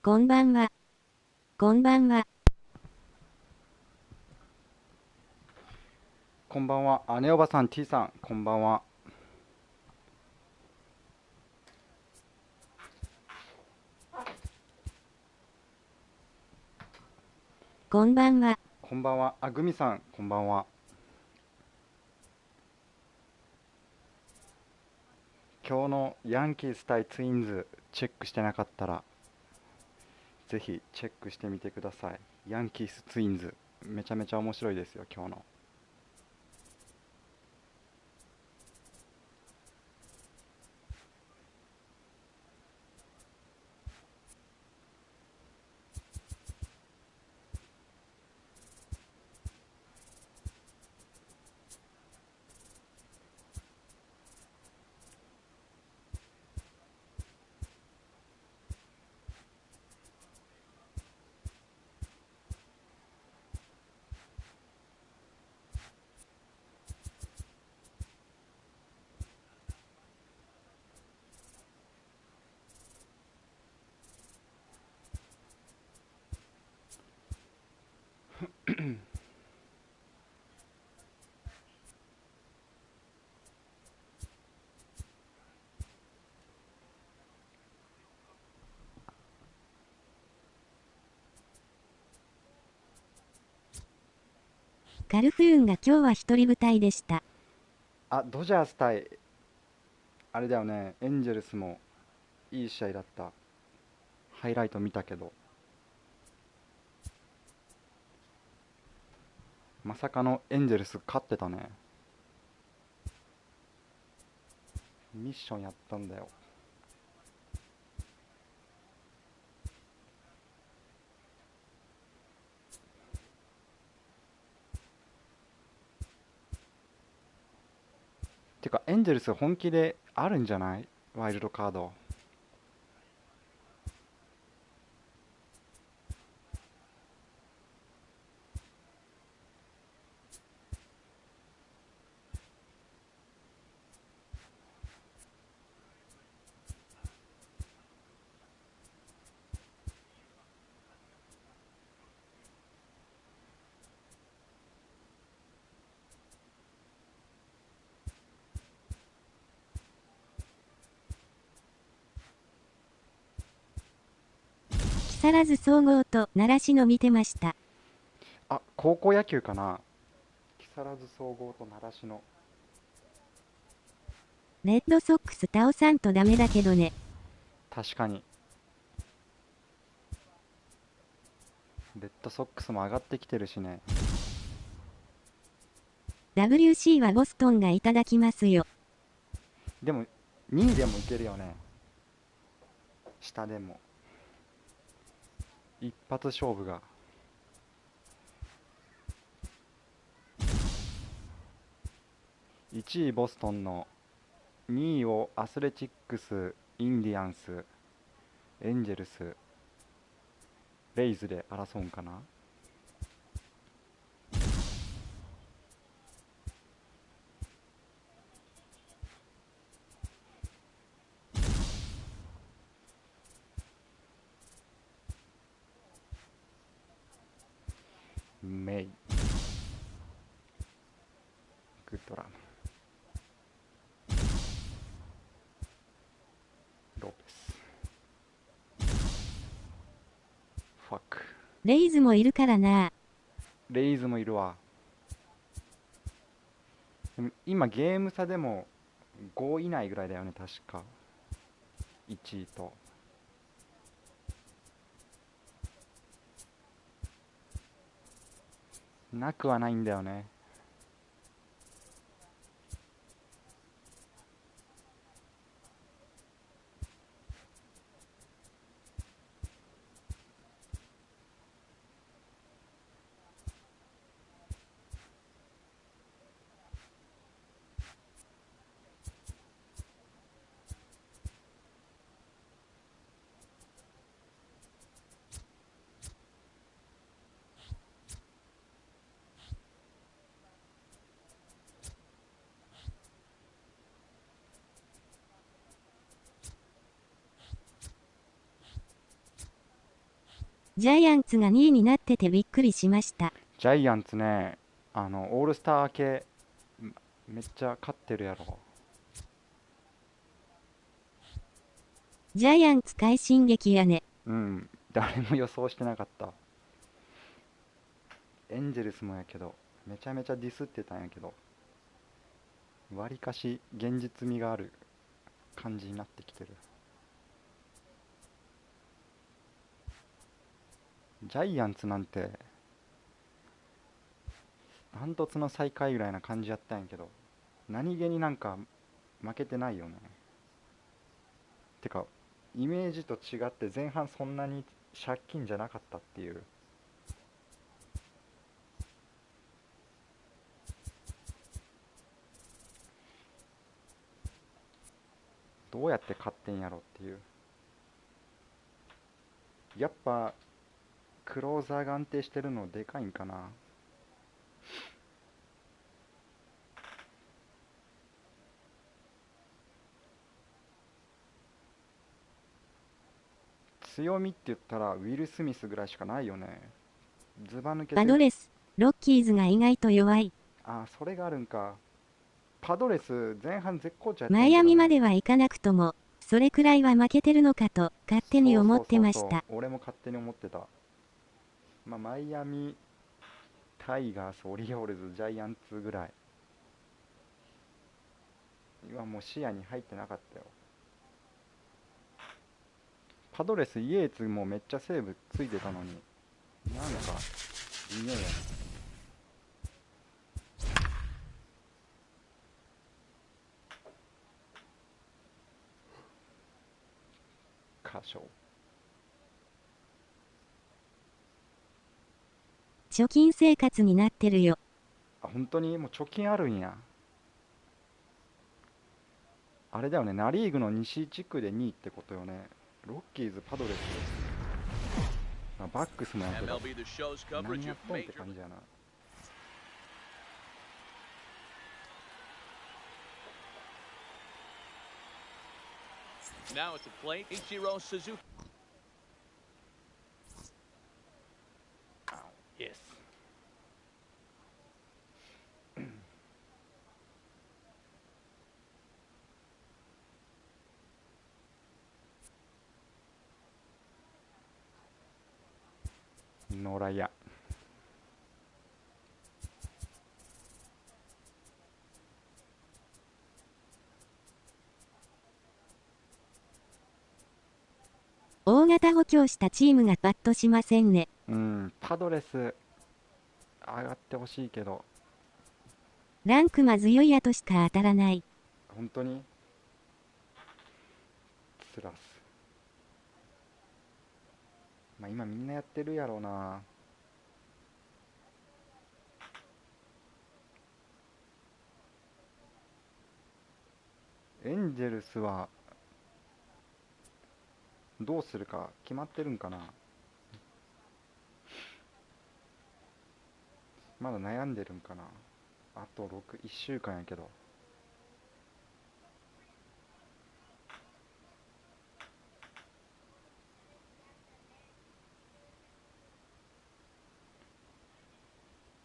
こんばんは。こんばんは。こんばんは。姉おばさん T さん、こんばんは。こんばんは。こんばんは。グミさん、こんばんは。今日のヤンキース対ツインズ、チェックしてなかったら、ぜひチェックしてみてください。ヤンキースツインズ、めちゃめちゃ面白いですよ、今日の。カルフーンが今日は一人舞台でした。ドジャース対、あれだよね、エンジェルスもいい試合だった。ハイライト見たけど、まさかのエンジェルス勝ってたね。ミッションやったんだよ。てか、エンジェルス本気であるんじゃない？ワイルドカード。木更津総合と習志野見てました。高校野球かな。木更津総合と習志野。レッドソックス倒さんとダメだけどね。確かに。レッドソックスも上がってきてるしね。WC はボストンがいただきますよ。でも、2位でもいけるよね。下でも。一発勝負が。1位ボストンの2位をアスレチックス、インディアンス、エンジェルス、レイズで争うんかな。メイ、グッドラム、ロペス、ファック。レイズもいるからな。レイズもいるわ。でも今ゲーム差でも5以内ぐらいだよね、確か。1位と。なくはないんだよね。ジャイアンツが2位になっててびっくりしました。ジャイアンツね、オールスター明けめっちゃ勝ってるやろ。ジャイアンツ快進撃やね。うん、誰も予想してなかった。エンジェルスもやけど、めちゃめちゃディスってたんやけど、わりかし現実味がある感じになってきてる。ジャイアンツなんてダントツの最下位ぐらいな感じやったんやけど、何気になんか負けてないよね。てかイメージと違って前半そんなに借金じゃなかったっていう。どうやって勝ってんやろっていう。やっぱクローザーが安定してるのでかいんかな。強みって言ったらウィル・スミスぐらいしかないよね。ずば抜けて。パドレス、ロッキーズが意外と弱い。ああ、それがあるんか。パドレス前半絶好調やったマイアミまんやけどね。ではいかなくとも、それくらいは負けてるのかと勝手に思っそうそうそうてました。そう、俺も勝手に思ってた。まあマイアミ、タイガース、オリオールズ、ジャイアンツぐらいはもう視野に入ってなかったよ。パドレス、イエーツもめっちゃセーブついてたのに、なんか微妙やね。歌唱。貯金生活になってるよ。あ、本当にもう貯金あるんや。あれだよね、ナ・リーグの西地区で2位ってことよね。ロッキーズ、パドレス、まあ、バックスもやけど、Mlb The Show's 何 coverage やっ of とんって major. 感じやな。Now at the plate, Ichiro Suzuki. Yes。野良屋。大型補強したチームがパッとしませんね。うん、パドレス上がってほしいけど、ランクまずよいやとしか当たらない。本当につらす。まあ今みんなやってるやろうな。エンジェルスはどうするか決まってるんかな。まだ悩んでるんかな。あと1週間やけど。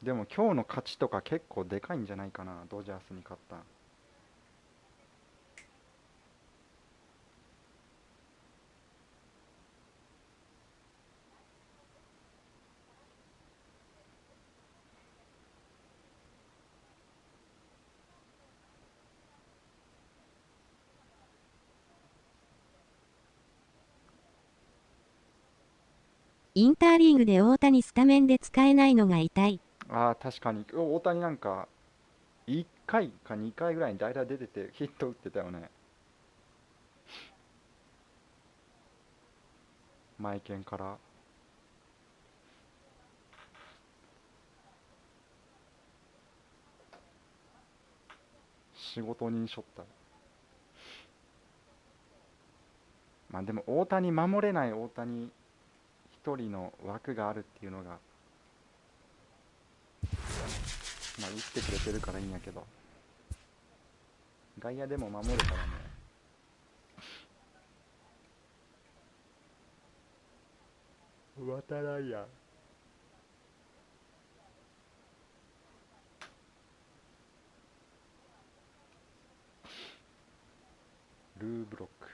でも今日の勝ちとか結構でかいんじゃないかな、ドジャースに勝ったん。インターリーグで大谷スタメンで使えないのが痛い。ああ、確かに大谷なんか1回か2回ぐらいに代打出ててヒット打ってたよね、マイケンから。仕事人しょった。まあでも大谷守れない大谷一人の枠があるっていうのが、まあ打ってくれてるからいいんやけど、外野でも守るからね。またないや。ルーブロック。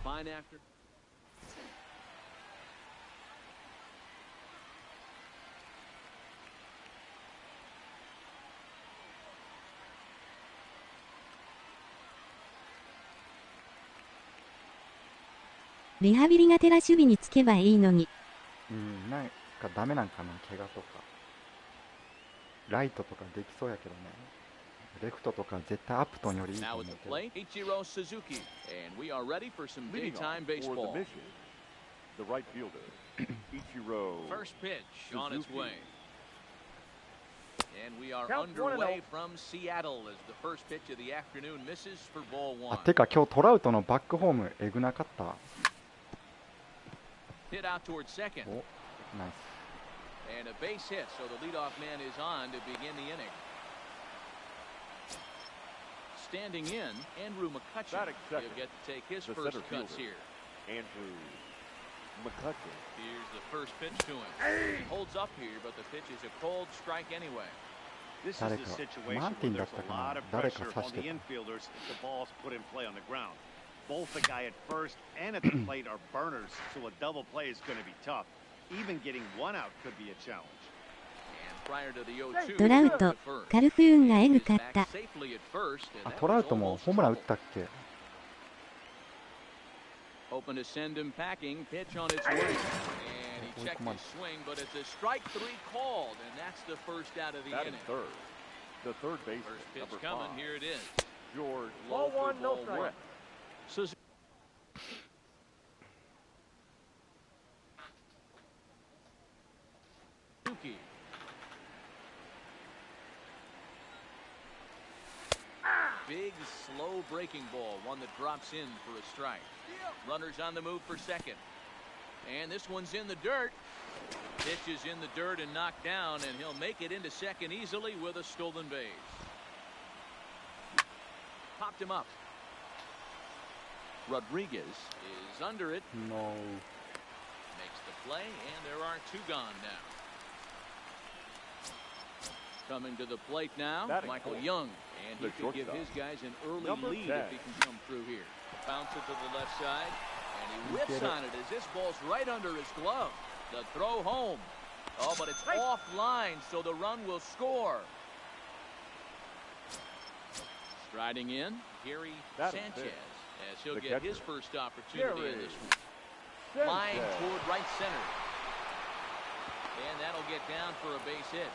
Fine after. リハビリがてら守備につけばいいのに。なんかダメなんかな、怪我とか。ライトとかできそうやけどね。レフトとか絶対アップトンよりいいと Now 思う at the けど。 plate, Ichiro Suzuki, and we are ready for some Leading daytime off for the baseball. mission, the right fielder, Ichiro First pitch on its Suzuki. way. And we are Count 1-0. underway from Seattle as the first pitch of the afternoon misses for ball あ、 one. てか今日トラウトのバックホームエグなかった。 Hit out towards second. お、ナイ And a base hit, so the leadoff man is on to begin the inning. Standing in, Andrew McCutcheon. Batting He'll second, get to take his the first center cuts fielder. here. Andrew McCutcheon. Here's the first pitch to him. He holds up here, but the pitch is a cold strike anyway. This is 誰 a か situation マーティ where ンだっ there's た a か lot な、 of 誰か pressure 刺 on して the た。 infielders if the ball's put in play on the ground. Both the guy at first and at the plate are burners, so a double play is going to be tough. Even getting one out could be a challenge. And prior to the 0-2, トラウト、カルフーンがエグかった。 safely at first, and あ、 that トラウ was トも almost ホームラン打 trouble. ったっけ。 Open to send him packing. Pitch on its way. And he checked his swing, but it's a strike three called, and that's the first out of the Batting inning. third, the third baseman, First pitch number coming. 5, Here it is. George Low for ball one. Suzuki. Big, slow breaking ball, one that drops in for a strike. Runners on the move for second. And this one's in the dirt. Pitch is in the dirt and knocked down, and he'll make it into second easily with a stolen base. Popped him up. Rodriguez is under it. No. Makes the play, and there are two gone now. Coming to the plate now, Batting Michael fourth, Young, and he the could give shortstop, his guys an early number lead 10. if he can come through here. Bounce it to the left side, and he whips Get it. on it as this ball's right under his glove. The throw home. Oh, but it's offline, so the run will score. Striding in, Gary Batting Sanchez, fifth, as he'll the get his catcher, first opportunity in Gary this one. Flying Sanchez. toward right center. And that'll get down for a base hit.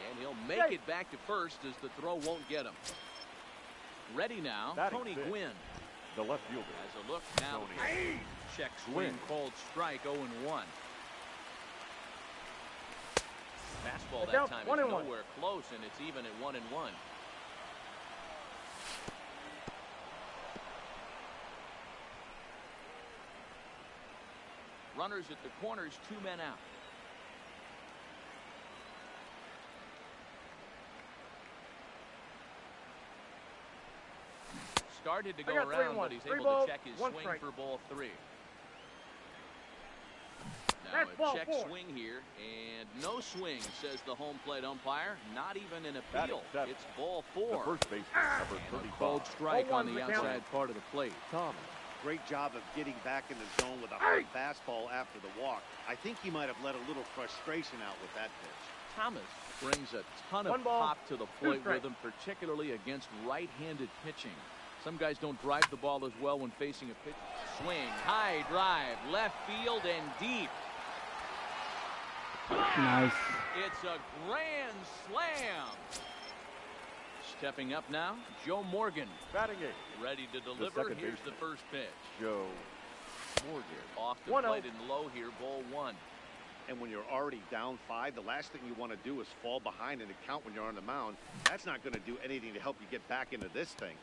And he'll make it back to first as the throw won't get him. Ready now, Batting Tony fifth, Gwynn the left fielder, has a look now. Tony Check swing Gwynn. called strike 0-1. Fastball Look that out, time is 1-1. nowhere close, and it's even at 1-1. Runners at the corners, two men out. Started to go I got around, 3-1. but he's Three able balls, to check his one swing strike. for ball three. Now That's a ball check four. swing here, and no swing, says the home plate umpire. Not even an Batting appeal. seventh, It's ball the four. first baseman, number And a cold 35, strike on 0-1 the the count. outside part of the plate. Thomas. Great job of getting back in the zone with a hard fastball after the walk. I think he might have let a little frustration out with that pitch. Thomas brings a ton of One ball, pop to the two plate with strikes. him, particularly against right-handed pitching. Some guys don't drive the ball as well when facing a pitch. Swing, high drive, left field and deep. Nice. It's a grand slam. Stepping up now, Joe Morgan, Batting eighth, ready to deliver. second Here's the baseman. first pitch. Joe Morgan. Off the 1-0. plate and low here, ball one. And when you're already down 5, the last thing you want to do is fall behind in the count when you're on the mound. That's not going to do anything to help you get back into this thing.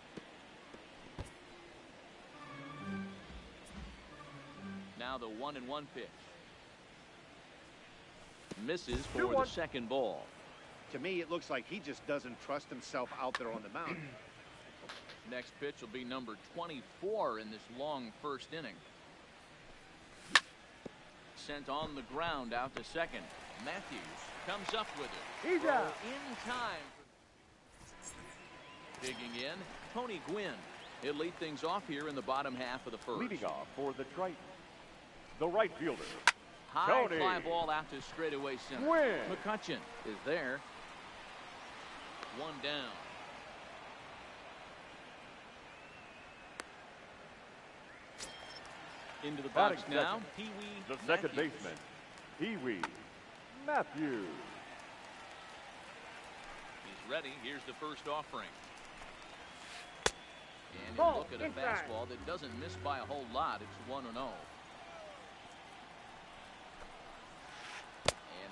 Now the 1-1 pitch. Misses for 2-1. the second ball. To me, it looks like he just doesn't trust himself out there on the mound. Next pitch will be number 24 in this long first inning. Sent on the ground out to second. Matthews comes up with it. He's out. In time. Digging in, Tony Gwynn. He'll lead things off here in the bottom half of the first. Leading off for the Triton, the right fielder, High Tony fly ball out to straightaway center. Gwynn. McCutchen is there. One down. Into the box Batting now. second, Pee-wee the second Matthews. baseman, Pee-wee Matthews. He's ready. Here's the first offering. And you Ball look at a inside. fastball that doesn't miss by a whole lot. It's 1-0. And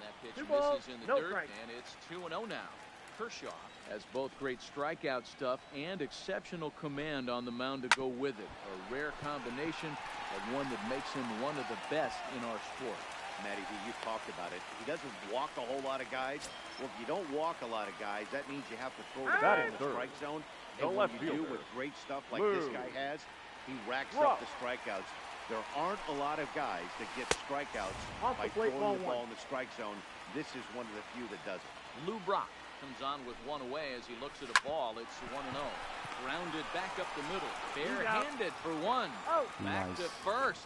that pitch Two balls, misses in the no dirt, strikes. and it's 2-0 now. Kershaw has both great strikeout stuff and exceptional command on the mound to go with it. A rare combination, and one that makes him one of the best in our sport. Matty V, you talked about it. He doesn't walk a whole lot of guys. Well, if you don't walk a lot of guys, that means you have to throw the ball Batting in the third, strike zone. the And when left you do fielder, with great stuff like Lou this guy has, he racks Ruff. up the strikeouts. There aren't a lot of guys that get strikeouts Off the by plate, throwing the ball ball in the strike zone. This is one of the few that does it. Lou Brock comes on with one away as he looks at a ball. It's 1-0. Grounded back up the middle. Barehanded for one. Oh. Back Nice. to first.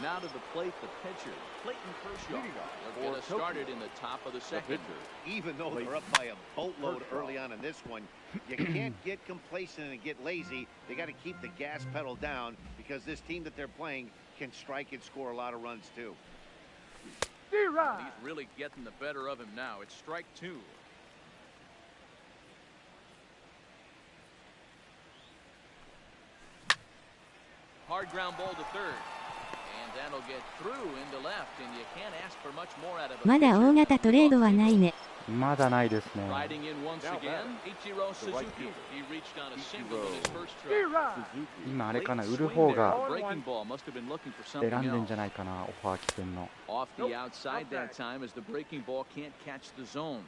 Now to the plate, the pitcher, Clayton Kershaw. Leading off They'll get for us started Tokyo, in the top of the the second. pitcher, Even though Clayton they're up by a boatload Kershaw. early on in this one, you can't get complacent and get lazy. They got to keep the gas pedal down because this team that they're playing can strike and score a lot of runs too. D-Rod. He's really getting the better of him now. It's strike two. Hard ground ball to third. And that'll get through into left, and you can't ask for much more out of a まだ pitcher. 大型トレードはないね。まだないですね。 Riding in once Now again, Ichiro the right Suzuki. fielder. He reached on a single Ichiro in his first try. D-Rod. Suzuki, 今あれかな、 Late 売る swing 方 there. が The breaking ball must have been looking for 選 something んでんじ else. ゃないかな、オファー来てんの。 Off the Nope. outside that Outside. time as the breaking ball can't catch the zone.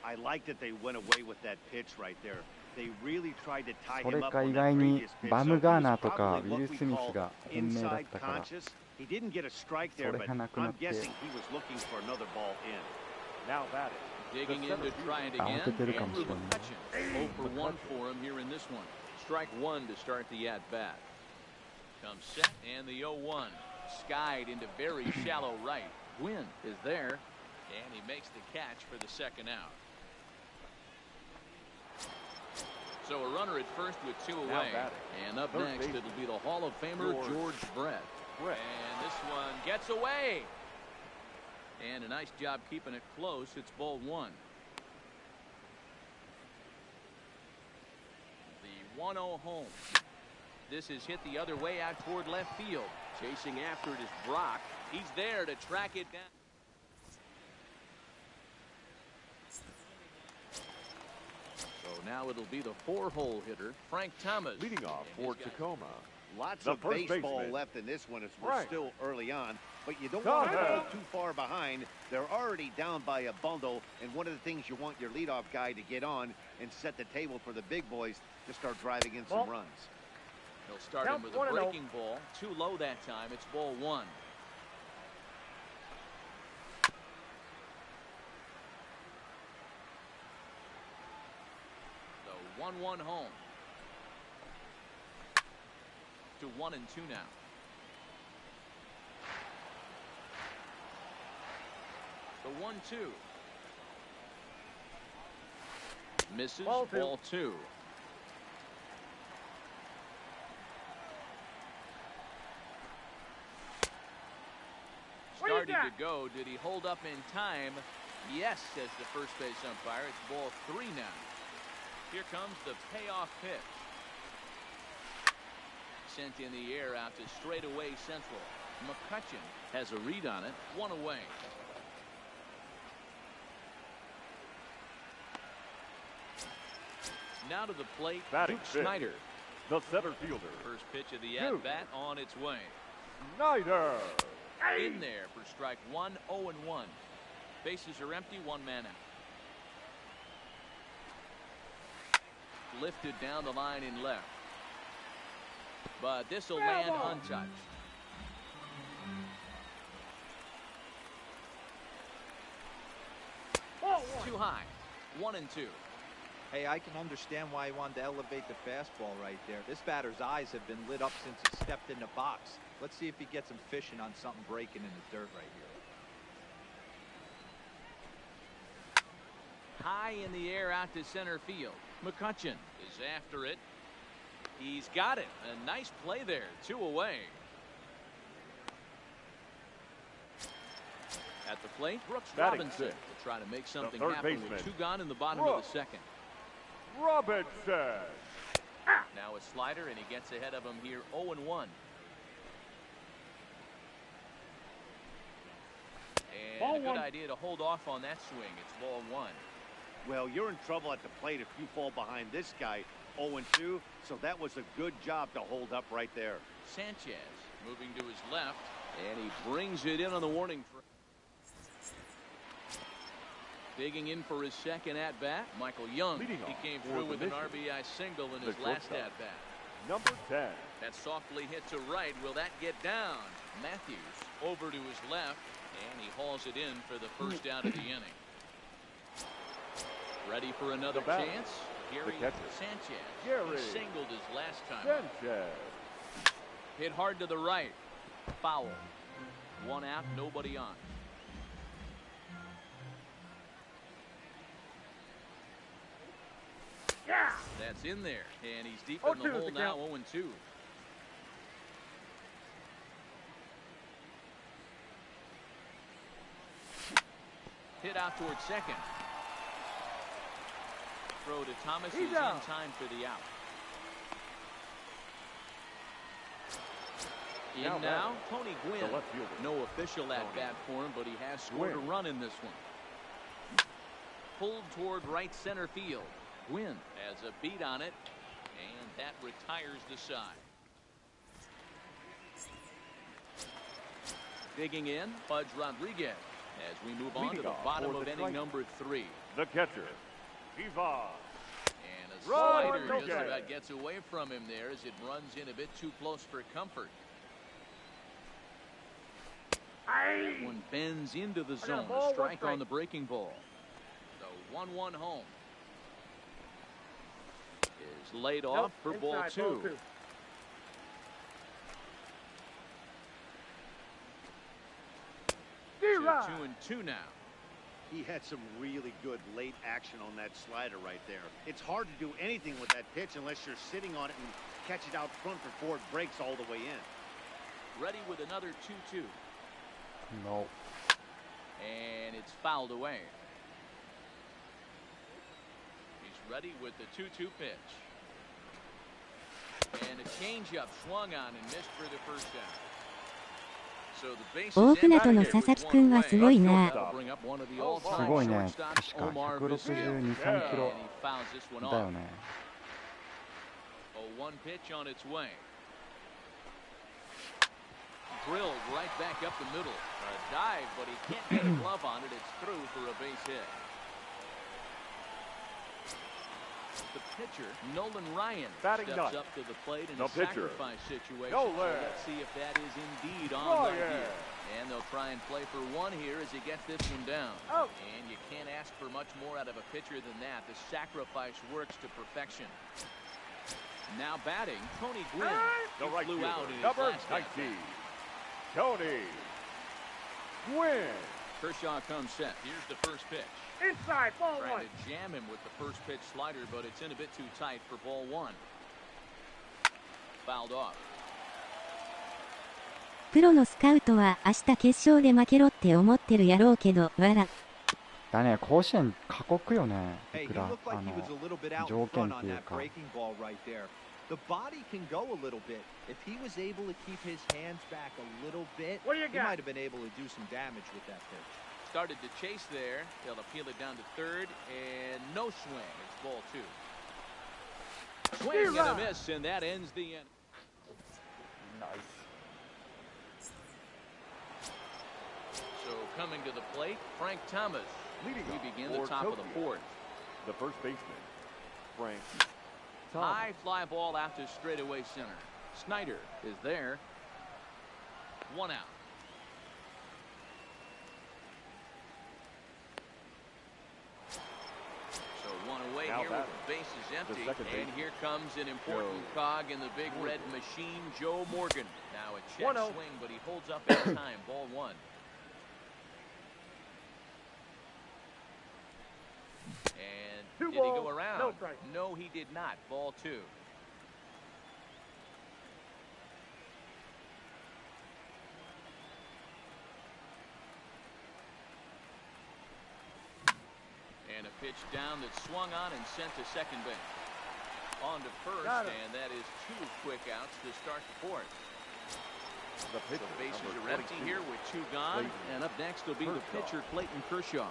I like that they went away with that pitch right there. They really tried to tie そ him れ up か on 意 that 外に previous pitch. バム So he ガー was ナーとか probably ウィ what ル・ we スミス call が本命だっ inside たから conscious. He didn't get a strike there, それ but がなくな I'm って guessing he was looking for another ball in. now batting, Digging the in to center try it fielder. again. 慌ててるかもし Andrew れんね。 McCutchen. 0 for 1 for him here in this one. Strike one to start the at-bat. Comes set and the 0-1. Skied into very shallow right. Gwynn is there, and he makes the catch for the second out. So a runner at first with two Now away. batting. And up Third next, baseman. it'll be the Hall of Famer George George Brett. Brett. And this one gets away. And a nice job keeping it close. It's ball one. The 1-0 home. This is hit the other way out toward left field. Chasing after it is Brock. He's there to track it down. So now it'll be the 4-hole hitter, Frank Thomas. leading off And for he's got- Tacoma, Lots The of first baseball baseman. left in this one as we're Right. still early on, but you don't want to Thomas. go too far behind. They're already down by a bundle, and one of the things you want your leadoff guy to get on and set the table for the big boys to start driving in some Ball. runs. He'll start Count him with a 1-0. breaking ball. Too low that time. It's ball one. The 1-1 home. To 1-2 now. The 1-2. Misses. Ball two. Ball two. What do you Started to got? go. Did he hold up in time? Yes, says the first base umpire. It's ball three now. Here comes the payoff pitch. Sent in the air out to straightaway central. McCutchen has a read on it. One away. Now to the plate, Batting Duke fifth. Snyder. the center fielder, First pitch of the Duke. at-bat on its way. Snyder. In there for strike one, 0-1. Bases are empty, one man out. lifted down the line in left. But this will land untouched. Too high. 1-2. Hey, I can understand why he wanted to elevate the fastball right there. This batter's eyes have been lit up since he stepped in the box. Let's see if he gets him fishing on something breaking in the dirt right here. High in the air out to center field. McCutchen is after it. He's got it. A nice play there. 2 away. At the plate, Brooks Batting Robinson sixth. will try to make something third happen baseman, with 2 gone in the bottom of the second. Robinson. Now a slider, and he gets ahead of him here 0-1. And a good idea to hold off on that swing. It's ball 1. Well, you're in trouble at the plate if you fall behind this guy 0-2, so that was a good job to hold up right there. Sanchez moving to his left, and he brings it in on the warning. Digging in for his second at-bat, Michael Young. Leading He off came for through the with an mission, RBI single in his the last shortstop, at-bat. Number 10. That softly hit to right. Will that get down? Matthews over to his left, and he hauls it in for the first out of the inning. Ready for another The batter, chance? Gary catcher, Sanchez. Gary He singled his last time. Sanchez. Hit hard to the right. Foul. 1 out, nobody on. Yeah. That's in there, and he's deep in the 0-2 hole the now, count. 0-2. Hit out towards second. Throw to Thomas. He's He's out. in time for the out. Now In now, batting, Tony Gwynn. the left fielder. No official at-bat for him, but he has scored a Gwynn. run in this one. Pulled toward right center field. Gwynn has a beat on it, and that retires the side. Digging in, Pudge Rodriguez, as we move on to Leading the off bottom for of the inning strike. number 3. The catcher, Ivan. And a Rodriguez. slider just about gets away from him there as it runs in a bit too close for comfort. Aye. One bends into the got a zone. ball, A one strike strike. on the breaking ball. The 1-1 home is laid off for Inside, ball 2. 2. So D-Rod. 2-2 now. He had some really good late action on that slider right there. It's hard to do anything with that pitch unless you're sitting on it and catch it out front before it breaks all the way in. Ready with another 2-2. No. And it's fouled away. He's ready with the 2-2 pitch. And a changeup swung on and missed for the first out. So the base is 大船渡の empty 佐々木くんはすごいな。 That'll bring up one of the す all-time ごいね。 shortstops, 確か Omar Vizquel. 162、3キロ And he fouls this one だよ off. ね。 A 1 pitch on its way. Drilled right back up the middle. A dive, but he can't get a glove on it. It's through for a base hit. The pitcher, Nolan Ryan, Batting steps ninth. up to the plate in The a pitcher, sacrifice situation. Nolan So let's see if that is indeed on Ryan. right here. And they'll try and play for 1 here as he gets this one down. Oh. And you can't ask for much more out of a pitcher than that. The sacrifice works to perfection. Now batting, Tony Gwynn. The He right flew out fielder, in his number last 19. at-bat. Tony Gwynn. Kershaw comes set. Here's the first pitch. Inside, ball 1. Trying to jam him with the first pitch slider, but it's in a bit too tight for ball 1. Fouled off. プロのスカウトは明日決勝で負けろって思ってるやろうけど、わら。だね、甲子園過酷よね。 Hey, い he くら looked like he was a little bit out 条 in 件 front っ on ていう that か。 breaking ball right there. The body can go a little bit. If he was able to keep his hands back a little bit, What do you he got? might have been able to do some damage with that pitch. Started to chase there. They'll appeal it down to third, and no swing. It's ball 2. Swing and a miss, and that ends the inning. Nice. So coming to the plate, Frank Thomas. Leading We off begin for the top of the Tokyo, 4th. The first baseman, Frank High fly ball out to straightaway center. Snyder is there. 1 out. So 1 away Now here with batter, the bases empty. second And baseman, here comes an important Joe cog in the big red machine, Joe Morgan. Now a check 1-0. swing, but he holds up in time. Ball 1. And Two did he balls, go around? no strike. No, he did not. Ball 2. And a pitch down that swung on and sent to second base. On to first, Got it. and that is 2 quick outs to start the 4th. The So pitcher, bases number are empty 22. here with 2 gone. Clayton And up next will be the Kershaw. pitcher, Clayton Kershaw.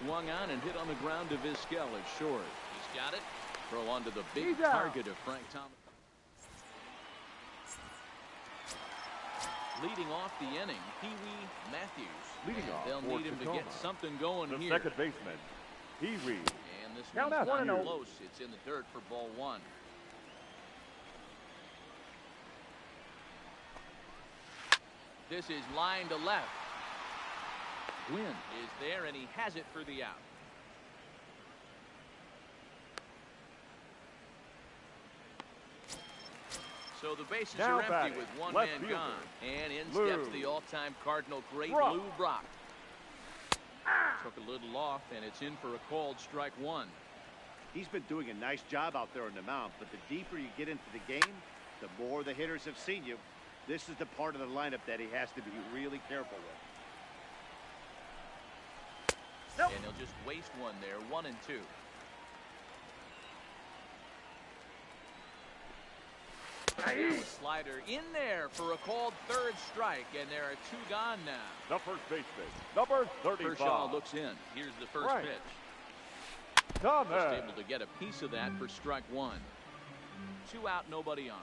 Swung on and hit on the ground to Vizquel at short. He's got it. Throw onto the big He's out. target of Frank Thomas. Leading off the inning, Pee-wee Matthews. Leading And off they'll for need him to Tacoma. get something going The here. second baseman, Pee-wee. And this Now one's that's not 1-0. close. It's in the dirt for ball 1. This is line to left. Gwynn is there, and he has it for the out. So the bases Now are empty batting, with 1 left man fielder, gone. And in Lou. steps the all-time Cardinal great Brock. Lou Brock. Took a little off, and it's in for a called strike 1. He's been doing a nice job out there on the mound, but the deeper you get into the game, the more the hitters have seen you. This is the part of the lineup that he has to be really careful with. Nope. And he'll just waste one there. 1 and 2. Now a slider in there for a called 3rd strike, and there are 2 gone now. The first baseman, number 35. Kershaw looks in. Here's the first Right. pitch. Thomas. Just able to get a piece of that for strike 1. 2 out, nobody on.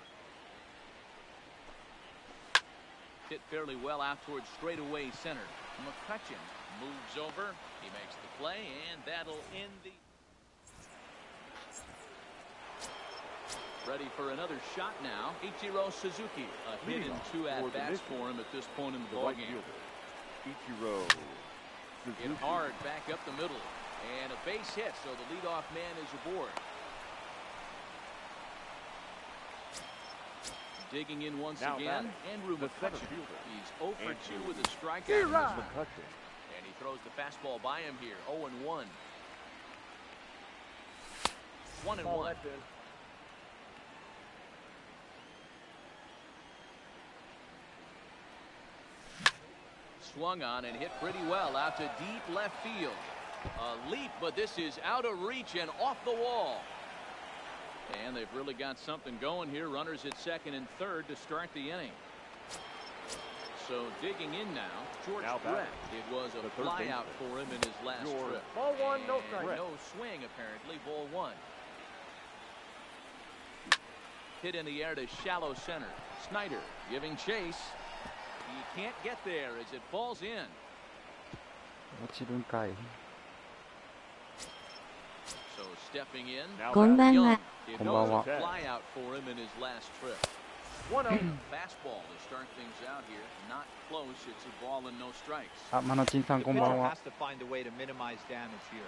Hit fairly well out towards straightaway center. McCutcheon moves over. He makes the play, and that'll end the... Ready for another shot now. Ichiro Suzuki. A hit Leading and off 2 for the at-bats Knicks. for him at this point in the The right ballgame. fielder, Ichiro Hit Suzuki. hard back up the middle. And a base hit, so the leadoff man is aboard. Digging in once Now again, batting, Andrew the center McCutcheon. fielder, He's 0 for 2 Andrew with a strikeout. Here, in this right. one. McCutcheon. And he throws the fastball by him here. 0 and 1. 1 and Ball 1. that's in. Swung on and hit pretty well out to deep left field. A leap, but this is out of reach and off the wall. And they've really got something going here. Runners at 2nd and 3rd to start the inning. So digging in now, George Now Brett. batting, It was a the third fly out baseman, for him in his last George trip. Ball 1, no And strike. no swing apparently. Ball 1. Hit in the air to shallow center. Snyder giving chase. He can't get there as it falls in. 落ちるんかい。 So stepping in. Now こんばん Young. は。 It こんばん was は。 a fly out for him in his last trip. 1-0. Fastball to start things out here. Not close. It's a ball and no strikes. あ、マナチンさん The こんばん pitcher は。 has to find a way to minimize damage here.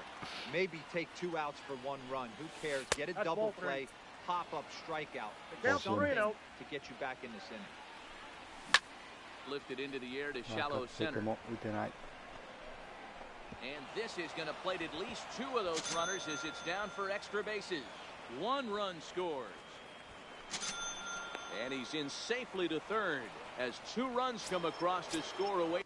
Maybe take 2 outs for 1 run. Who cares? Get a That's double ball 3. play, pop up, strikeout. The count's Something 3-0. to get you back in this inning. Lifted into the air to まあ shallow 勝ってて center. も打てない。 And this is going to plate at least 2 of those runners as it's down for extra bases. 1 run scores. And he's in safely to 3rd as 2 runs come across to score away.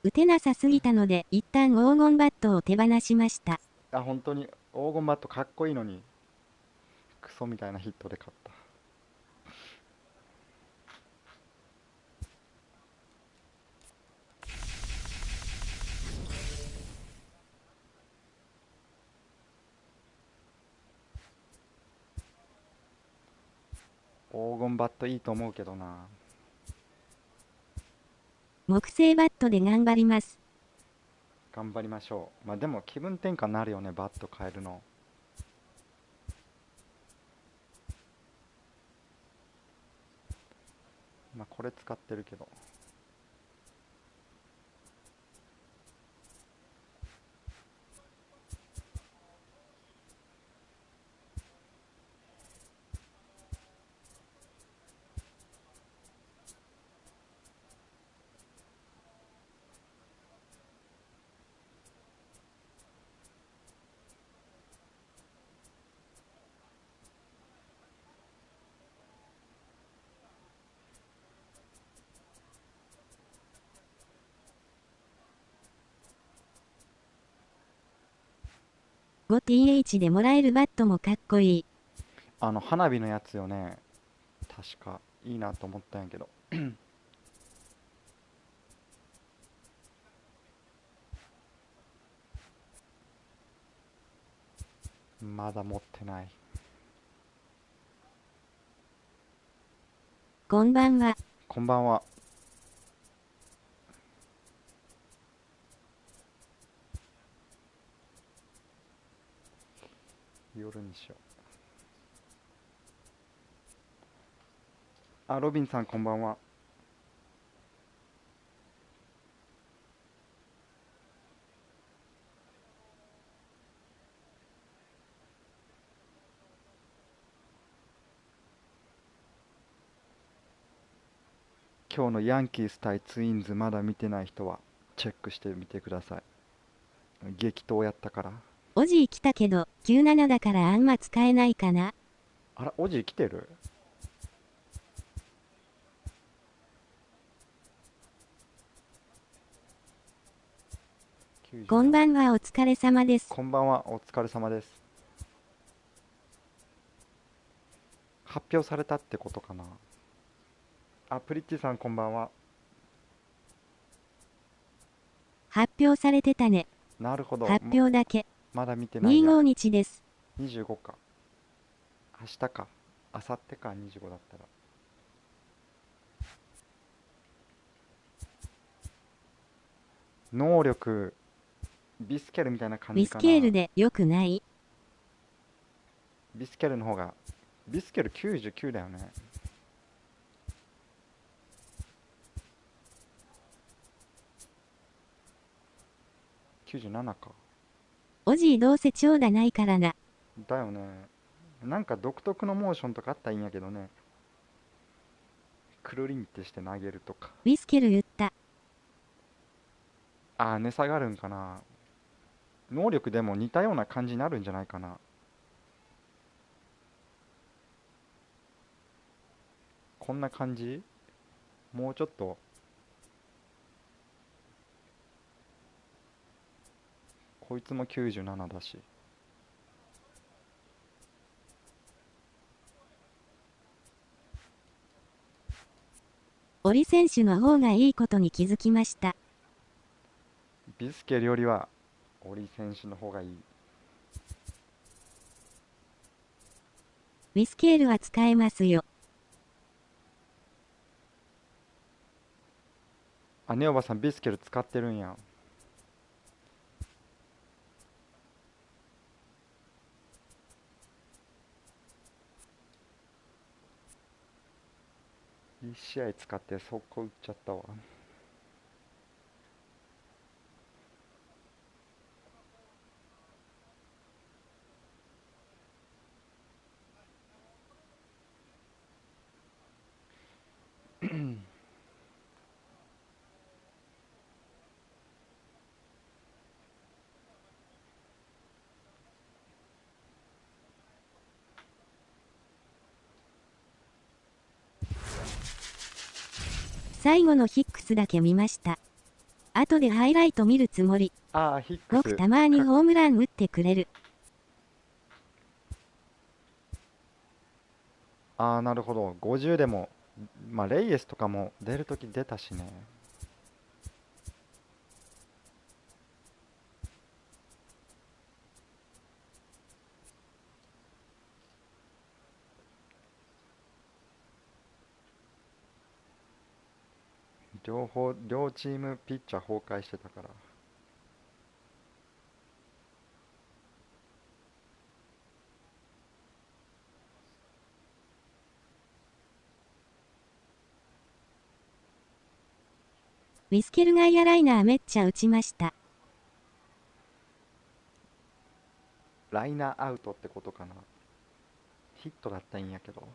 打てなさすぎたので、一旦黄金バットを手放しました。あ、本当に黄金バットかっこいいのに、クソみたいなヒットで勝った。黄金バットいいと思うけどな。木製バットで頑張ります。頑張りましょう。まあでも気分転換になるよね、バット変えるの。まあこれ使ってるけど。5th でもらえるバットもかっこいい。花火のやつよね。確かいいなと思ったんやけど。まだ持ってない。こんばんは。こんばんは。夜にしよう。あ、ロビンさんこんばんは。今日のヤンキース対ツインズまだ見てない人はチェックしてみてください。激闘やったから。オジー来たけど、97だからあんま使えないかな。あら、オジ来てる？こんばんは、お疲れ様です。こんばんは、お疲れ様です。発表されたってことかな。あ、プリッティさんこんばんは。発表されてたね。なるほど。発表だけ。まだ見てないや。25日です。25か。明日か。明後日か、25だったら。能力、ビスケルみたいな感ビじかな。スケールで良くない？ビスケルの方が、ビスケル99だよね。97か。オジーどうせ長打ないからな。だよね。なんか独特のモーションとかあったらいいんやけどね。くるりんってして投げるとか。ビスケル言った。ああ、値下がるんかな。能力でも似たような感じになるんじゃないかな。こんな感じ？もうちょっと。こいつも97だし。オリ選手の方がいいことに気づきました。ビスケルよりはオリ選手の方がいい。ビスケールは使えますよ。あ、ネオバさんビスケル使ってるんや。1試合使って速攻打っちゃったわ。最後のヒックスだけ見ました。後でハイライト見るつもり。ああ、ヒックス。僕たまにホームラン打ってくれる。ああ、なるほど。50でも、まあ、レイエスとかも出るとき出たしね。両チームピッチャー崩壊してたから。ウィスケル外野ライナーめっちゃ打ちました。ライナーアウトってことかな。ヒットだったんやけど。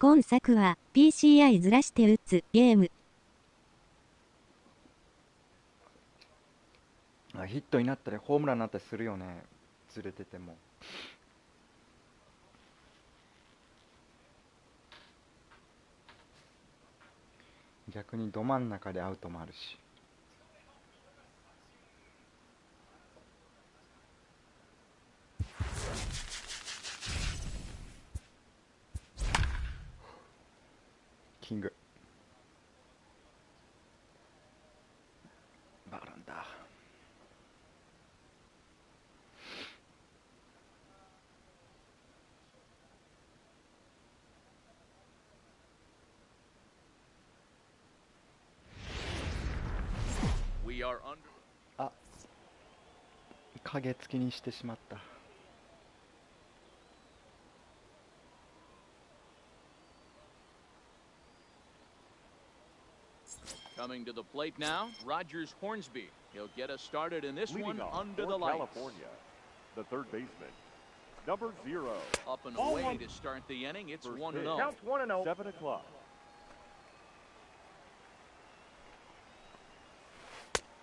今作は PCI ずらして打つゲーム。ヒットになったりホームランになったりするよね、ずれてても。逆にど真ん中でアウトもあるし。キングバーランダー。あ、影付きにしてしまった。Coming to the plate now, Rogers Hornsby. He'll get us started in this one Leading off under for the lights. California, the third baseman, number 0. Up and Ball away one. to start the inning. It's First 1-0. pitch. Counts 1-0. 7 o'clock.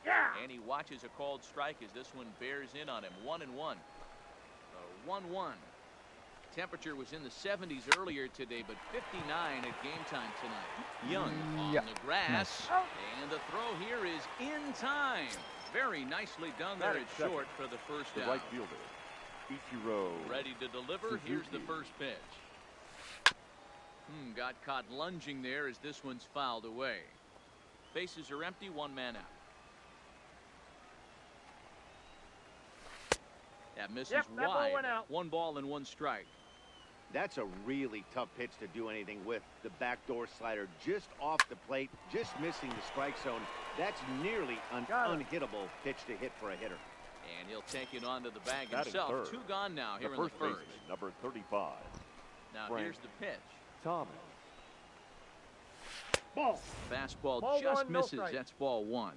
Yeah. And he watches a called strike as this one bears in on him. 1-1. 1-1. Temperature was in the 70s earlier today, but 59 at game time tonight. Young on Yeah. the grass. And the throw here is in time. Very nicely done there at short for the first The down. right fielder, Ichiro. Ready to deliver. Here's the first pitch. Got caught lunging there as this one's fouled away. Bases are empty, one man out. That misses Yep, that ball wide. went out. 1 ball and 1 strike. That's a really tough pitch to do anything with. The backdoor slider just off the plate, just missing the strike zone. That's nearly an unhittable pitch to hit for a hitter. And he'll take it onto the bag Batting himself. third. 2 gone now here The in the first first. baseman, number 35, Now Frank. here's the pitch. Thomas. Ball. Fastball Ball just one, no misses. strike. That's ball 1.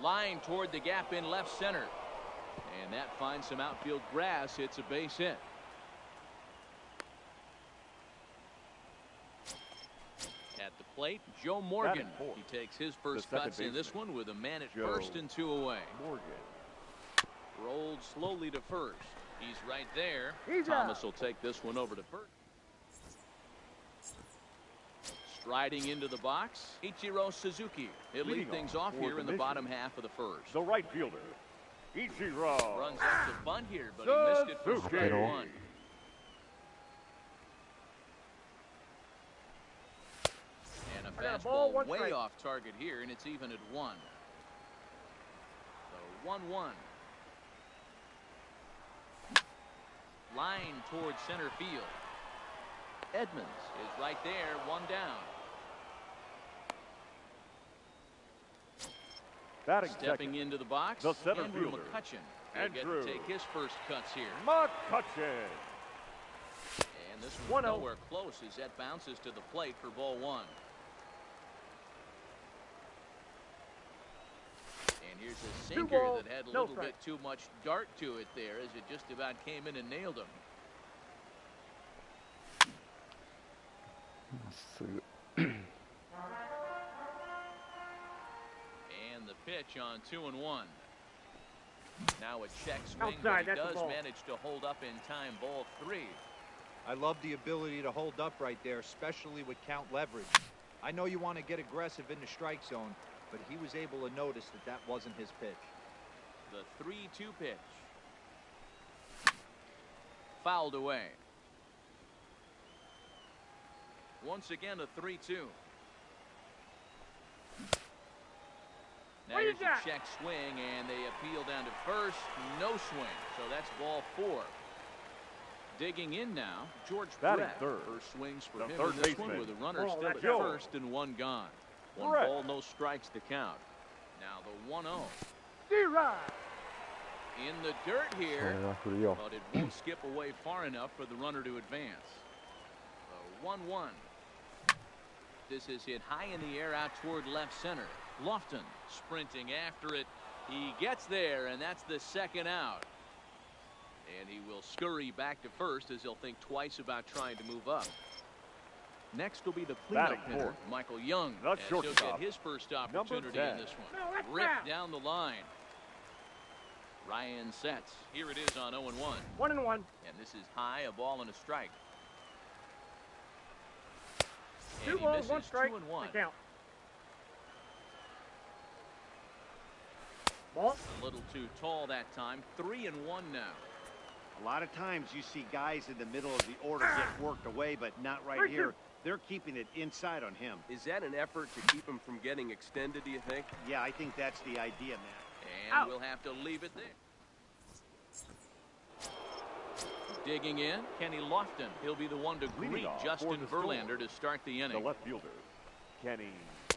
Line toward the gap in left center. And that finds some outfield grass. It's a base hit. At the plate, Joe Morgan. Batting fourth. He takes his first The second cuts in this baseman, one with a man at Joe first and 2 away. Morgan. Rolled slowly to first. He's right there. He's Thomas out. will take this one over to first. Striding into the box, Ichiro Suzuki. He'll lead Leading things off off for here the in the mission. bottom half of the first. The right fielder, Ichiro. Runs up the bunt here, but he missed it for Suzuki. strike 1. And a I got a ball, fastball 1 way strike. off target here, and it's even at 1. So 1-1. Line towards center field. Edmonds is right there, 1 down. Batting Stepping second, into the box, the center Andrew fielder, McCutcheon. He'll get Andrew. to take his first cuts here. McCutcheon. And this one's 1-0. nowhere close as that bounces to the plate for ball 1. And here's a sinker balls, that had a no little strike. bit too much dart to it there as it just about came in and nailed him. まっすぐ。And And the pitch on 2-1. Now a check swing, Outside, but he that's a does ball. manage to hold up in time. Ball 3. I love the ability to hold up right there, especially with count leverage. I know you want to get aggressive in the strike zone, but he was able to notice that that wasn't his pitch. The 3-2 pitch. Fouled away. Once again, a 3-2. Now What here's is that? a check swing, and they appeal down to first. No swing, so that's ball 4. Digging in now, George Batting Brett. third. First swings for The him third in this one baseman. with a runner Ball, still that's at Joe. first and 1 gone. 1 Brett. ball, no strikes to count. Now the 1-0. D-Rod. In the dirt これ here, は振るよ。 but it won't skip away far enough for the runner to advance. The 1-1. This is hit high in the air out toward left center. Lofton sprinting after it. He gets there, and that's the second out. And he will scurry back to first as he'll think twice about trying to move up. Next will be the cleanup Batting hitter, fourth. Michael Young, The as he'll get shortstop, his first number opportunity in 10. this one. No, that's Ripped foul. down the line. Ryan sets. Here it is on 0-1. 1-1. And this is high, a ball and a strike. 2 And he balls, misses 1 strike. 2-1. The count. Ball. A little too tall that time. 3-1 now. A lot of times you see guys in the middle of the order get worked away, but not right 3-2. here. They're keeping it inside on him. Is that an effort to keep him from getting extended, do you think? Yeah, I think that's the idea, Matt. And Out. we'll have to leave it there. Digging in, Kenny Lofton. He'll be the one to Leading greet off Justin for the Storm. Verlander to start the The inning. left fielder, Kenny.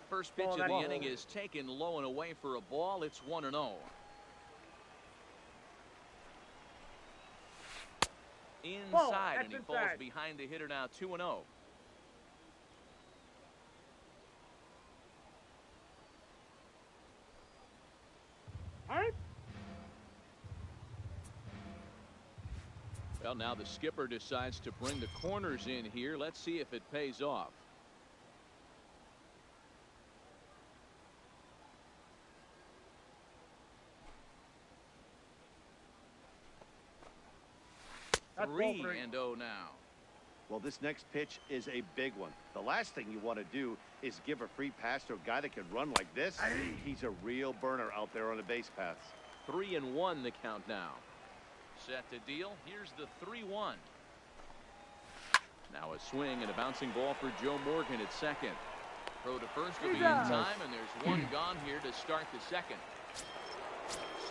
First pitch Ball, of the that's inning ball. is taken low and away for a ball. It's 1-0. Inside, and he that's falls inside. behind the hitter now. 2-0. All right. Well, now the skipper decides to bring the corners in here. Let's see if it pays off. That's ball 3. 3-0 now. Well, this next pitch is a big one. The last thing you want to do is give a free pass to a guy that can run like this. He's a real burner out there on the base paths. 3-1 the count now. Set to deal. Here's the 3-1. Now a swing and a bouncing ball for Joe Morgan at second. Throw to first will be in time, and there's 1 gone here to start the second.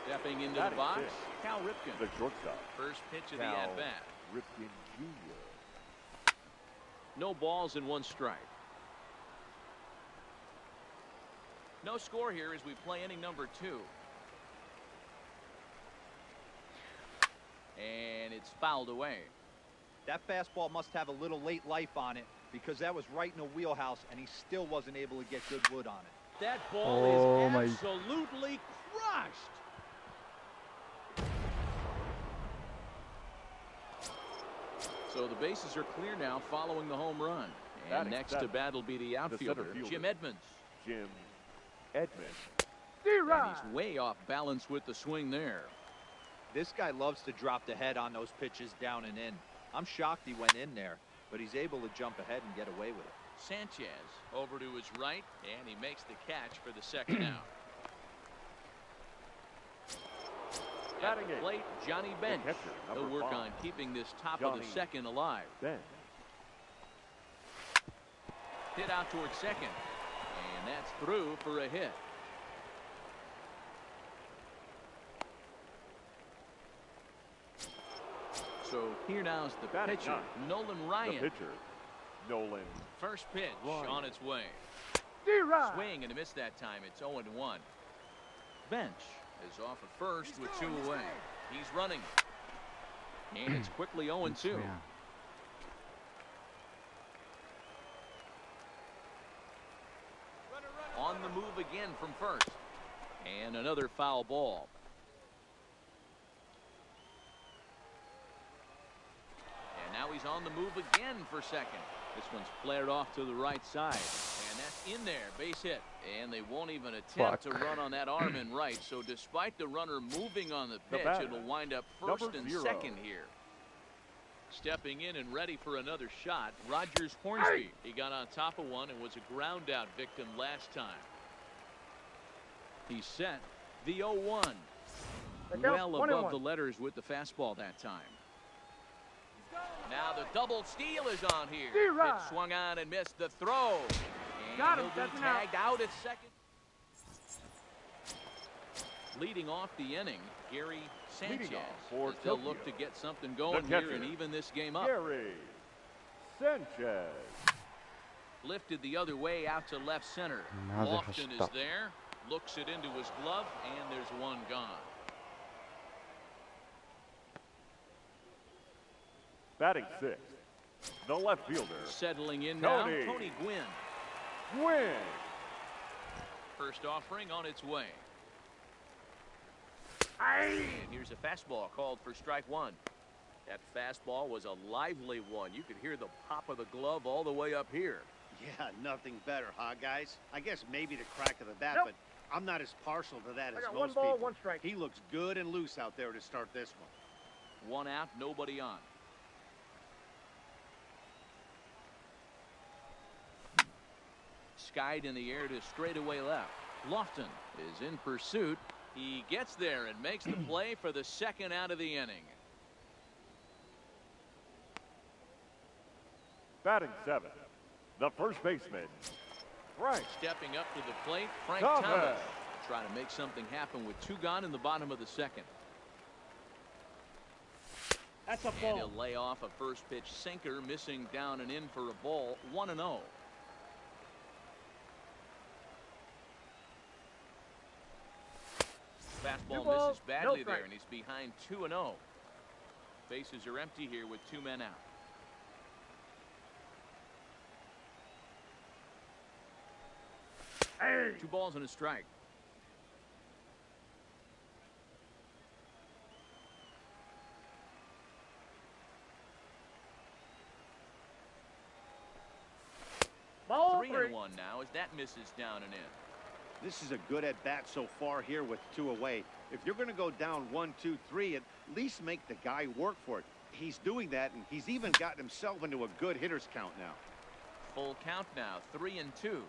Stepping into the Batting box, fifth. Cal Ripken. The shortstop, First pitch of the Cal at-bat. Ripken Jr. No balls and 1 strike. No score here as we play inning number 2. And it's fouled away. That fastball must have a little late life on it because that was right in the wheelhouse and he still wasn't able to get good wood on it. That ball Oh, is my. absolutely crushed. So the bases are clear now following the home run. And Batting next to seventh, bat will be the outfielder, fielder. Jim Edmonds. Jim Edmonds. And D-Rod. he's way off balance with the swing there. This guy loves to drop the head on those pitches down and in. I'm shocked he went in there, but he's able to jump ahead and get away with it. Sanchez over to his right, and he makes the catch for the second out. At Batting the eighth, plate, Johnny Bench. catcher, He'll number work 5, on keeping this top of the Johnny second alive. Bench. Hit out towards second, and that's through for a hit. So here now's the Batting pitcher, ninth, Nolan The Ryan. pitcher, Nolan. First pitch Ryan. on its way. D-Rod. Swing and a miss that time. It's 0-1. Bench is off at first with 2 away. He's running. And it's quickly 0-2. On the move again from first. And another foul ball. And now he's on the move again for second. This one's flared off to the right side. And that's in there, base hit. And they won't even attempt to run on that arm in right. So despite the runner moving on the pitch, it'll wind up first and second here. Stepping in and ready for another shot, Rogers Hornsby. He got on top of one and was a ground out victim last time. He's set the 0-1. Well above the letters with the fastball that time. Now the double steal is on here. Pitch swung on and missed the throw. And he'll be tagged out at second. Leading off the inning, Gary Sanchez. They'll look to get something going here and even this game up. Gary Sanchez. Lifted the other way out to left center. Lofton is there. Looks it into his glove, and there's one gone. Batting sixth, the left fielder. Settling in now, Tony Gwynn. Gwynn. First offering on its way. And here's a fastball called for strike one. That fastball was a lively one. You could hear the pop of the glove all the way up here. Yeah, nothing better, huh, guys? I guess maybe the crack of the bat, but I'm not as partial to that as most people. 1 ball, 1 strike. He looks good and loose out there to start this one. One out, nobody on. Skied in the air to straightaway left. Lofton is in pursuit. He gets there and makes the play for the second out of the inning. Batting seventh, the first baseman, Frank. Stepping up to the plate, Frank Thomas. Thomas. Trying to make something happen with 2 gone in the bottom of the second. That's a And ball. he'll lay off a first pitch sinker, missing down and in for a ball. 1-0. Fastball misses badly there, and he's behind 2-0. Bases are empty here with 2 men out. Hey. 2 balls and a strike. Ball 3-1 now as that misses down and in. This is a good at bat so far here with 2 away. If you're going to go down 1, 2, 3, at least make the guy work for it. He's doing that, and he's even gotten himself into a good hitter's count now. Full count now, 3-2.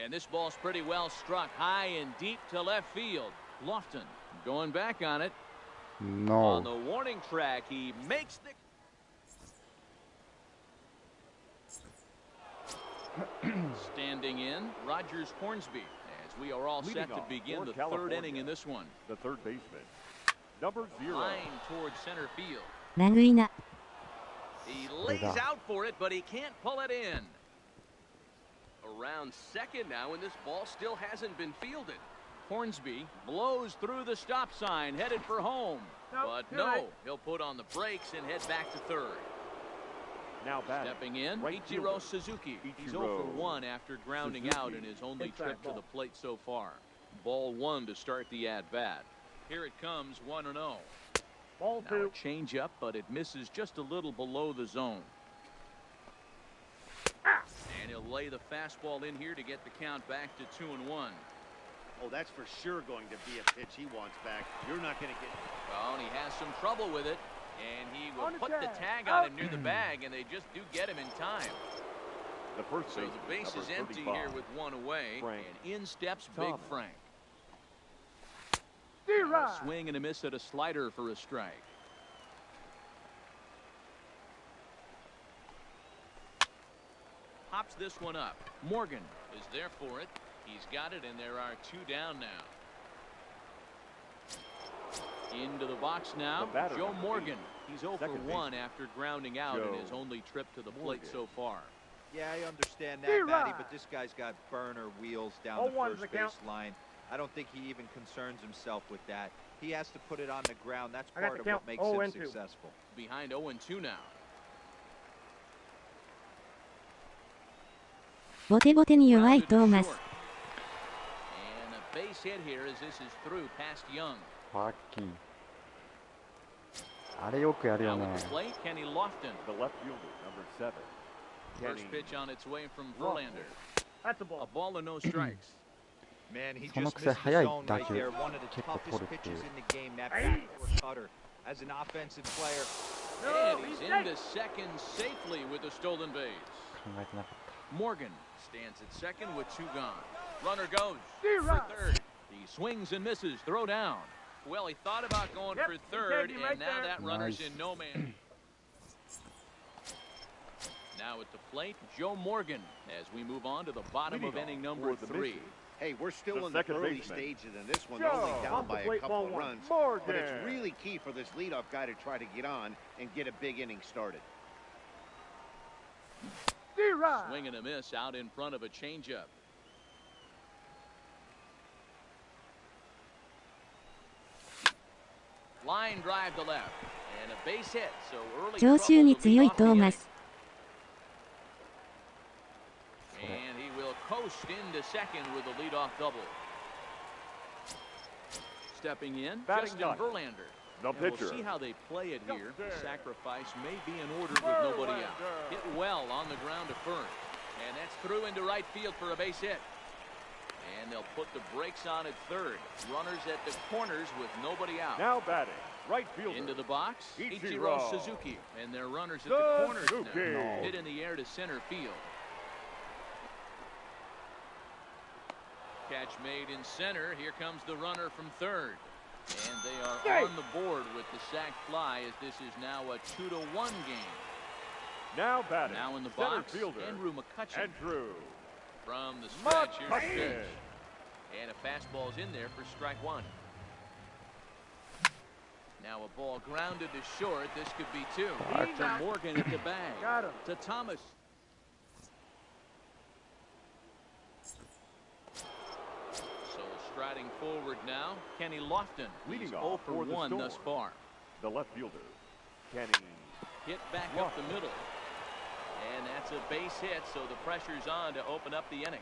And this ball's pretty well struck high and deep to left field. Lofton going back on it. No. On the warning track, he makes the standing in, Rogers Hornsby, as we are all set to begin the third inning in this one. The third baseman, number 0. Line towards center field. 殴りな。 He lays out for it, but he can't pull it in. Around second now, and this ball still hasn't been fielded. Hornsby blows through the stop sign, headed for home. But no, he'll put on the brakes and head back to third. Now batting, Stepping in, right Ichiro fielder. Suzuki. He's Ichiro 0 for 1 after grounding Suzuki. out in his only Inside trip to ball. the plate so far. Ball 1 to start the at-bat. Here it comes, 1-0. Ball Now a 2. change-up, but it misses just a little below the zone. And he'll lay the fastball in here to get the count back to 2-1. Oh, that's for sure going to be a pitch he wants back. You're not going to get... Well, and he has some trouble with it. And he will On the put the tag. tag on him near the bag, and they just do get him in time. The first So baseman, the base is number empty 35. here with 1 away. Frank And in steps Big Thomas. Frank. D-Rod. A swing and a miss at a slider for a strike. Pops this one up. Morgan is there for it. He's got it, and there are 2 down now. Into the box now, The batter, Joe number Morgan. 8, He's 0 for second 1 baseman, after grounding out in Joe his only trip to the plate Morgan. so far. Yeah, I understand that, D-Rod. Matty, but this guy's got burner wheels down the 0-1 is first the count. base line. I don't think he even concerns himself with that. He has to put it on the ground. That's I got part the of what count. makes 0-2. him successful. Behind 0-2 now. ボテボテに弱いトーマス。 And a base base hit here as this is through past Young. ファッキー。あれよくやるよ Now ね。 with the plate, Kenny Lofton. The left fielder, number 7. First pitch on its way from Verlander. That's a A ball. ball and no strikes. Man, he その just くせ missed the 速い zone 打 right 球 there. One of the 結構 toughest 取るっていう pitches in the game, that backdoor cutter. As an offensive player, And he's into second safely with a stolen base. 考えてなかっ Morgan stands at second with 2 gone. Runner goes for third. He swings and misses. Throw down. Well, he thought about going Yep, for he third, tagged him right and now there. that runner's Nice. in no man. Now at the plate, Joe Morgan as we move on to the bottom of Leading inning off number for the 3. Mission. Hey, we're still The in the second early baseman. stages in this one, Joe, only down off the by a plate, couple ball of 1. runs. But it's Morgan. really key for this leadoff guy to try to get on and get a big inning started. D-Rod. Swing and a miss out in front of a changeup. Line drive to left. And a base hit, so early 常習に trouble to 強 lead い off ト the ーマ inning. ス。 And he will coast into second with a leadoff double. Stepping in, Batting Justin ninth, Verlander. The And we'll pitcher. see how they play it here. The Justin sacrifice may be in order with nobody out. Verlander. Hit well on the ground to first. And that's through into right field for a base hit. And they'll put the brakes on at third. Runners at the corners with nobody out. Now batting, right fielder. Into the box, Ichiro Ichiro Suzuki. And their runners at the corners Suzuki. now. No. Hit in the air to center field. Catch made in center. Here comes the runner from third. And they are on the board with the sac fly as this is now a 2-1 game. Now batting, Now in the center box, fielder. Andrew McCutcheon. Andrew. From the stretch, here's the McCutcheon. pitch. And a fastball's in there for strike 1. Now a ball grounded to short. This could be 2. To Morgan at the bag. Got him. To Thomas. So striding forward now, Kenny Lofton. Leading He's off 0 for for the 1 Storm. thus far. The left fielder, Kenny. Hit back up the middle. And that's a base hit, so the pressure's on to open up the inning.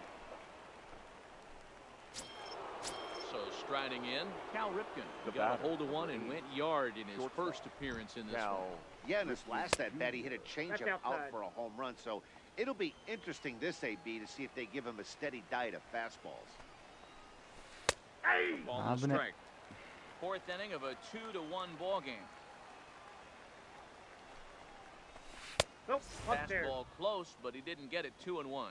So striding in, Cal Ripken The got batter, a hold of one and went yard in his shortstop. first appearance in this Now, one. Yeah, in his last at bat, he hit a changeup out outside. for a home run. So it'll be interesting this AB to see if they give him a steady diet of fastballs. Ball and Abne. strike. Fourth inning of a 2-1 ball game. Nope, up there. Fastball close, but he didn't get it 2-1.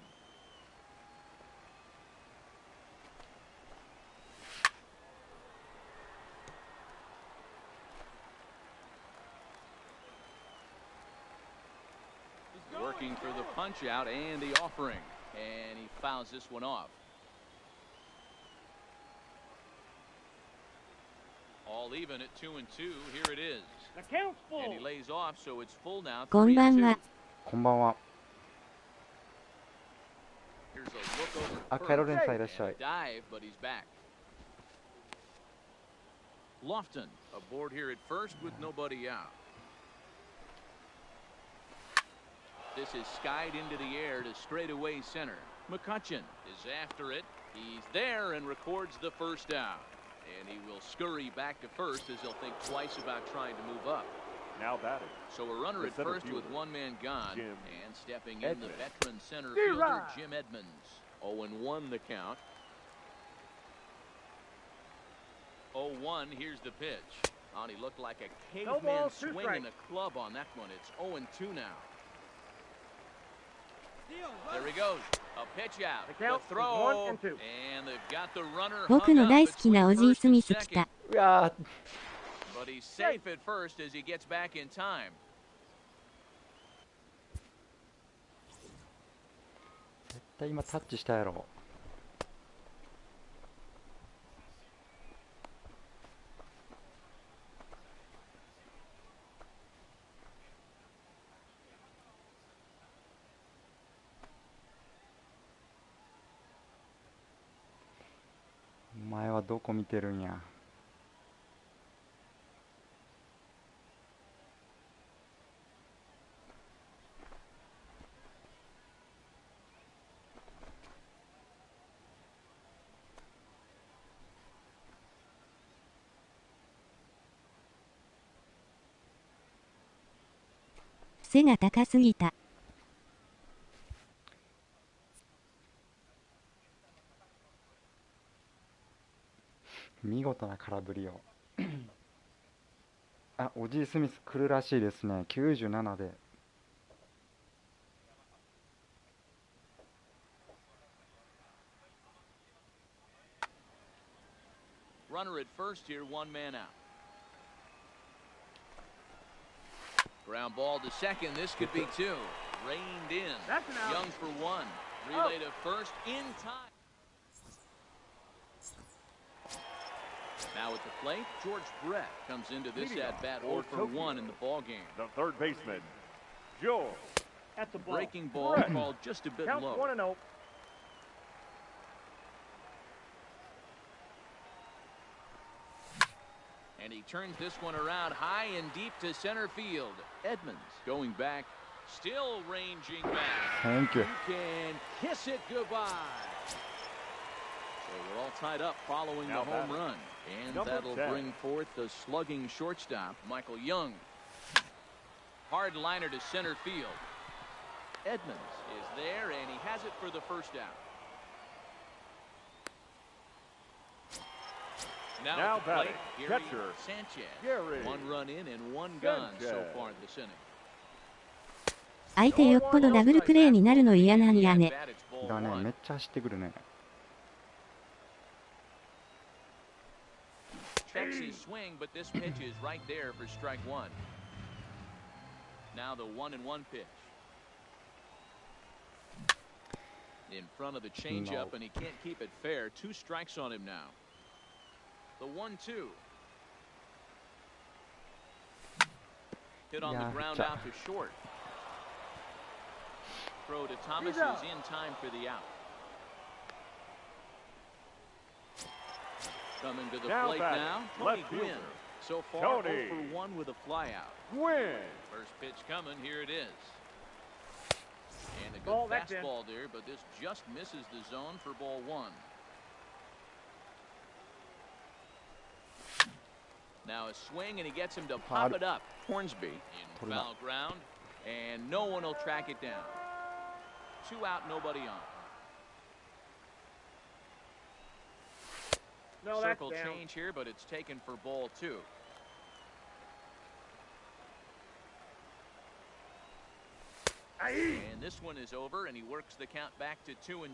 Working for the punch out and the offering, and he fouls this one off. All even at 2-2. Here it is. The count's full. And he lays off, so it's full now. こんばん 3-2. は。こんばんは。 Here's a look over あ、 first. カイロレンさんいらっしゃ And い a。dive, but he's back. Lofton aboard here at first with nobody out. This is skied into the air to straightaway center. McCutcheon is after it. He's there and records the first out. And he will scurry back to first as he'll think twice about trying to move up. now batting, So a runner The at center first with fielder, one man gone. Jim And stepping in the Edmonds. veteran center D-Rod. fielder, Jim Edmonds. 0-1 the count. 0-1, here's the pitch. And he looked like a No caveman balls, 2 swinging strikes. a club on that one. It's 0-2 now. There he goes. A pitch out. The count is throw. 1 and 2. And they've got the runner 僕 hung の up 大好きな between オジー・ first スミ and ス来 second. た。うわー But he's safe at first as he gets back in time. 絶対今タッチしたやろ。お前はどこ見てるんや。背が高すぎた。見事な空振りを。あ、オジー・スミス来るらしいですね。97で。Runner at first here, one man out. Ground ball to second. This could be two. Reined in. That's an out. Young for one. Relay to first in time. Now at the plate, George Brett comes into this at-bat 0 for 1 in the ball game. The third baseman, George. That's a ball. Breaking ball called just a bit Count low. 1-0. And he turns this one around high and deep to center field. Edmonds going back, still ranging back. Thank you. You can kiss it goodbye. So we're all tied up following Now the home batting. run. And Number that'll 10. bring forth the slugging shortstop, Michael Young. Hard liner to center field. Edmonds is there, and he has it for the first out. Now at the plate, batting, Gary catcher, Sanchez. Gary 1 run in and 1 gone so Sanchez. far this inning. 相手よっぽどダブルプレーになるの嫌なんやね。 At-bat, it's ball だね、 one. めっちゃ走ってくるね。 Checks his swing, but this pitch is right there for strike one. Now the 1-1 pitch. In front of the changeup, and he can't keep it fair. 2 strikes on him now. The 1-2. Hit on the Yeah, ground cha- out to short. Throw to Thomas He's out. is in time for the out. Coming to the Now plate batting, now, Tony left Gwynn. fielder, So far, Tony 0 for 1 with a flyout. Win. First pitch coming, here it is. And a good Ball, that's in. fastball there, but this just misses the zone for ball 1. Now a swing, and he gets him to pop it up. Hornsby in Put him foul ground, and no one will track it down. 2 out, nobody on. No, that's Circle down. change here, but it's taken for ball 2. And this one is over, and he works the count back to 2-2.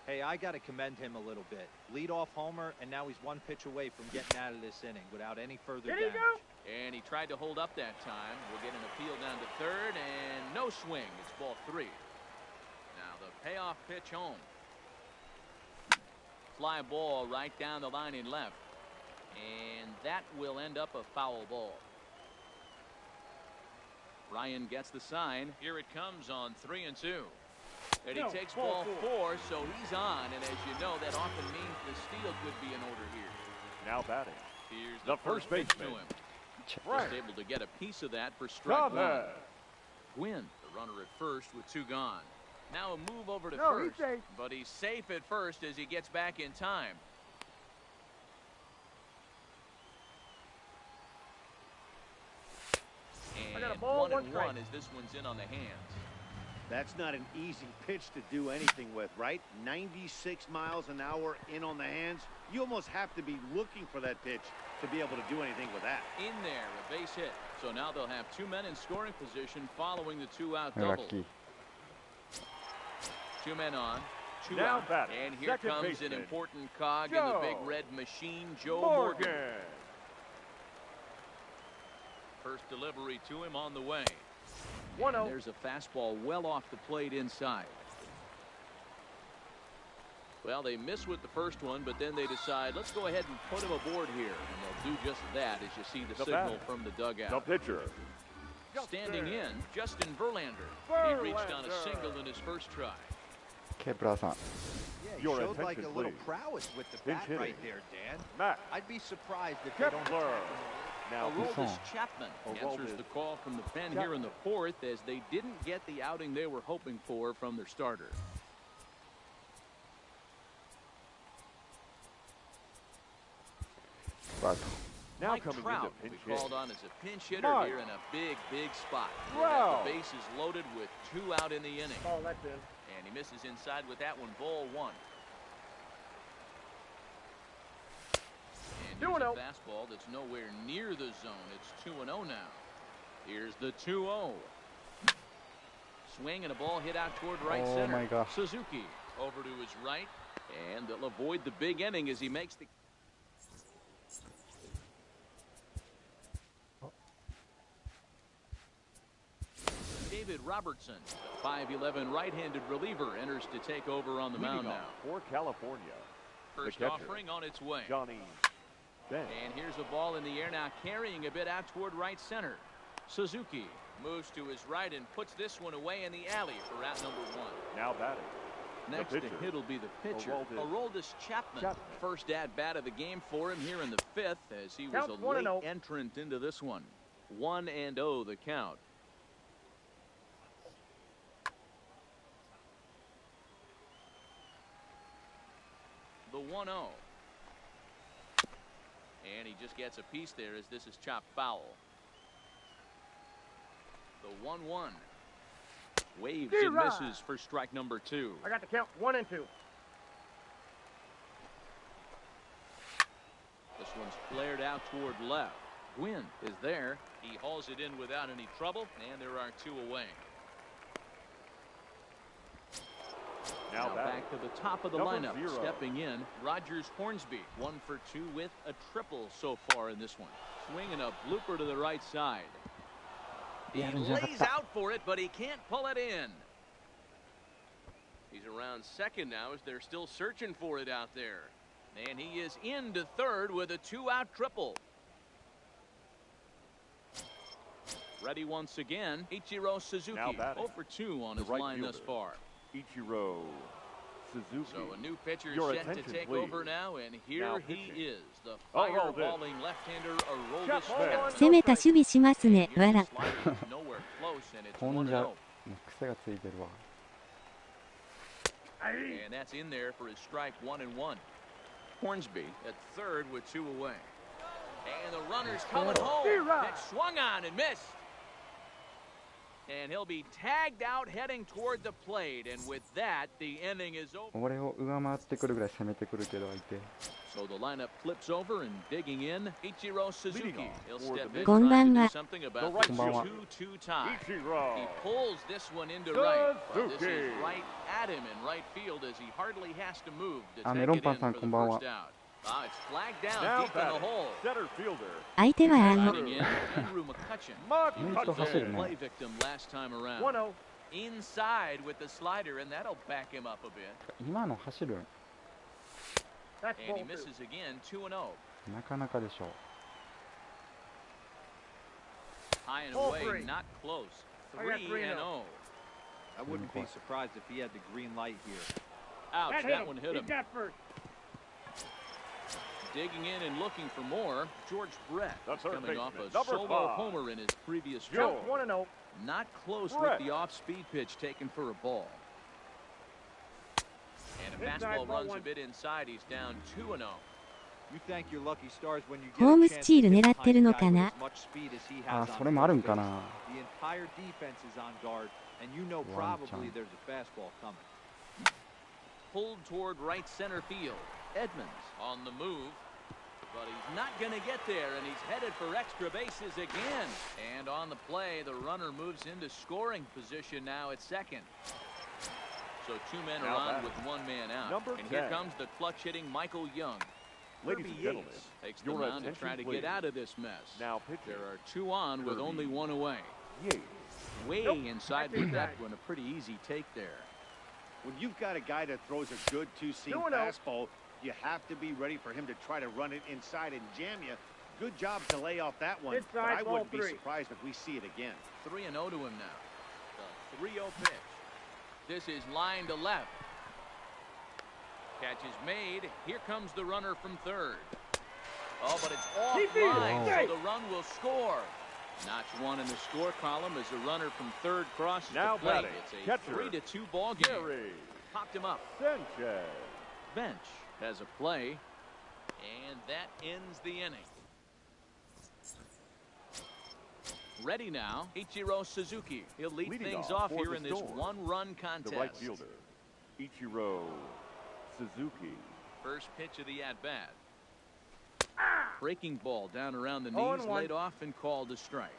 Hey, I got to commend him a little bit. Lead-off homer, and now he's 1 pitch away from getting out of this inning without any further There you damage. go. And he tried to hold up that time. We'll get an appeal down to third, and no swing. It's ball 3. Now the payoff pitch home. Fly ball right down the line in left. And that will end up a foul ball. Ryan gets the sign. Here it comes on 3-2. And he No, takes ball ball 4, so he's on. And as you know, that often means the steal could be in order here. Now batting, Here's the the first pitch to baseman, him. Right. Just able to get a piece of that for strike 1. Thomas. Gwynn, the runner at first with 2 gone. Now a move over to No, he's first, safe. but he's safe at first as he gets back in time. I got a And ball, 1-1 1 strike. as this one's in on the hands. That's not an easy pitch to do anything with, right? 96 miles an hour in on the hands. You almost have to be looking for that pitch to be able to do anything with that. In there, a base hit. So now they'll have 2 men in scoring position following the 2-out double. Lucky. 2 men on, 2 Now out. batting, And here second comes baseman, an important cog in the Joe big red machine, Joe Morgan. Morgan. First delivery to him on the way. 1-0. And there's a fastball well off the plate inside. Well, they miss with the first one, but then they decide, let's go ahead and put him aboard here. And they'll do just that as you see the signal batter, from the The dugout. pitcher, Standing in, Justin Verlander. He reached on a single in his first try. ケプラーさん。 Yeah, he Your showed like a attention, little please. prowess with the Pinch bat hitting. right there, Dan. Matt I'd be surprised if they don't attack Kepler. him. Now Aroldis Chapman answers Aroldis the call from the pen here in the 4th as they didn't get the outing they were hoping for from their starter. Now Mike coming Trout into will be pinch hit. called on as a pinch hitter Mike here in a big, big spot. Trout. The base is loaded with 2 out in the inning. Oh, that's in. And he misses inside with that one, ball 1. And here's a 2-0. fastball that's nowhere near the zone. It's 2-0 now. Here's the 2-0. Swing and a ball hit out toward right Oh center. my gosh. Suzuki over to his right. And they'll avoid the big inning as he makes the... David Robertson, the 5'11" right-handed reliever, enters to take over on the mound Leading now. off for California, First catcher, offering on its way. Johnny Bench. And here's a ball in the air now, carrying a bit out toward right center. Suzuki moves to his right and puts this one away in the alley for out number 1. Now batting. Next The to pitcher, hit will be the pitcher, Aroldis Chapman. First at-bat of the game for him here in the 5th as he was Count a 1-0. late entrant into this one. 1-0 the count. The 1-0. And he just gets a piece there as this is chopped foul. The 1-1. Waves and misses for strike number 2. I got the count 1 and 2. This one's flared out toward left. Gwynn is there. He hauls it in without any trouble, and there are 2 away. Now back to the top of the Number lineup. 0. Stepping in, Rogers Hornsby. 1 for 2 with a triple so far in this one. Swinging a blooper to the right side. He lays out for it, but he can't pull it in. He's around second now as they're still searching for it out there. And he is into third with a 2-out triple. Ready once again, Ichiro Suzuki. Now batting. 0 for 2 on his The right line thus fielder. far. Ichiro Suzuki. So a new pitcher Your set to attention, take please. over now, and here Now he pitching. is, the Aroldis. fireballing left-hander Aroldis Chapman. Chapman. 攻めた守備しますね。 Here's わ the ら。 slider, it's nowhere close, and it's 飛んじゃう。 1-0. もう癖がついてるわ。 And that's in there for his strike 1-1. Hornsby at third with 2 away. And the runner's coming home. Pitch swung on and missed. And he'll be tagged out heading toward the plate. And with that, the inning is over. 俺を上回ってくるぐらい攻めてくるけど相手。 So the lineup flips over and digging in, Ichiro Suzuki. Leading off He'll for step the in Konbanwa. trying to do something about The right this fielder. 2-2 tie. Ichiro. He pulls this one into right. But this is Suzuki. right at him in right field as he hardly has to move to Ah, take Melon it Pan in san, for the konbanwa. first out. It's flagged down Now deep in the batting. hole. Center fielder. 相手はRiding in, Andrew McCutcheon. He was the McCutcheon. home play victim last time around. 1-0. Inside with the slider, and that'll back him up a bit. 今の走るん That's And he ball 2. misses again, 2-0. なかなかでしょう。 High and Ball away, 3. not close. I got 3-0. I wouldn't be surprised if he had the green light here. Ouch, That that one hit He him. got first. Digging in and looking for more, George Brett The is third coming off baseman, a number solo 5. homer in his previous Joe. trip. Count 1-0. Not close Brett. with the off-speed pitch taken for a ball. And a Inside, fastball ball runs a 1. bit inside. He's down 2-0. You thank your lucky stars when you get ホーム a ス chance チール to get 狙ってるの behind か a guy な with as much speed as he あ has ー、 on それもあるん first か base. な。 The entire defense is on guard, and you know One probably time. there's a fastball coming. Pulled toward right center field. Edmonds on the move. But he's not going to get there, and he's headed for extra bases again. And on the play, the runner moves into scoring position now at second. So 2 men are Now on batting. with 1 man out. Number And here 10. comes the clutch-hitting Michael Young. Ladies and gentlemen, Takes the your mound to attention, try to please. get out of this mess. Now pitching. There are 2 on with Kirby. only 1 away. Yates. Way Nope, inside that's with that inside. one. A pretty easy take there. When you've got a guy that throws a good two-seam 2-0. fastball, you have to be ready for him to try to run it inside and jam you. Good job to lay off that one, but Inside, I ball wouldn't be 3. surprised if we see it again. 3-0 to him now. The 3-0 pitch. This is line to left. Catch is made. Here comes the runner from third. Oh, but it's offline, so the run will score. Notch 1 in the score column as the runner from third crosses Now the plate. batting, It's a catcher, 3-2 ball game. Gary Popped him up. Sanchez. Bench has a play, and that ends the inning. Ready now, Ichiro Suzuki. He'll lead Leading things off off for here the in this Storm, one-run The contest. right fielder, Ichiro Suzuki. First pitch of the at-bat. Breaking ball down around the 0-1. knees, laid off and called a strike.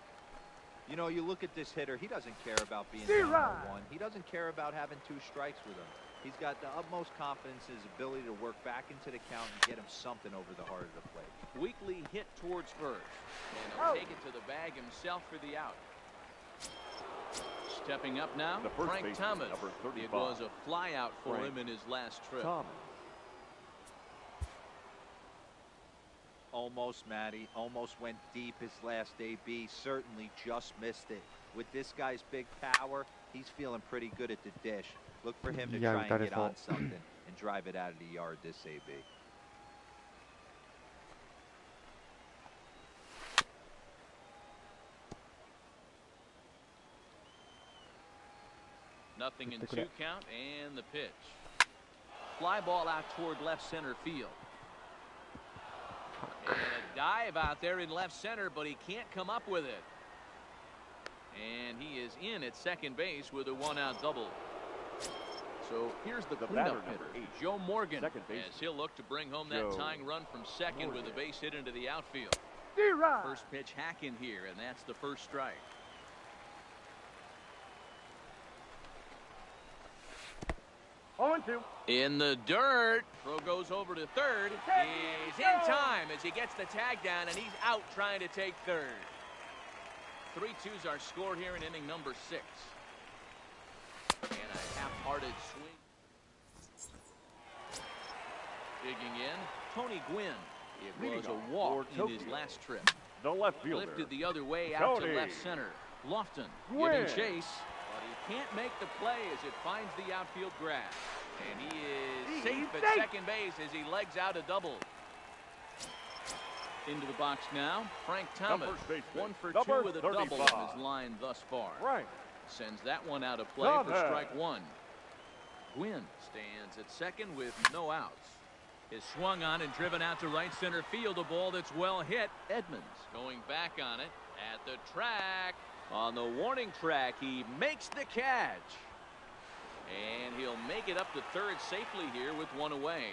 You know, you look at this hitter, he doesn't care about being down 0-1. He doesn't care about having 2 strikes with him. He's got the utmost confidence in his ability to work back into the count and get him something over the heart of the plate. Weakly hit towards first, and he'll take it to the bag himself for the out. Stepping up now, The first Frank baseman, Thomas. number It 35. was a fly out for Frank him in his last trip. Thomas. Almost, Matty. Almost went deep his last AB. Certainly just missed it. With this guy's big power, he's feeling pretty good at the dish. Look for him to try and get on something and drive it out of the yard this AB. Nothing in 2 count, and the pitch. Fly ball out toward left center field. And a dive out there in left center, but he can't come up with it. And he is in at second base with a 1-out double. So here's the cleanup hitter, Joe Morgan, as he'll look to bring home that tying run from second with a base hit into the outfield. First pitch hack in here, and that's the first strike. In the dirt. Throw goes over to third. He's in time as he gets the tag down, and he's out trying to take third. 3-2's our score here in inning number 6. And a half-hearted swing. Digging in, Tony Gwynn. It was a walk in his last trip. The left fielder. Lifted the other way out to left center. Lofton giving chase, but he can't make the play as it finds the outfield grass. And he is safe at second base as he legs out a double. Into the box now, Frank Thomas. 1 for 2 with a double on his line thus far. Sends that one out of play for strike 1. Gwynn stands at second with no outs. Is swung on and driven out to right center field. A ball that's well hit. Edmonds going back on it at the track. On the warning track, he makes the catch. And he'll make it up to third safely here with 1 away.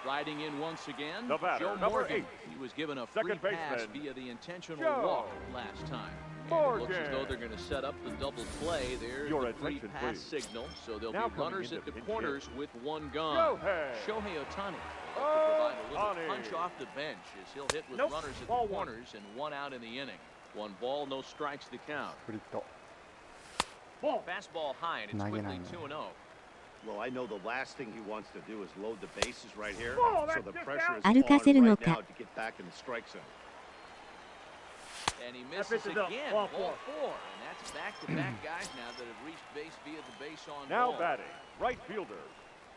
Riding in once again, Joe Morgan. He was given a free pass via the intentional walk last time. And it looks as though they're going to set up the double play. There's the free pass signal, so there'll be runners at the corners with 1 gone. Shohei Ohtani will provide a little punch off the bench as he'll hit with runners at the corners and 1 out in the inning. 1 ball, no strikes to count. Fastball high, and it's quickly 2-0. Well, I know the last thing he wants to do is load the bases right here, so the pressure is歩かせる on の right か。 now to get back in the strike zone. And he misses again. Ball 4. And that's back-to-back guys now that have reached base via the base on Now ball. batting, right fielder,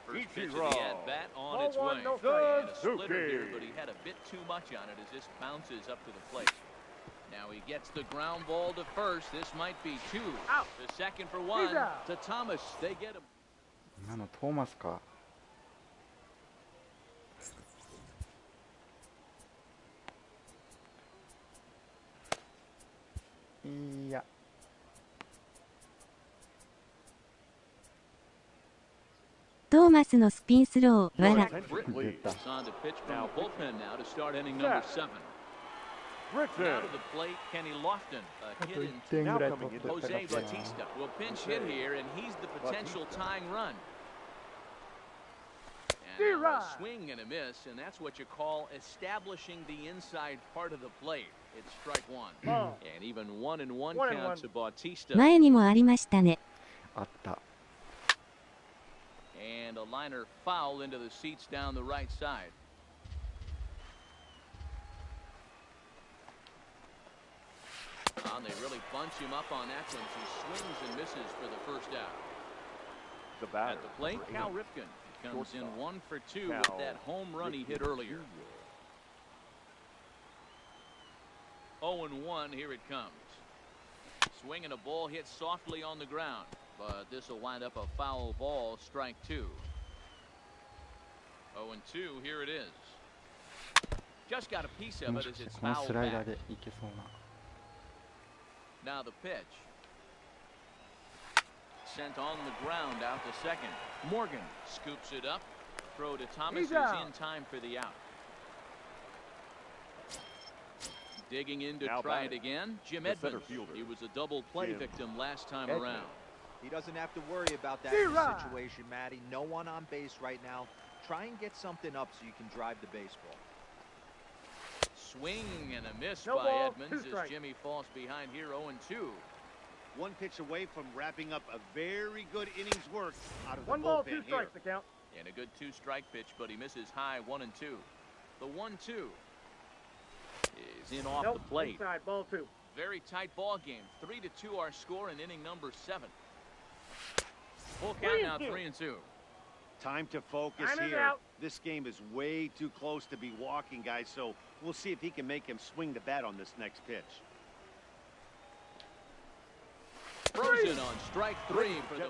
First pitch of the at-bat on its way. And a splitter here, but he had a bit too much on it as this bounces up to the plate. Now he gets the ground ball to first. This might be 2. Out. The second for 1 to Thomas. They get him. 今のトーマスか。いや。トーマスのスピンスロー、わら。 Britley is on to pitch from the bullpen now to start inning number 7. Now to the plate, Kenny Lofton. A hit in 点ぐらい取って Jose Bautista will pinch hit here, and he's the potential tying run. And a swing and a miss, and that's what you call establishing the inside part of the plate. It's strike 1. And even 1-1 count to Bautista. 前にもありましたね。あった。 And a liner foul into the seats down the right side. And they really bunch him up on that one. He swings and misses for the first out. The batter. At the plate, Cal Ripken comes in 1 for 2 with that home run he hit earlier. 0-1, here it comes. Swing and a ball hit softly on the ground, but this will wind up a foul ball, strike 2. 0-2, here it is. Just got a piece of も it しか as して it's この fouled スライダー back. でいけそうな。Now the pitch. Sent on the ground out to second. Morgan scoops it up. Throw to Thomas is in time for the out. Digging in to try it again. Jim Edmonds. He was a double play victim last time around. He doesn't have to worry about that situation, Matty. No one on base right now. Try and get something up so you can drive the baseball. Swing and a miss by Edmonds as Jimmy falls behind here 0-2. One pitch away from wrapping up a very good innings work out of the One ball, bullpen 2 strikes here. to count. And a good 2-strike pitch, but he misses high 1-2. The 1-2 is in off the plate. Inside, ball 2. Very tight ball game. 3-2 our score in inning number 7. Full count now, 3-2. Time to focus here. This game is way too close to be walking, guys, so we'll see if he can make him swing the bat on this next pitch. Frozen on strike 3 for the...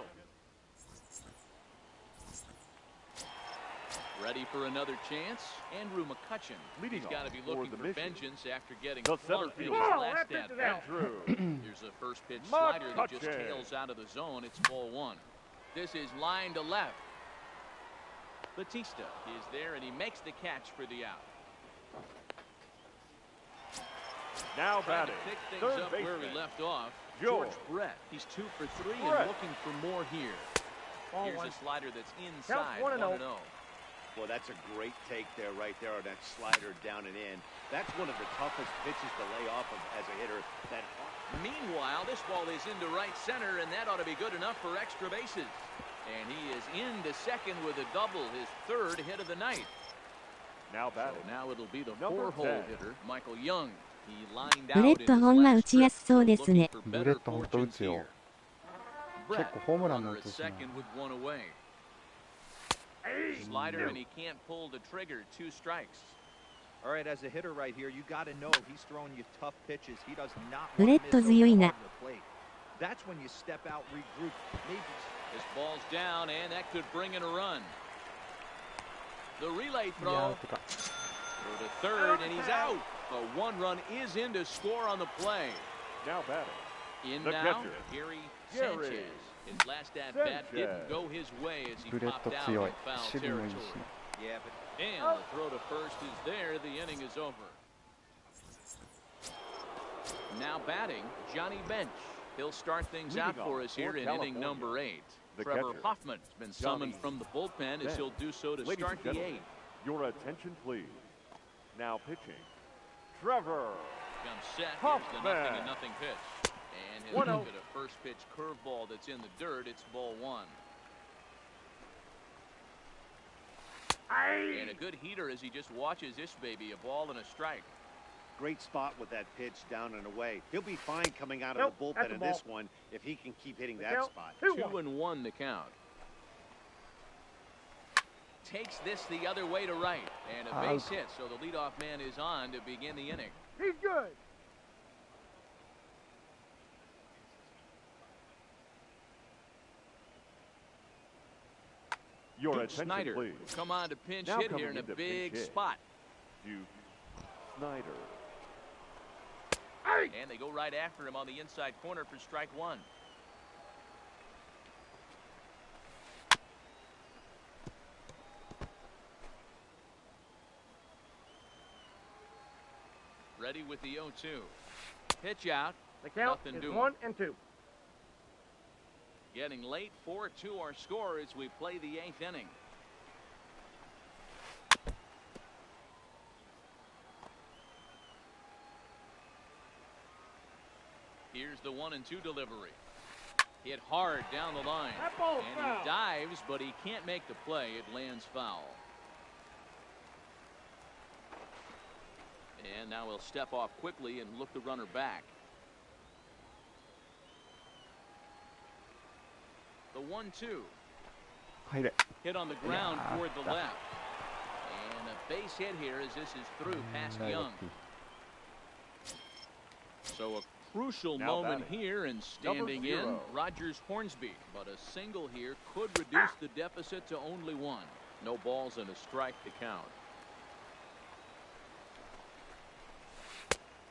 Ready for another chance? Andrew McCutcheon. He's got to be looking for vengeance after getting clunked in his last at bat. Here's a first pitch slider that just tails out of the zone. It's ball 1. This is line to left. Batista is there, and he makes the catch for the out. Now Trying batting, to pick things third up where baseman, we left off. Joel. George Brett. He's 2 for 3 Brett. and looking for more here. Ball Here's 1. a slider that's inside. Counts 1-0. 1-0. Well, that's a great take there, right there, on that slider down and in. That's one of the toughest pitches to lay off of as a hitter. Meanwhile, this ball is into right center, and that ought to be good enough for extra bases. And he is into second with a double, his 3rd hit of the night. Now So batting, now it'll be the Number 4-hole 10. hitter, Michael Young. He lined ブ out レ in ット his ほんま last 打ちやすそうですね。 trip, looking for ブ better レットほんと打 fortunes つよ。 here. 結 Brett, 構ホームランも runner 打 at つしな。 second with 1 away. Slider, and he can't pull the trigger. 2 strikes. All right, as a hitter right here, you got to know he's throwing you tough pitches. He does not ブ want レッ to ト miss 強い over な。 on the plate. That's when you step out, regroup, maybe. This ball's down, and that could bring in a run. The relay いや throw ーてか through to third, and he's out. A 1 run is in to score on the play. now batting, In The now, catcher. Gary Gary Sanchez. His last at bat didn't Sanchez. go his way as he ブレット popped out 強 in い。 foul 守備もいいし territory. な。 Yeah, but And the throw to first is there. The inning is over. Now batting, Johnny Bench. He'll start things Leading out for off us here for in inning California, number 8. the Trevor catcher, Hoffman's been summoned Johnny from the bullpen as Bench. he'll do so to Ladies start and the gentlemen, 8th. your attention please. Now pitching, Trevor. Comes set. Here's the Hoffman. 0-0 pitch. And he'll 1-0. look at a first pitch curveball that's in the dirt. It's ball 1. And a good heater as he just watches this baby, a ball and a strike. Great spot with that pitch down and away. He'll be fine coming out of Nope, the bullpen that's a in this ball. one if he can keep hitting The that count, spot. 2-1 the count. Takes this the other way to right. And a base hit, so the leadoff man is on to begin the inning. He's good. Your Duke attention Snyder please. come on to pinch Now hit coming here in a in to big pinch hit. spot. Duke Snyder. And they go right after him on the inside corner for strike 1. Ready with the 0-2. Pitch out. The count Nothing is doing. 1-2. Getting late, 4-2 our score as we play the 8th inning. Here's the 1-2 delivery. Hit hard down the line. That ball's And foul. he dives, but he can't make the play. It lands foul. And now he'll step off quickly and look the runner back. The 1-2. 入れ。 Hit on the ground Yeah, toward the that- left. And a base hit here as this is through past ナイ Young. ロビ So a crucial Now moment batting, here and standing in 0. Rogers Hornsby. But a single here could reduce the deficit to only 1. No balls and a strike to count.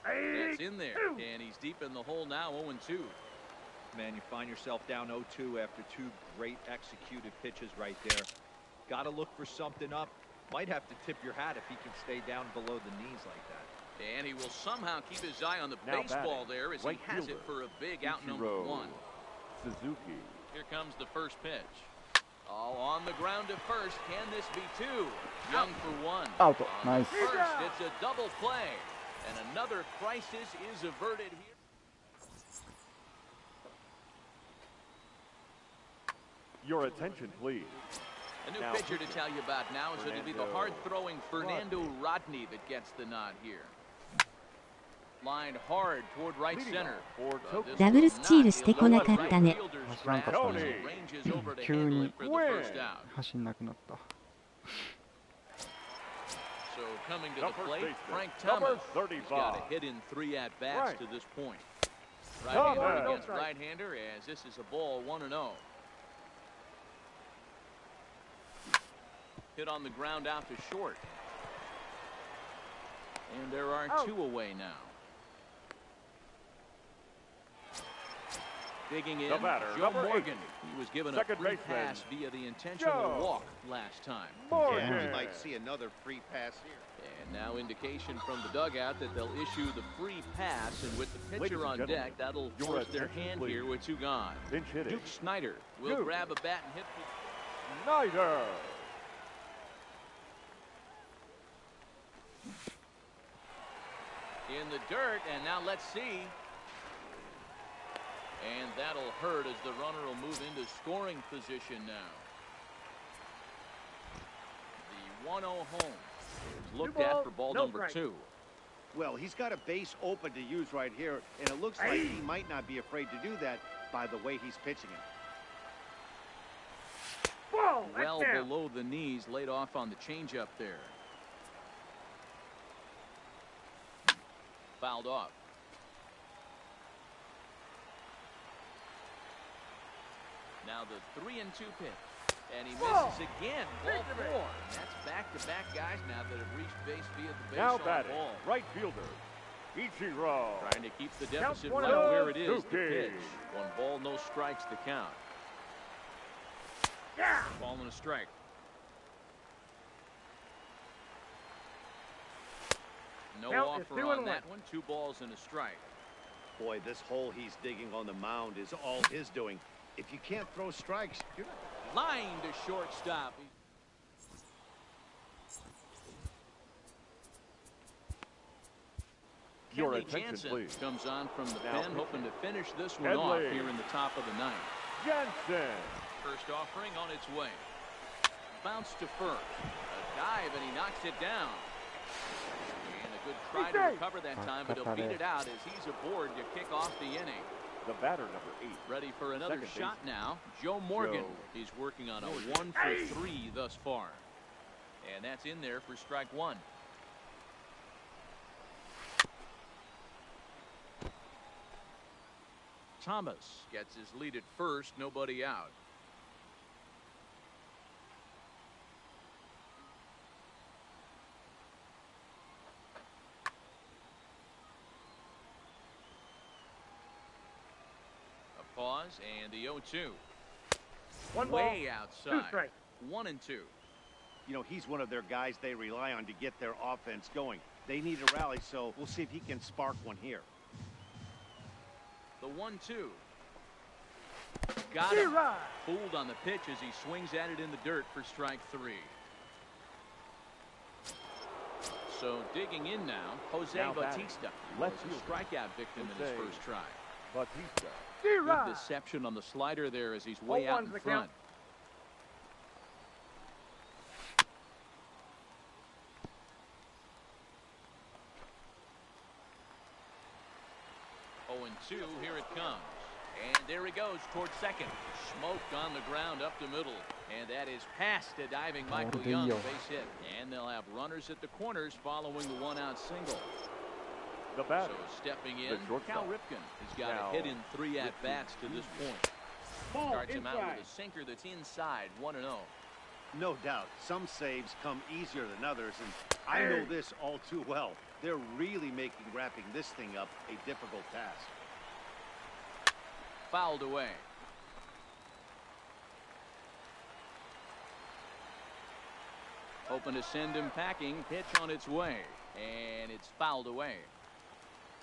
That That's in there, and he's deep in the hole now, 0-2. Man, you find yourself down 0-2 after two great executed pitches right there. Got to look for something up. Might have to tip your hat if he can stay down below the knees like that. And he will somehow keep his eye on the Now baseball batting, there as right he has fielder, it for a big out number Ichiro 1. Suzuki. Here comes the first pitch. Oh, on the ground to first. Can this be 2? Young for 1. Out. On Nice. First, it's a double play. And another crisis is averted here. Your attention, please. A new Now, pitcher to tell you about now is it'll be the hard-throwing Fernando Rodney that gets the nod here. Lined hard toward right center. ダブルスチールしてこなかったね。走らんかったね。急に走んなくなった。So coming to the plate, Frank Thomas. He's got a hit in 3 at-bats to this point. Right-hander against right-hander as this is a ball 1-0. Hit on the ground out to short. And there are 2 away now. Digging in, Joe Morgan. He was given a free pass via the intentional walk last time. Yeah, he might see another free pass here. And now indication from the dugout that they'll issue the free pass, and with the pitcher on deck, that'll force their hand here with 2 gone. Duke Snyder will grab a bat and hit. Snyder. In the dirt, and now let's see. And that'll hurt as the runner will move into scoring position now. The 1-0 home is looked at for ball number 2. Well, he's got a base open to use right here, and it looks like he might not be afraid to do that by the way he's pitching it. Well below the knees, laid off on the changeup there. Fouled off. Now the 3-2 pitch. And he misses again. Ball 4. That's back-to-back guys now that have reached base via the base Now on batting, ball. right fielder, Ichiro. Trying to keep the deficit right where it is. The pitch. 1 ball, no strikes to count. Ball and a strike. No offer on that one. 2 balls and a strike. Boy, this hole he's digging on the mound is all his doing. If you can't throw strikes, you're not. Line to shortstop. Your Kenny attention, Jansen please. comes on from the Now, pen, hoping to finish this one Headley. off here in the top of the 9th. Jansen. First offering on its way. Bounce to first. A dive, and he knocks it down. And a good try to recover that time, but he'll beat it out as he's aboard to kick off the inning. The batter, number 8. Ready for another Second shot baseman. now. Joe Morgan. Joe. He's working on a 1 for 3 thus far. And that's in there for strike 1. Thomas gets his lead at first, nobody out. A pause and the 0-2. 1 ball, Way 2 outside. strikes. 1-2. You know, he's one of their guys they rely on to get their offense going. They need a rally, so we'll see if he can spark one here. The 1-2. Got him. Fooled on the pitch as he swings at it in the dirt for strike 3. So digging in now, Jose Now Bautista. Let's Was a strikeout victim in his Jose. first try. Bautista. Good deception on the slider there as he's way out in front. Oh, and 2, here it comes. And there he goes towards second. Smoke on the ground up the middle. And that is past a diving Michael Young, base hit. And they'll have runners at the corners following the 1-out single. The batter. So stepping in, The shortstop. Cal Ripken has got Now, a hit in 3 at-bats to this point. Starts him out with a sinker that's inside, 1-0. No doubt, some saves come easier than others, and I know this all too well. They're really making wrapping this thing up a difficult task. Fouled away. Hoping to send him packing. Pitch on its way, and it's fouled away.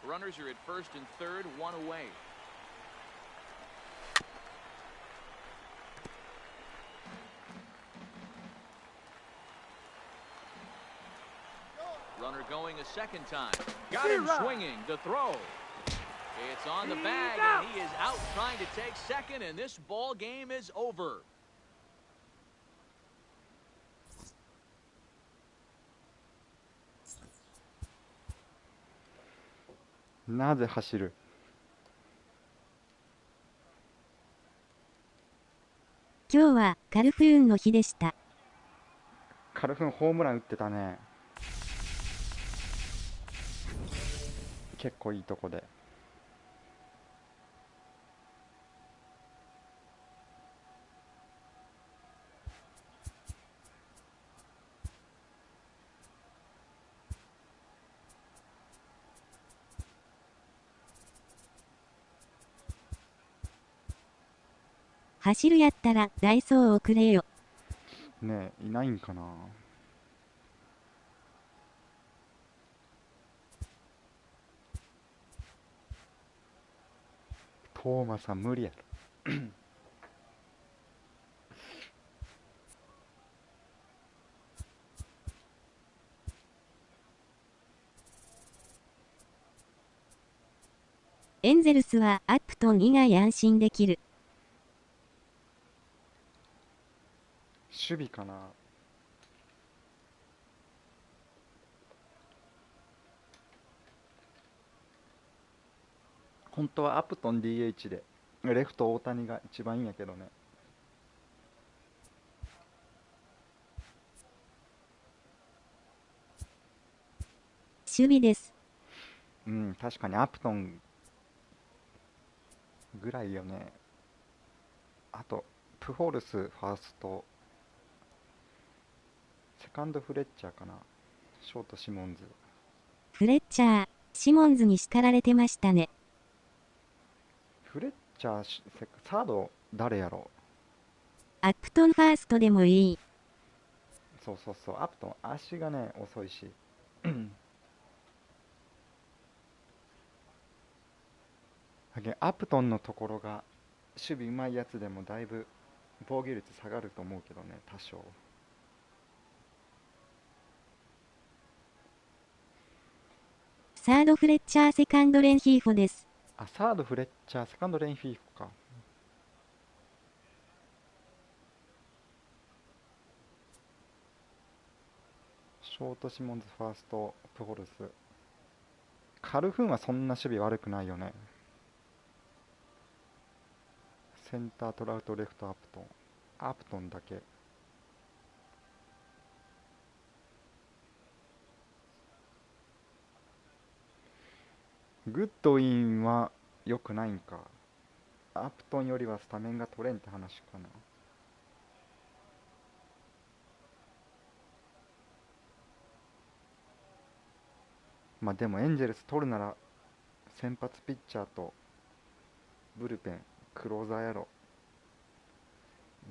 Runners are at first and third, one away. Runner going a second time. Got him swinging. The throw. It's on the bag, and he is out trying to take second, and this ball game is over. なぜ走る？今日はカルフーンの日でした。カルフーンホームラン打ってたね。結構いいとこで。走るやったらダイソーをくれよ。ねえ、いないんかな。トーマさん無理やろ。エンゼルスはアップトン以外安心できる。守備かな。本当はアプトン DH でレフト大谷が一番いいんやけどね。守備です。うん、確かにアプトンぐらいよね。あとプホルスファースト、セカンドフレッチャーかな、ショートシモンズ。フレッチャー、シモンズに叱られてましたね。フレッチャー、サード誰やろ。アップトンファーストでもいい。そうそうそう、アプトン足がね遅いしアプトンのところが守備うまいやつでもだいぶ防御率下がると思うけどね、多少。サードフレッチャー、セカンドレンヒーフォです。あ、サードフレッチャー、セカンドレンフィーフか。ショートシモンズ、ファーストプホルス。カルフーンはそんな守備悪くないよね。センタートラウト、レフトアプトン。アプトンだけ。グッドウィンは良くないんか。アプトンよりはスタメンが取れんって話かな。まあでもエンジェルス取るなら先発ピッチャーとブルペン、クローザーやろ。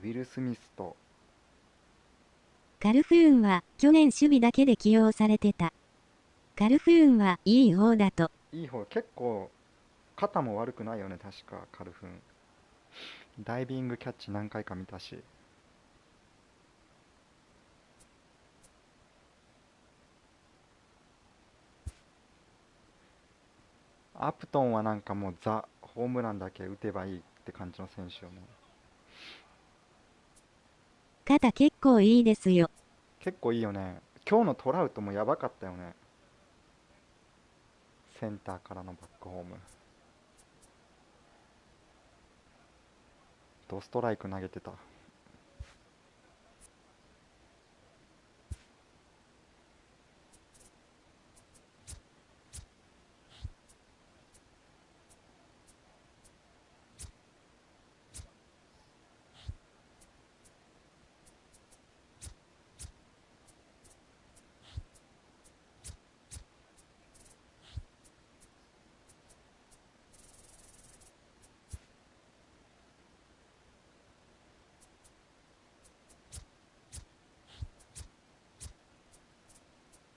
ウィル・スミスと。カルフーンは去年守備だけで起用されてた。カルフーンはいい方だと。いい方、結構肩も悪くないよね、確かカルフーン。ダイビングキャッチ何回か見たし。アプトンはなんかもうザ・ホームランだけ打てばいいって感じの選手よね。肩結構いいですよ。結構いいよね。今日のトラウトもやばかったよね。センターからのバックホーム。ドストライク投げてた。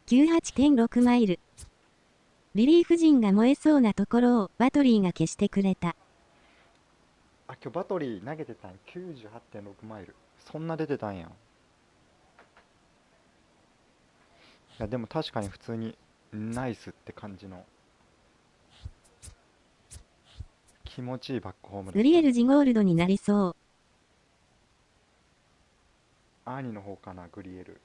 98.6 マイル。リリーフ陣が燃えそうなところをバトリーが消してくれた。あ、今日バトリー投げてたんや。98.6 マイル。そんな出てたんや。いや、でも確かに普通にナイスって感じの気持ちいいバックホームだった。グリエルジゴールドになりそう。兄の方かな、グリエル。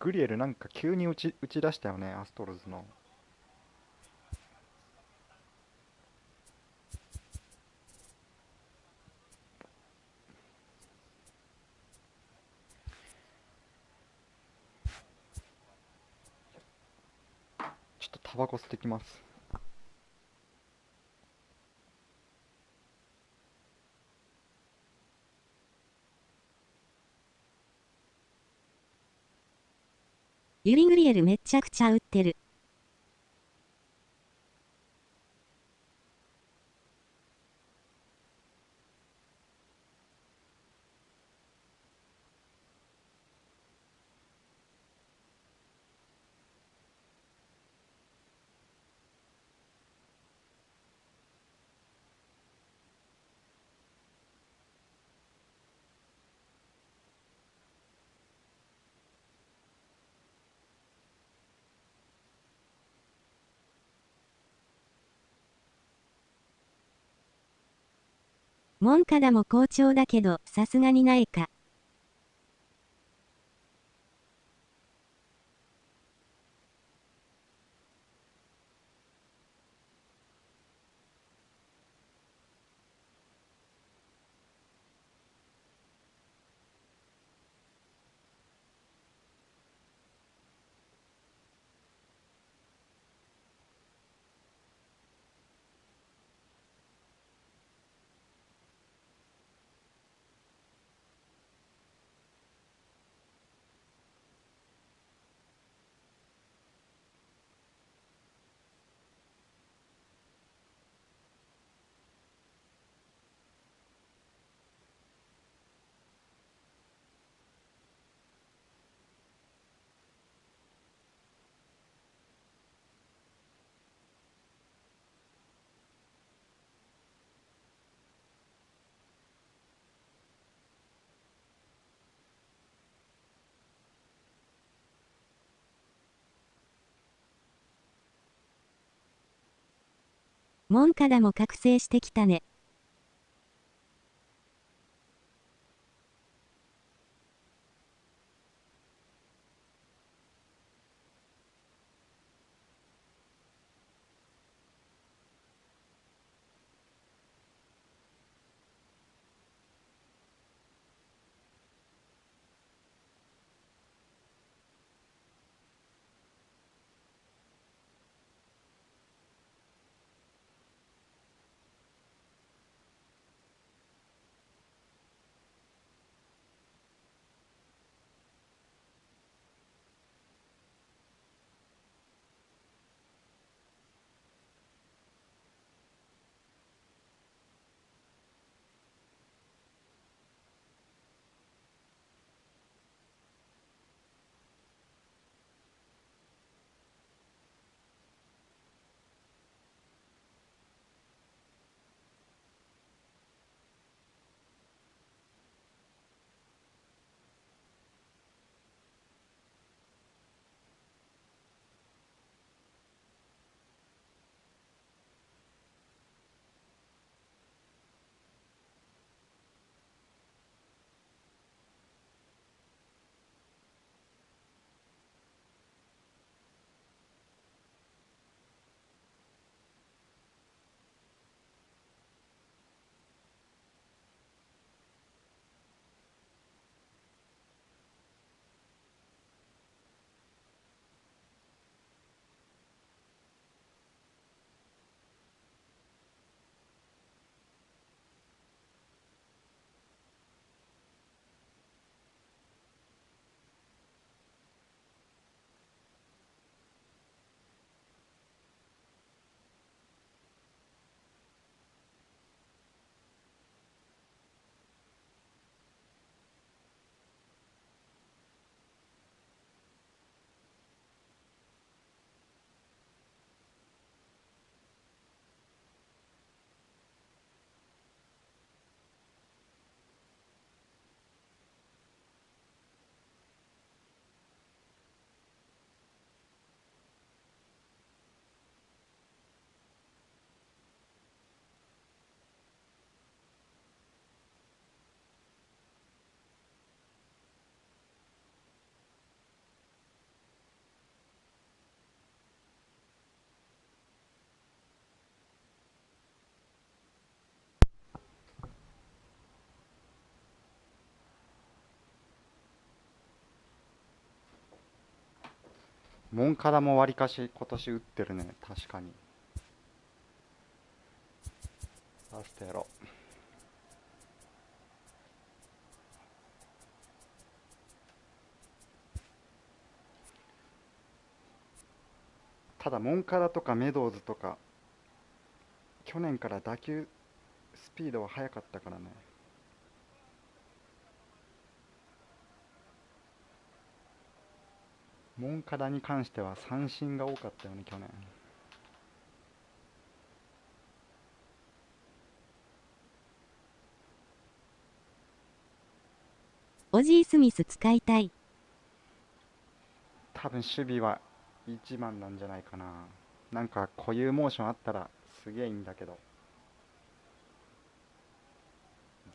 グリエルなんか急に打ち出したよね、アストロズの。ちょっとタバコ吸ってきます。ユリ・グリエルめっちゃくちゃ打ってる。モンカダも好調だけど、さすがにないか。モンカダも覚醒してきたね。モンカダもわりかし今年打ってるね。確かに。ラストやろう。ただモンカダとかメドウズとか去年から打球スピードは速かったからね。モンカダに関しては三振が多かったよね去年。オジー・スミス使いたい。多分守備は一番なんじゃないかな。なんか固有モーションあったらすげえいいんだけど、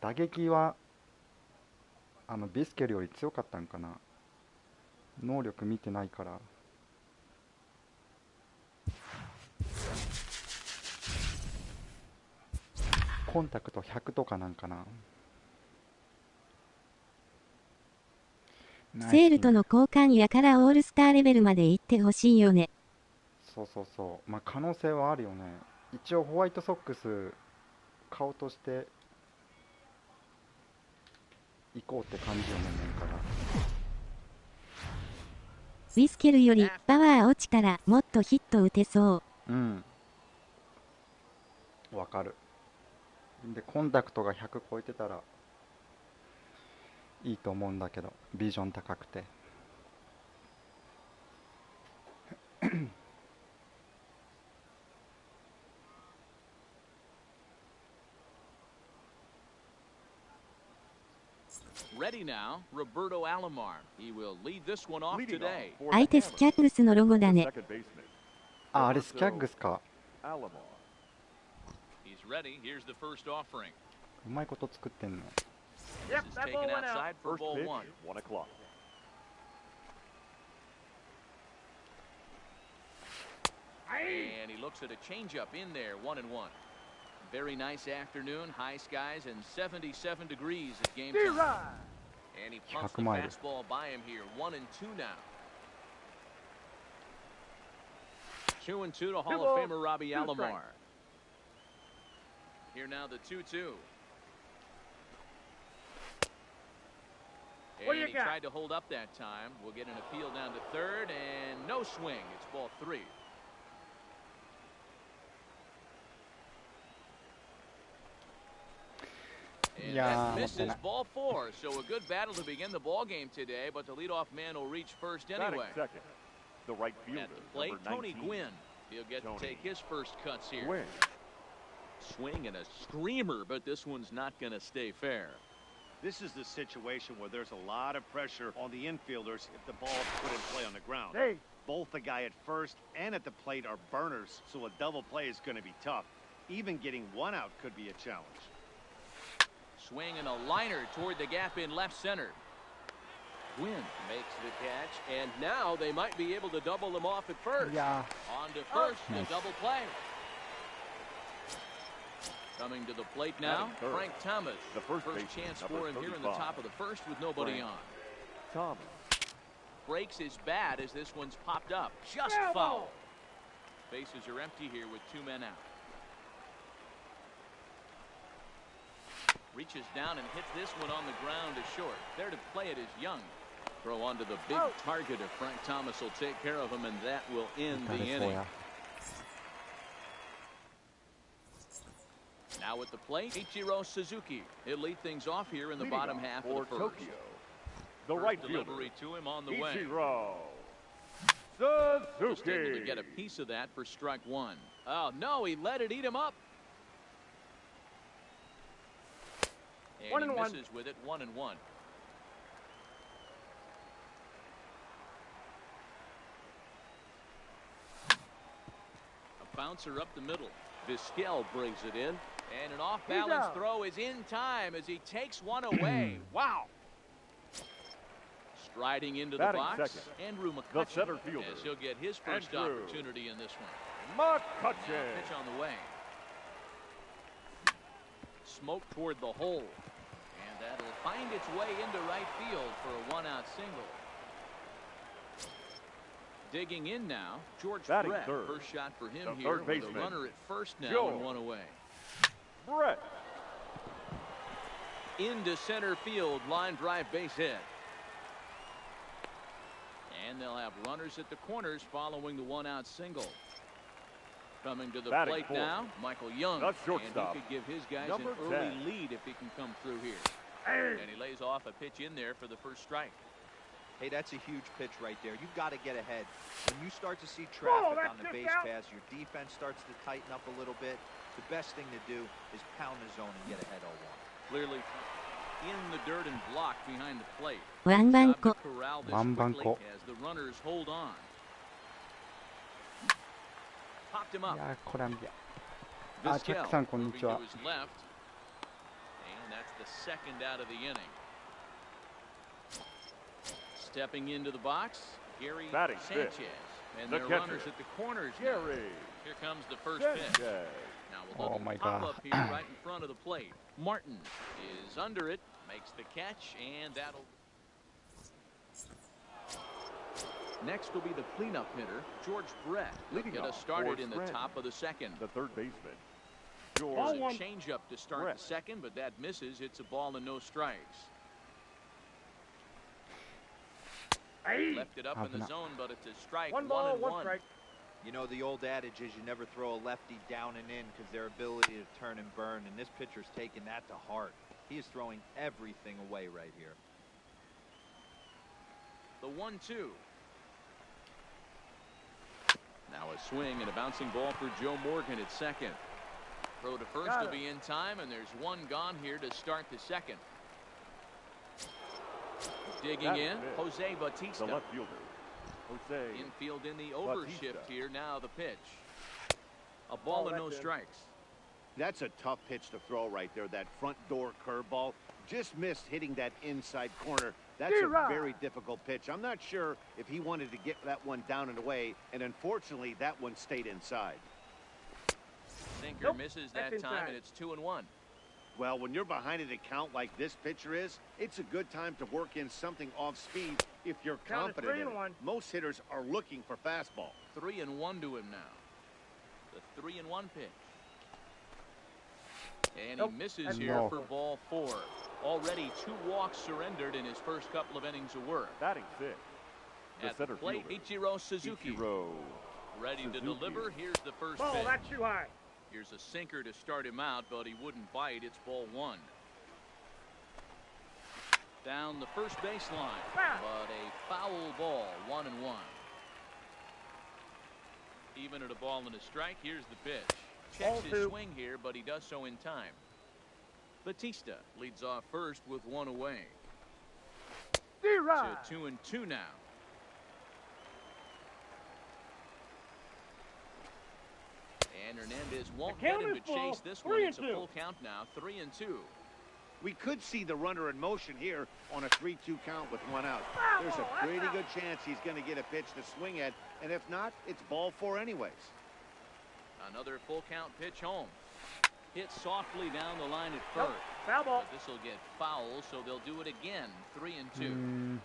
打撃はビスケルより強かったんかな。能力見てないから。コンタクト100とかなんかな。セールとの交換やからオールスターレベルまで行ってほしいよね。そうそうそう。まあ可能性はあるよね。一応ホワイトソックス買おうとして行こうって感じよね、年から。ウィスケルよりパワー落ちたらもっとヒット打てそう。うん。わかる。で、コンタクトが100超えてたらいいと思うんだけど、ビジョン高くて。Ready now, Roberto Alomar. He will lead this one off Leading today. off for 相 the 手スキャッグスのロゴだ Hammers, ね。 second baseman, あ、あれスキャッグスか。 Alomar. He's ready. Here's the first offering. うまいこと作ってんの。 This is taken outside for First ball pitch, one. 1 o'clock. And he looks at a changeup in there, 1-1. Very nice afternoon, high skies and 77 degrees at game time. And he pumps the 100マイル。 fastball by him here, 1-2 now. 2-2 to Hall of Famer Robbie Alomar. Here now the 2-2. And he tried to hold up that time. We'll get an appeal down to third and no swing. It's ball 3. And that misses ball 4. So a good battle to begin the ball game today, but the leadoff man will reach first anyway. Batting second, the right fielder, At the plate, number Tony 19. Gwynn. He'll get to take his first cuts here. Gwynn. Swing and a screamer, but this one's not going to stay fair. This is the situation where there's a lot of pressure on the infielders if the ball's put in play on the ground. Both the guy at first and at the plate are burners, so a double play is going to be tough. Even getting one out could be a challenge. Swing and a liner toward the gap in left center. Gwynn makes the catch, and now they might be able to double them off at first. On to first, the double play. Coming to the plate now, Frank Thomas. The first chance for him here in the top of the first with nobody on. Thomas. Breaks his bat as this one's popped up. Just foul. Bases are empty here with 2 men out. Reaches down and hits this one on the ground to short. There to play it is Young. Throw onto the big target if Frank Thomas will take care of him, and that will end the inning. Now at the plate, Ichiro Suzuki. He'll lead things off here in the bottom half of the first. Tokyo, the right fielder, delivery to him on the way. Ichiro Just able to get a piece of that for strike 1. Oh, no, he let it eat him up. And he misses with it, 1-1. A bouncer up the middle. Vizquel brings it in. And an off-balance throw is in time as he takes one away. Wow. Striding into the box, second, Andrew the McCutcheon, center fielder, as he'll get his first Andrew opportunity in this one. McCutcheon. Now pitch on the way. Smoke toward the hole. And that'll find its way into right field for a 1-out single. Digging in now, George Batting Brett. third. First shot for him The here third with a baseman, runner at first now Joe. and one away. Brett. Into center field, line drive, base hit. And they'll have runners at the corners following the one-out single. Coming to the Batting plate fourth, now, Michael Young. the And shortstop, he could give his guys number an early 10. lead if he can come through here. And he lays off a pitch in there for the first strike. Hey, that's a huge pitch right there. You've got to get ahead. When you start to see traffic on the base pass, your defense starts to tighten up a little bit. The best thing to do is pound the zone and get ahead 0-1. Clearly in the dirt and blocked behind the plate. ワンバンコ。 Corral this ワンバン quickly コ。 as the runners hold on. Popped him い up. やー、これは見て。あ、チャッ Vizquel クさん、こんに moving ちは to。his left. And that's the second out of the inning. Stepping into the box, Gary Batting Sanchez. fifth, And the their catcher, runners at the corners now. Gary Here comes the first pitch. Sanchez. Now we'll Oh look my at pop God. up here right in front of the plate. Martin is under it, makes the catch, and that'll. Next will be the cleanup hitter, George Brett. Leading Get us off started for in the Brett. top of the second. The third baseman, There's George. a changeup to start Brett. the second, but that misses. It's a ball and no strikes. Left it up in the zone, but it's a strike. One ball, and one strike. You know, the old adage is you never throw a lefty down and in because their ability to turn and burn, and this pitcher's taking that to heart. He is throwing everything away right here. The 1-2. Now a swing and a bouncing ball for Joe Morgan at second. Throw to first will be in time, and there's one gone here to start the second. Digging That's in, it. Jose The Bautista. left fielder, Jose. Infield in the overshift Bautista. here. Now the pitch. A ball and no strikes. That's a tough pitch to throw right there. That front door curveball just missed hitting that inside corner. That's a very difficult pitch. I'm not sure if he wanted to get that one down and away, and unfortunately that one stayed inside. Sinker misses that time, and it's 2-1. Well, when you're behind an account like this pitcher is, it's a good time to work in something off speed if you're confident in it. Most hitters are looking for fastball. 3-1 to him now. The 3-1 pitch. And he misses here for ball 4. Already 2 walks surrendered in his first couple of innings of work. Batting fifth, the At the center plate, fielder, Ichiro Suzuki. Ichiro Ready to Suzuki. deliver. Here's the first Ball, pitch. that's too high. Here's a sinker to start him out, but he wouldn't bite. It's ball 1. Down the first baseline, but a foul ball, 1-1. Even at a ball and a strike, here's the pitch. Checks his swing here, but he does so in time. Bautista leads off first with 1 away. To 2-2 now. And Hernandez won't get him to chase this one. It's a full count now, 3-2. We could see the runner in motion here on a 3-2 count with 1 out. There's a pretty good chance he's going to get a pitch to swing at, and if not, it's ball 4 anyways. Another full count pitch home. Hit softly down the line at first. Foul ball. But this will get foul, so they'll do it again, 3-2.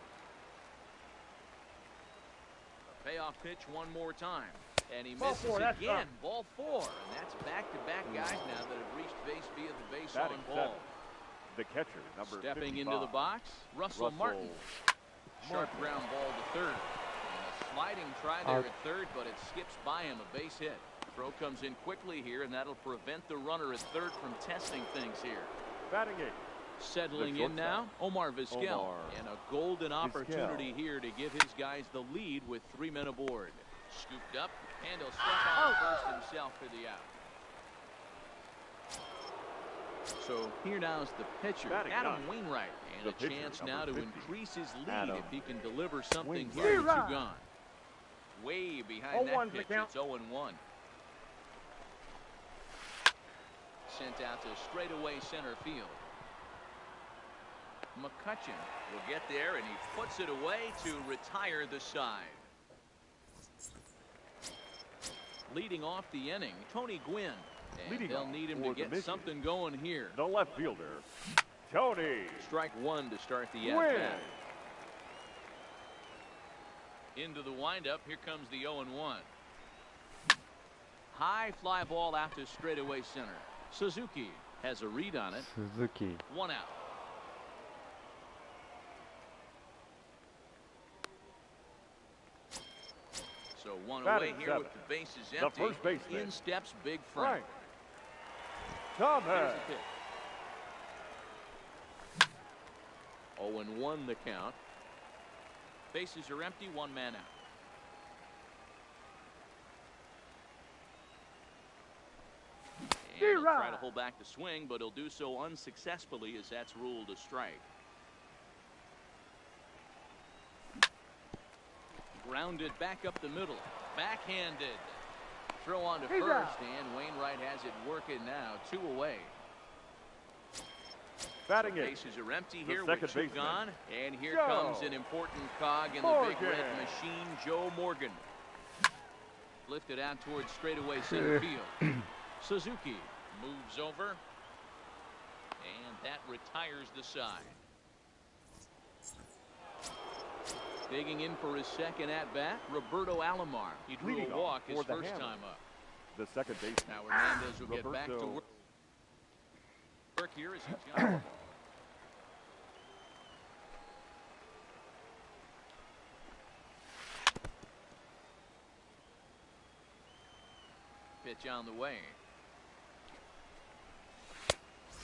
A payoff pitch one more time. And he misses again. Ball 4. And that's back-to-back guys now that have reached base via the base Batting on ball. seventh, the catcher, number Stepping 55, into the box, Russell Martin. Sharp ground ball to third. And a sliding try there at third, but it skips by him, a base hit. Throw comes in quickly here, and that'll prevent the runner at third from testing things here. Batting eighth, Settling in now, Omar Vizquel. And a golden opportunity here to give his guys the lead with 3 men aboard. Scooped up, and he'll step on first himself for the out. So here now is the pitcher, Batting Adam ninth, Wainwright. And the a pitcher, chance number now to 50, increase his lead Adam if he can deliver something Wainwright. here with 2 gone. Way behind that pitch, it's 0-1. Sent out to straightaway center field. McCutcheon will get there, and he puts it away to retire the side. Leading off the inning, Tony Gwynn. And Leading they'll off need him for to the get something going here. the left fielder, Tony Strike 1 to start the Gwynn. at-bat. Into the windup. Here comes the 0-1. High fly ball out to straightaway center. Suzuki has a read on it. Suzuki. 1 out. So 1 away here with the bases empty. The first baseman. In steps Big Frank. Thomas. Here's the pitch. 0-1 the count. Bases are empty, 1 man out. And he'll try to hold back the swing, but he'll do so unsuccessfully as that's ruled a strike. Grounded back up the middle. Backhanded. Throw on to first, and Wainwright has it working now. 2 away. Batting it. Bases are empty here The with 2 second baseman. gone. And here Joe comes an important cog in the big red Morgan. machine, Joe Morgan. Lifted out towards straightaway center field. Suzuki moves over. And that retires the side. Digging in for his second at-bat, Roberto Alomar. He drew Leading a walk off his for the first Hammer. time up. The second baseman. Now Hernandez will get back to Roberto. work here as he's got pitch on the way.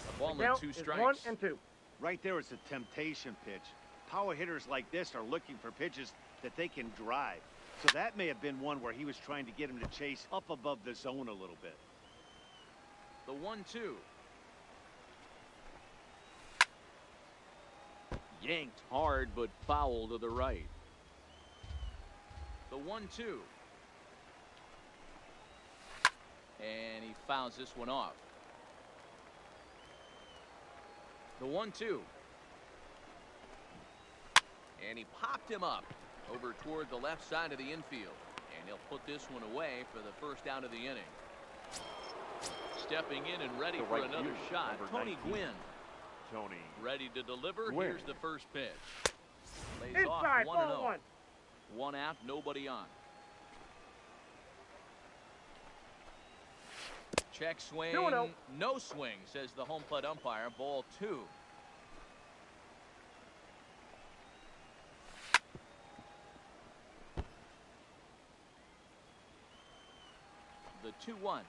A ball and 2 strikes. 1 and 2. Right there is a temptation pitch. Power hitters like this are looking for pitches that they can drive. So that may have been one where he was trying to get him to chase up above the zone a little bit. The 1-2. Yanked hard, but foul to the right. The 1-2. And he fouls this one off. The 1-2. And he popped him up over toward the left side of the infield. And he'll put this one away for the first out of the inning. Stepping in and ready The for right another field, shot, number Tony 19. Gwynn. Tony. Ready to deliver. Gwynn. Here's the first pitch. Lays Inside, off 1-0. ball 1. 1 out, nobody on. Check swing. 2-0. No swing, says the home plate umpire. Ball 2. The 2-1.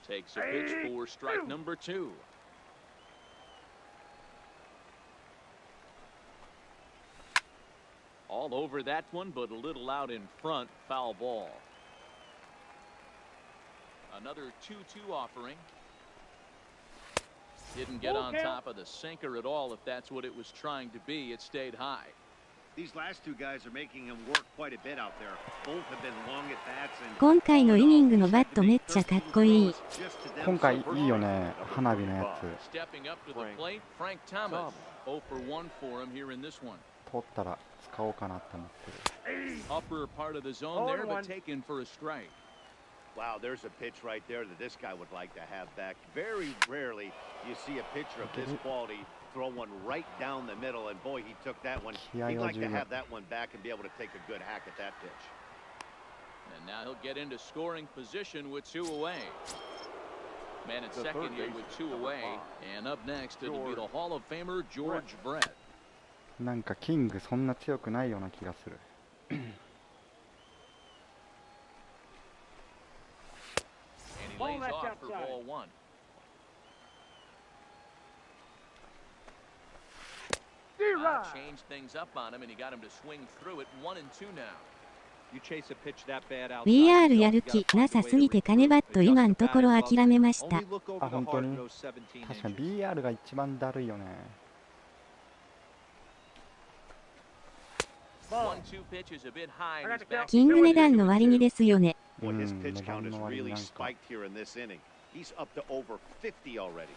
Takes a pitch for strike number 2. All over that one, but a little out in front. Foul ball. Another 2-2 offering. Didn't get on top of the sinker at all. If that's what it was trying to be, it stayed high. These last 2 guys are making him work quite a bit out there. Both have been long at bats and 今回のイニングのバットめっちゃかっこいい。 今回いいよね、花火のやつ。 Stepping up to the plate, Frank Thomas. 0 for 1 for him here in this one. 取ったら使おうかなって思ってる。 Upper part of the zone there, but taken for a strike. Wow, there's a pitch right there that this guy would like to have back. Very rarely you see a pitcher of this quality throw one right down the middle, and boy, he took that one. He'd like to have that one back and be able to take a good hack at that pitch. And now he'll get into scoring position with 2 away. Man at second here with 2 away. And up next, it'll be the Hall of Famer, George Brett. なんかキングそんな強くないような気がする。 And he lays off for ball 1. Changed things up on him, and he got him to swing through it. 1 and 2 now. You chase a pitch that bad outside, VR やる気なさすぎて金バット今んところ諦めました。 Only look over あ、 the 本当 heart に of those 17確かに inches. BR が一番だるいよね。 1-2 pitch is a bit high. and he's back キング値段の割にですよね。 Boy, his Mm, pitch count has no, really no. spiked here in this inning. He's up to over 50 already.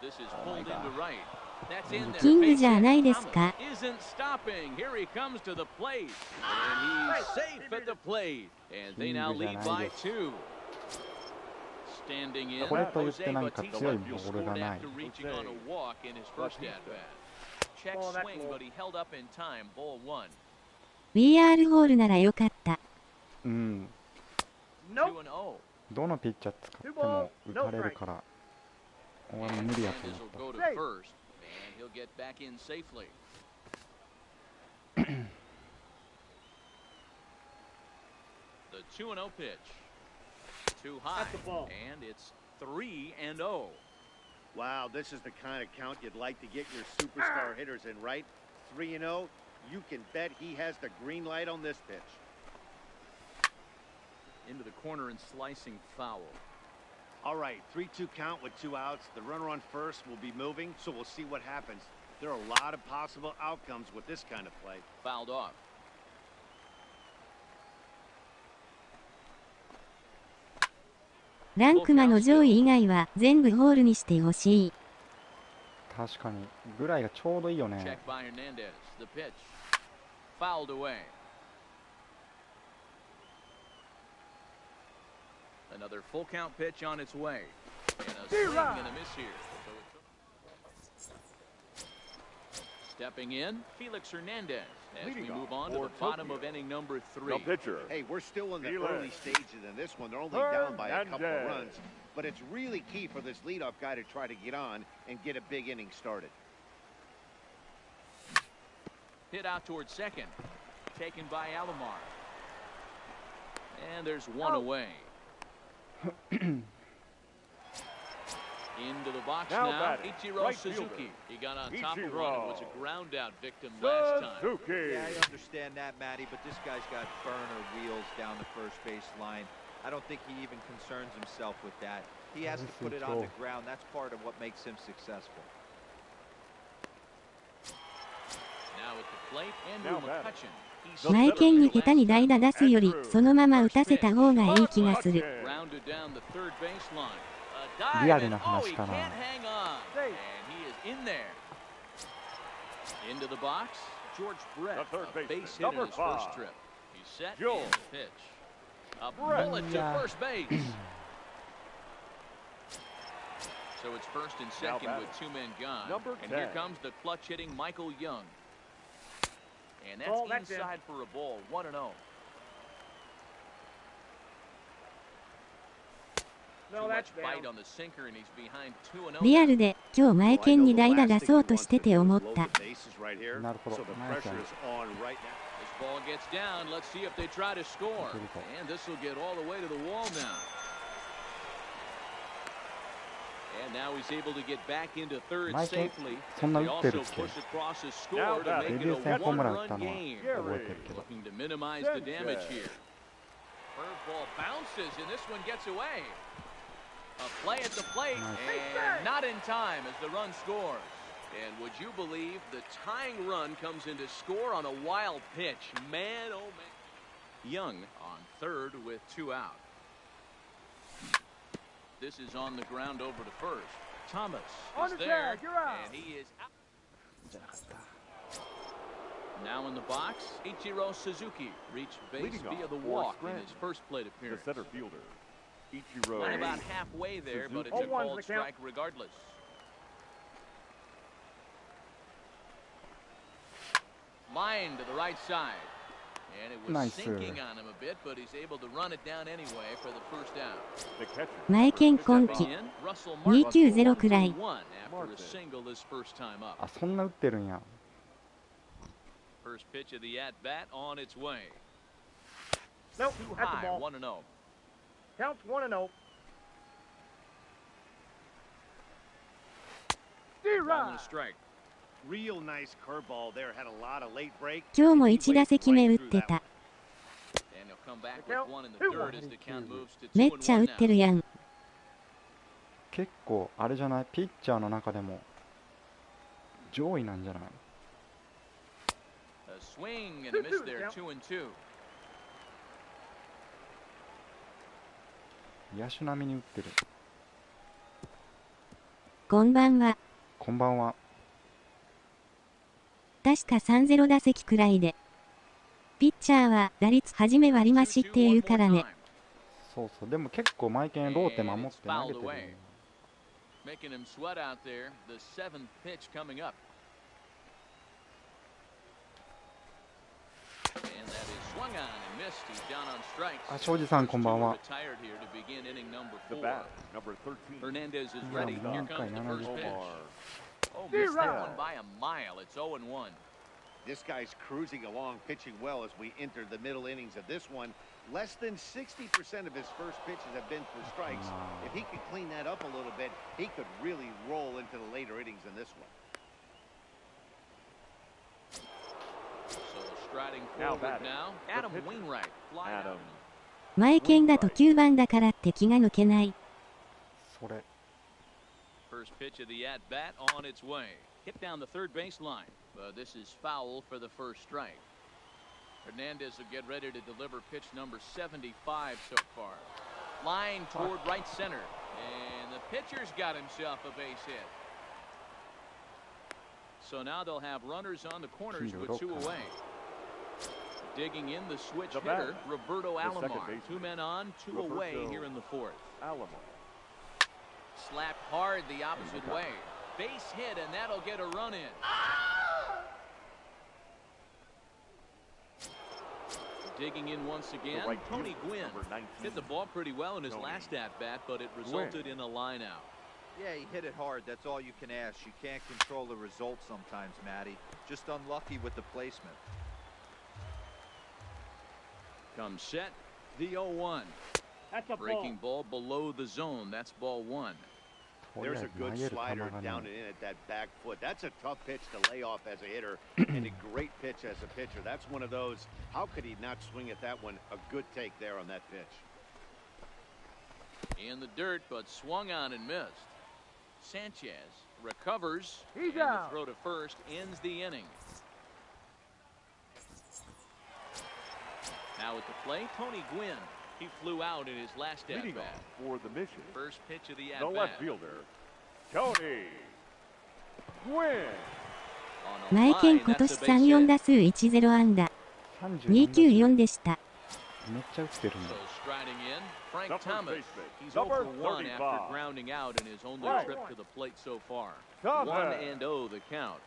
This is pulled into right. That's in there. キングじゃないですか。 Isn't stopping. Here he comes to the plate. And he's safe at the plate. And they now lead by 2. Standing in, これと言っ Jose てなんか Bautista 強いボールが scored ない。 after reaching on a walk in his first at bat. check swing, but he held up in time. Ball one. VR ホールならよかった。うん。2and 0. どのピッチャー使っても打たれるから、俺も無理やと思った。 Go to first, and he'll get back in safely. The 2 and 0 pitch. Too high, and it's 3 and 0. Wow, this is the kind of count you'd like to get your superstar hitters in, right? 3 and 0. You can bet he has the green light on this pitch. Into the corner and slicing foul. All right, 3-2 count with 2 outs. The runner on first will be moving, so we'll see what happens. There are a lot of possible outcomes with this kind of play. Fouled off. ランクマの上位以外は全部ホールにしてほしい。確かにぐらいがちょうどいいよね。 Check by Hernandez. The pitch. Fouled away. Another full count pitch on its way. And a swing and a miss here. Stepping in, Felix Hernandez as we move on to the bottom of inning number 3. The pitcher. Hey, we're still in the early stages in this one. They're only down by a couple of runs. But it's really key for this leadoff guy to try to get on and get a big inning started. Hit out towards second. Taken by Alomar. And there's one away. Into the box now, Ichiro right Suzuki. fielder. He got on top of one and was a ground out victim last time. Suzuki. Yeah, I understand that, Matty, but this guy's got burner wheels down the first base line. I don't think he even concerns himself with that. He has to put it on the ground. That's part of what makes him successful. Now at the plate, Andrew McCutcheon. 前剣に下手に代打出すよりそのまま打たせた方がいい気がする。リアルな話かな。Into the box, George Brett, a base hit in his first trip. He's set and pitch. A bullet to first base. So it's first and second with 2 men gone. And here comes the clutch hitting Michael Young. And that's inside for a ball, 1 and 0. Too much bite on the sinker, and he's behind 2 and 0. リアルで今日前剣に代打出そうとしてて思った。なるほど。This ball gets down. Let's see if they try to score. And this will get all the way to the wall now. And now he's able to get back into third safely. They also push across his score to make it a 1-run game. Looking to minimize the damage here. Curveball bounces, and this one gets away. A play at the plate, and not in time as the run scores. And would you believe the tying run comes into score on a wild pitch? Man, oh man. Young on third with 2 out. This is on the ground over to first. Thomas is there, and he is out. Now in the box, Ichiro Suzuki reached base via the walk in his first plate appearance. The center fielder, Ichiro. Went about halfway there, but it's a called strike regardless. Line to the right side. And it was sinking on him a bit, but he's able to run it down anyway for the first out. 前剣今季290くらい。あ、そんな打ってるんや。First pitch of the at bat on its way. Nope, Too that's the high, ball. 1 and 0. Counts 1 and 0. Ball and a strike. Real nice curveball there. Had a lot of late break. 今日も1打席目打ってた。めっちゃ打ってるやん。結構あれじゃない、ピッチャーの中でも上位なんじゃない？ A swing and a miss there, 2 and 2. 野手並みに打ってる。こんばんは。こんばんは。確か 3-0 打席くらいで。ピッチャーは打率初め割増っていうからね。そうそう、でも結構マイケンローテ守って投げてる、ね。Making him sweat out there. The 7th pitch coming up. Swung on and missed. He's down on strikes. あ、庄司さんこんばんは。 Retired here to begin inning number The 4. bat, number 13. Hernandez is いや、 ready. もう Here 一回 comes the first pitch. Omar. Oh, missed that one by a mile. It's 0-1. This guy's cruising along, pitching well as we enter the middle innings of this one. Less than 60% of his first pitches have been for strikes. If he could clean that up a little bit, he could really roll into the later innings in this one. So striding Now forward batting. now. The Adam pitcher. Wainwright. Fly out. Adam. 前剣だと9番だからって気が抜けない。それ。 First pitch of the at-bat on its way. Hit down the third baseline. But this is foul for the first strike. Hernandez will get ready to deliver pitch number 75 so far. Line toward right center. And the pitcher's got himself a base hit. So now they'll have runners on the corners with 2 away. Digging in the switch The hitter, batter, Roberto the second Alomar. baseman, 2 men on, 2 Roberto away here in the 4th. Alomar. Slapped hard the opposite way. Base hit, and that'll get a run in. Digging in once again, right Tony fielder, Gwynn number 19. hit the ball pretty well in his Tony last at-bat, but it resulted in a line out. Yeah, he hit it hard. That's all you can ask. You can't control the result sometimes, Matty. Just unlucky with the placement. Comes set, the 0-1. That's a Breaking ball. ball below the zone. That's ball 1. とりあ There's え a ず投 good げる球 slider が down ね。 and in at that back foot. That's a tough pitch to lay off as a hitter and a great pitch as a pitcher. That's one of those, how could he not swing at that one? A good take there on that pitch. In the dirt, but swung on and missed. Sanchez recovers. He's and out. the throw to first ends the inning. Now at the plate, Tony Gwynn. He flew out in his last Leading at-bat. off for the mission, First pitch of the the at-bat. left fielder, Tony Gwynn. On a 前剣 line, 今 that's 年 a base 3、4 hit. 打数10安打。 34 294でした。めっちゃ打ってるんだ So。striding in, Frank The first Thomas. baseman, He's number 0 for 1 after 35. grounding out in his only Right. trip to the plate so far. Thomas. 1-0 the count.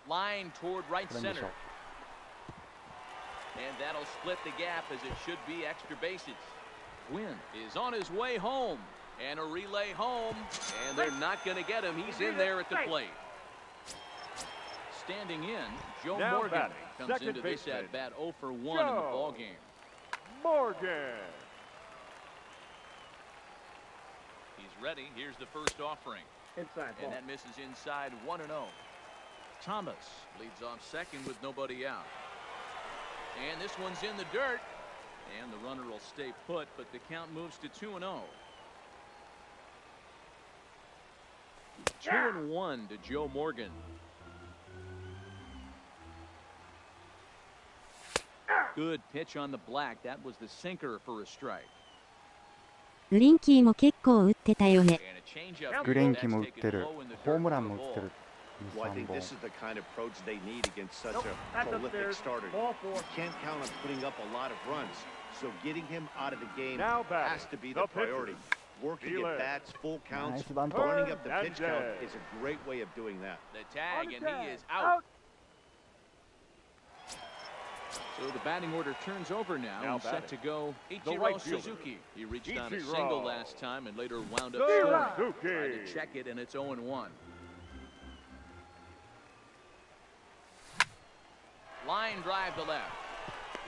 Line toward right これでし center. ょ。 And that'll split the gap as it should be extra bases. Gwynn is on his way home. And a relay home. And they're not going to get him. He's in there at the plate. Standing in, Joe Now Morgan batting, comes second into this baseman, at-bat 0 for 1 in the Joe ball game. Morgan. He's ready. Here's the first offering. Inside ball. And that misses inside 1-0. Thomas leads off second with nobody out. And this one's in the dirt. And the runner will stay put, but the count moves to 2-0. 2-1 to Joe Morgan. Good pitch on the black. That was the sinker for a strike. グリンキーも結構打ってたよね。 And a changeup グ here レンキも that's 打っ taken てる low in the。ホー dirt ムラ for ン the も打って ball. る。 Well, I 2、3 think 本 this。is the kind of approach they need against such Nope, a that's prolific upstairs. starter. Ball 4. You can't count on putting up a lot of runs. So getting him out of the game Now batting, has to be the the pitcher, priority. Working Wheeler. at bats, full counts, Nice bunt. running up the pitch count Hernandez. is a great way of doing that. The tag, and he is Out. out. So the batting order turns over now Now and set to batting, go the Ichiro right fielder, Suzuki. He reached on a Ichiro single last time and later wound up Suzuki. scoring. Tried to check it, and it's 0-1. Line drive to left.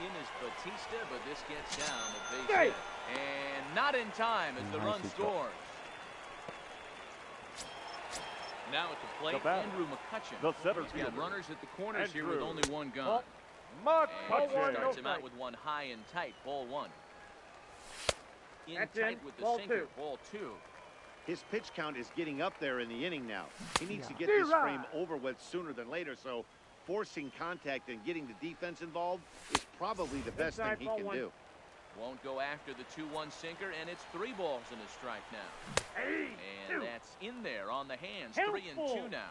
In is Batista, but this gets down the base hit. And not in time as the run Nice scores. Now at the plate, The batter, Andrew McCutcheon. the center He's got fielder, runners at the corners here with Andrew. only one gun. Much And one, starts no him out strike. with one high and tight, ball 1. In That's tight in, with the ball sinker, 2. ball 2. His pitch count is getting up there in the inning now. He needs to get this frame over with sooner than later, so forcing contact and getting the defense involved is probably the best thing Inside he ball can 1. do. Won't go after the 2-1 sinker, and it's 3 balls and a strike now. And that's in there on the hands, 3 and 2 now.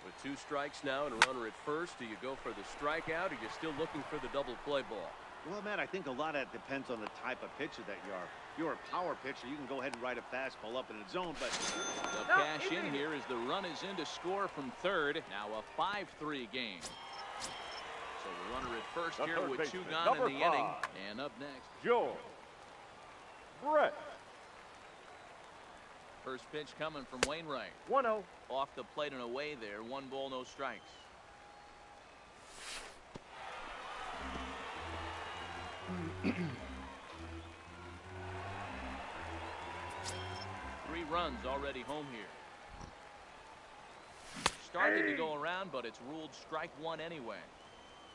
With 2 strikes now and a runner at first, do you go for the strikeout, or you're still looking for the double play ball? Well, Matt, I think a lot of that depends on the type of pitcher that you are. If you're a power pitcher, you can go ahead and ride a fastball up in the zone, but They'll cash in here as the run is in to score from third. Now a 5-3 game. So the runner at first The here third with 2 baseman, gone in number the inning. 5. And up next, George Brett. first pitch coming from Wainwright. 1-0. Off the plate and away there. 1 ball, no strikes. Three runs already home here. Started to go around, but it's ruled strike 1 anyway.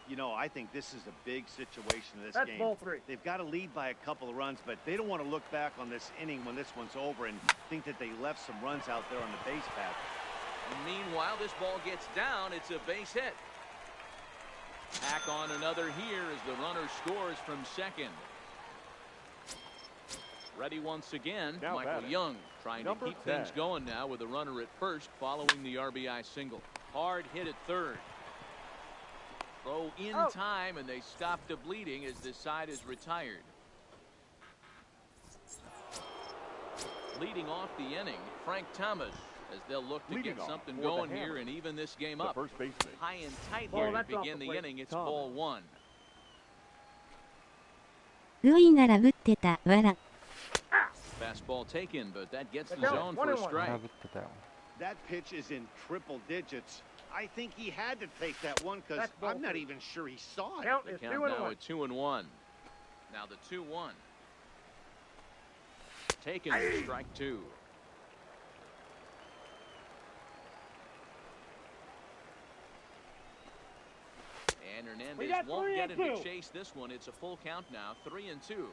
You know, I think this is a big situation in this That's game. ball 3. They've got to lead by a couple of runs, but they don't want to look back on this inning when this one's over and think that they left some runs out there on the base path. And meanwhile, this ball gets down. It's a base hit. Tack on another here as the runner scores from second. Ready once again, Now Michael batting, Young trying to number keep 10. things going now with a runner at first following the RBI single. Hard hit at third. Throw in time, and they stop the bleeding as this side is retired. Leading off the inning, Frank Thomas, as they'll look to Leading get off something for the going here Hammer, and even this game The up. first baseman. High and tight Ball, here to that's off begin the the plate. inning. It's Thomas. ball 1. ういならぶってた、わら。 Fastball taken, but that gets the Let's go. zone for a 1-1. strike. 荒ぶってたよ。 That pitch is in triple digits. I think he had to take that one because That's ball I'm not 3. even sure he saw it. Count The is count 2-1. now at 2-1. Now the 2-1. Taken, strike 2. And We Hernandez got won't 3 get and him to 2. chase this one. It's a full count now, 3-2.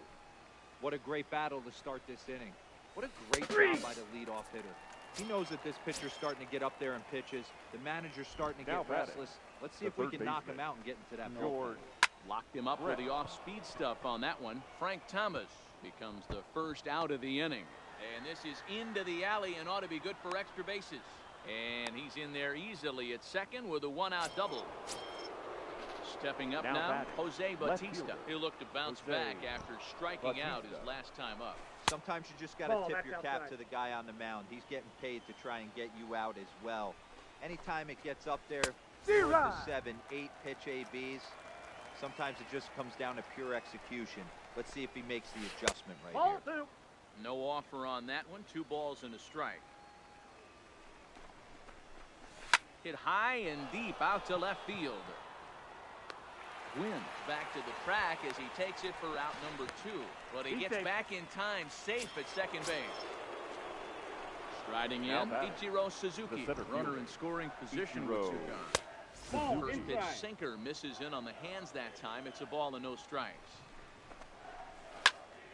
What a great battle to start this inning. What a great job by the leadoff hitter. He knows that this pitcher's starting to get up there in pitches. The manager's starting to Now get batting, restless. Let's see the if we third can knock him baseman, out and get into that George bullpen. Locked him up with the off-speed stuff on that one. Frank Thomas becomes the first out of the inning. And this is into the alley and ought to be good for extra bases. And he's in there easily at second with a 1-out double. Stepping up Now now, batting, Jose left Bautista. fielder, He'll look to bounce Jose back after striking out his Bautista. last time up. Sometimes you just got to Ball, tip that's your cap outside. to the guy on the mound. He's getting paid to try and get you out as well. Anytime it gets up there, 4 to 7, 8 pitch ABs, sometimes it just comes down to pure execution. Let's see if he makes the adjustment right Ball here. 2. No offer on that one. 2 balls and a strike. Hit high and deep out to left field. Wins back to the track as he takes it for out number 2. But he gets back in time, safe at second base. Striding Now in, batting, Ichiro Suzuki, the center runner fielder, in scoring position Ichiro. with 2 gone. Ball First pitch inside. sinker misses in on the hands that time. It's a ball and no strikes.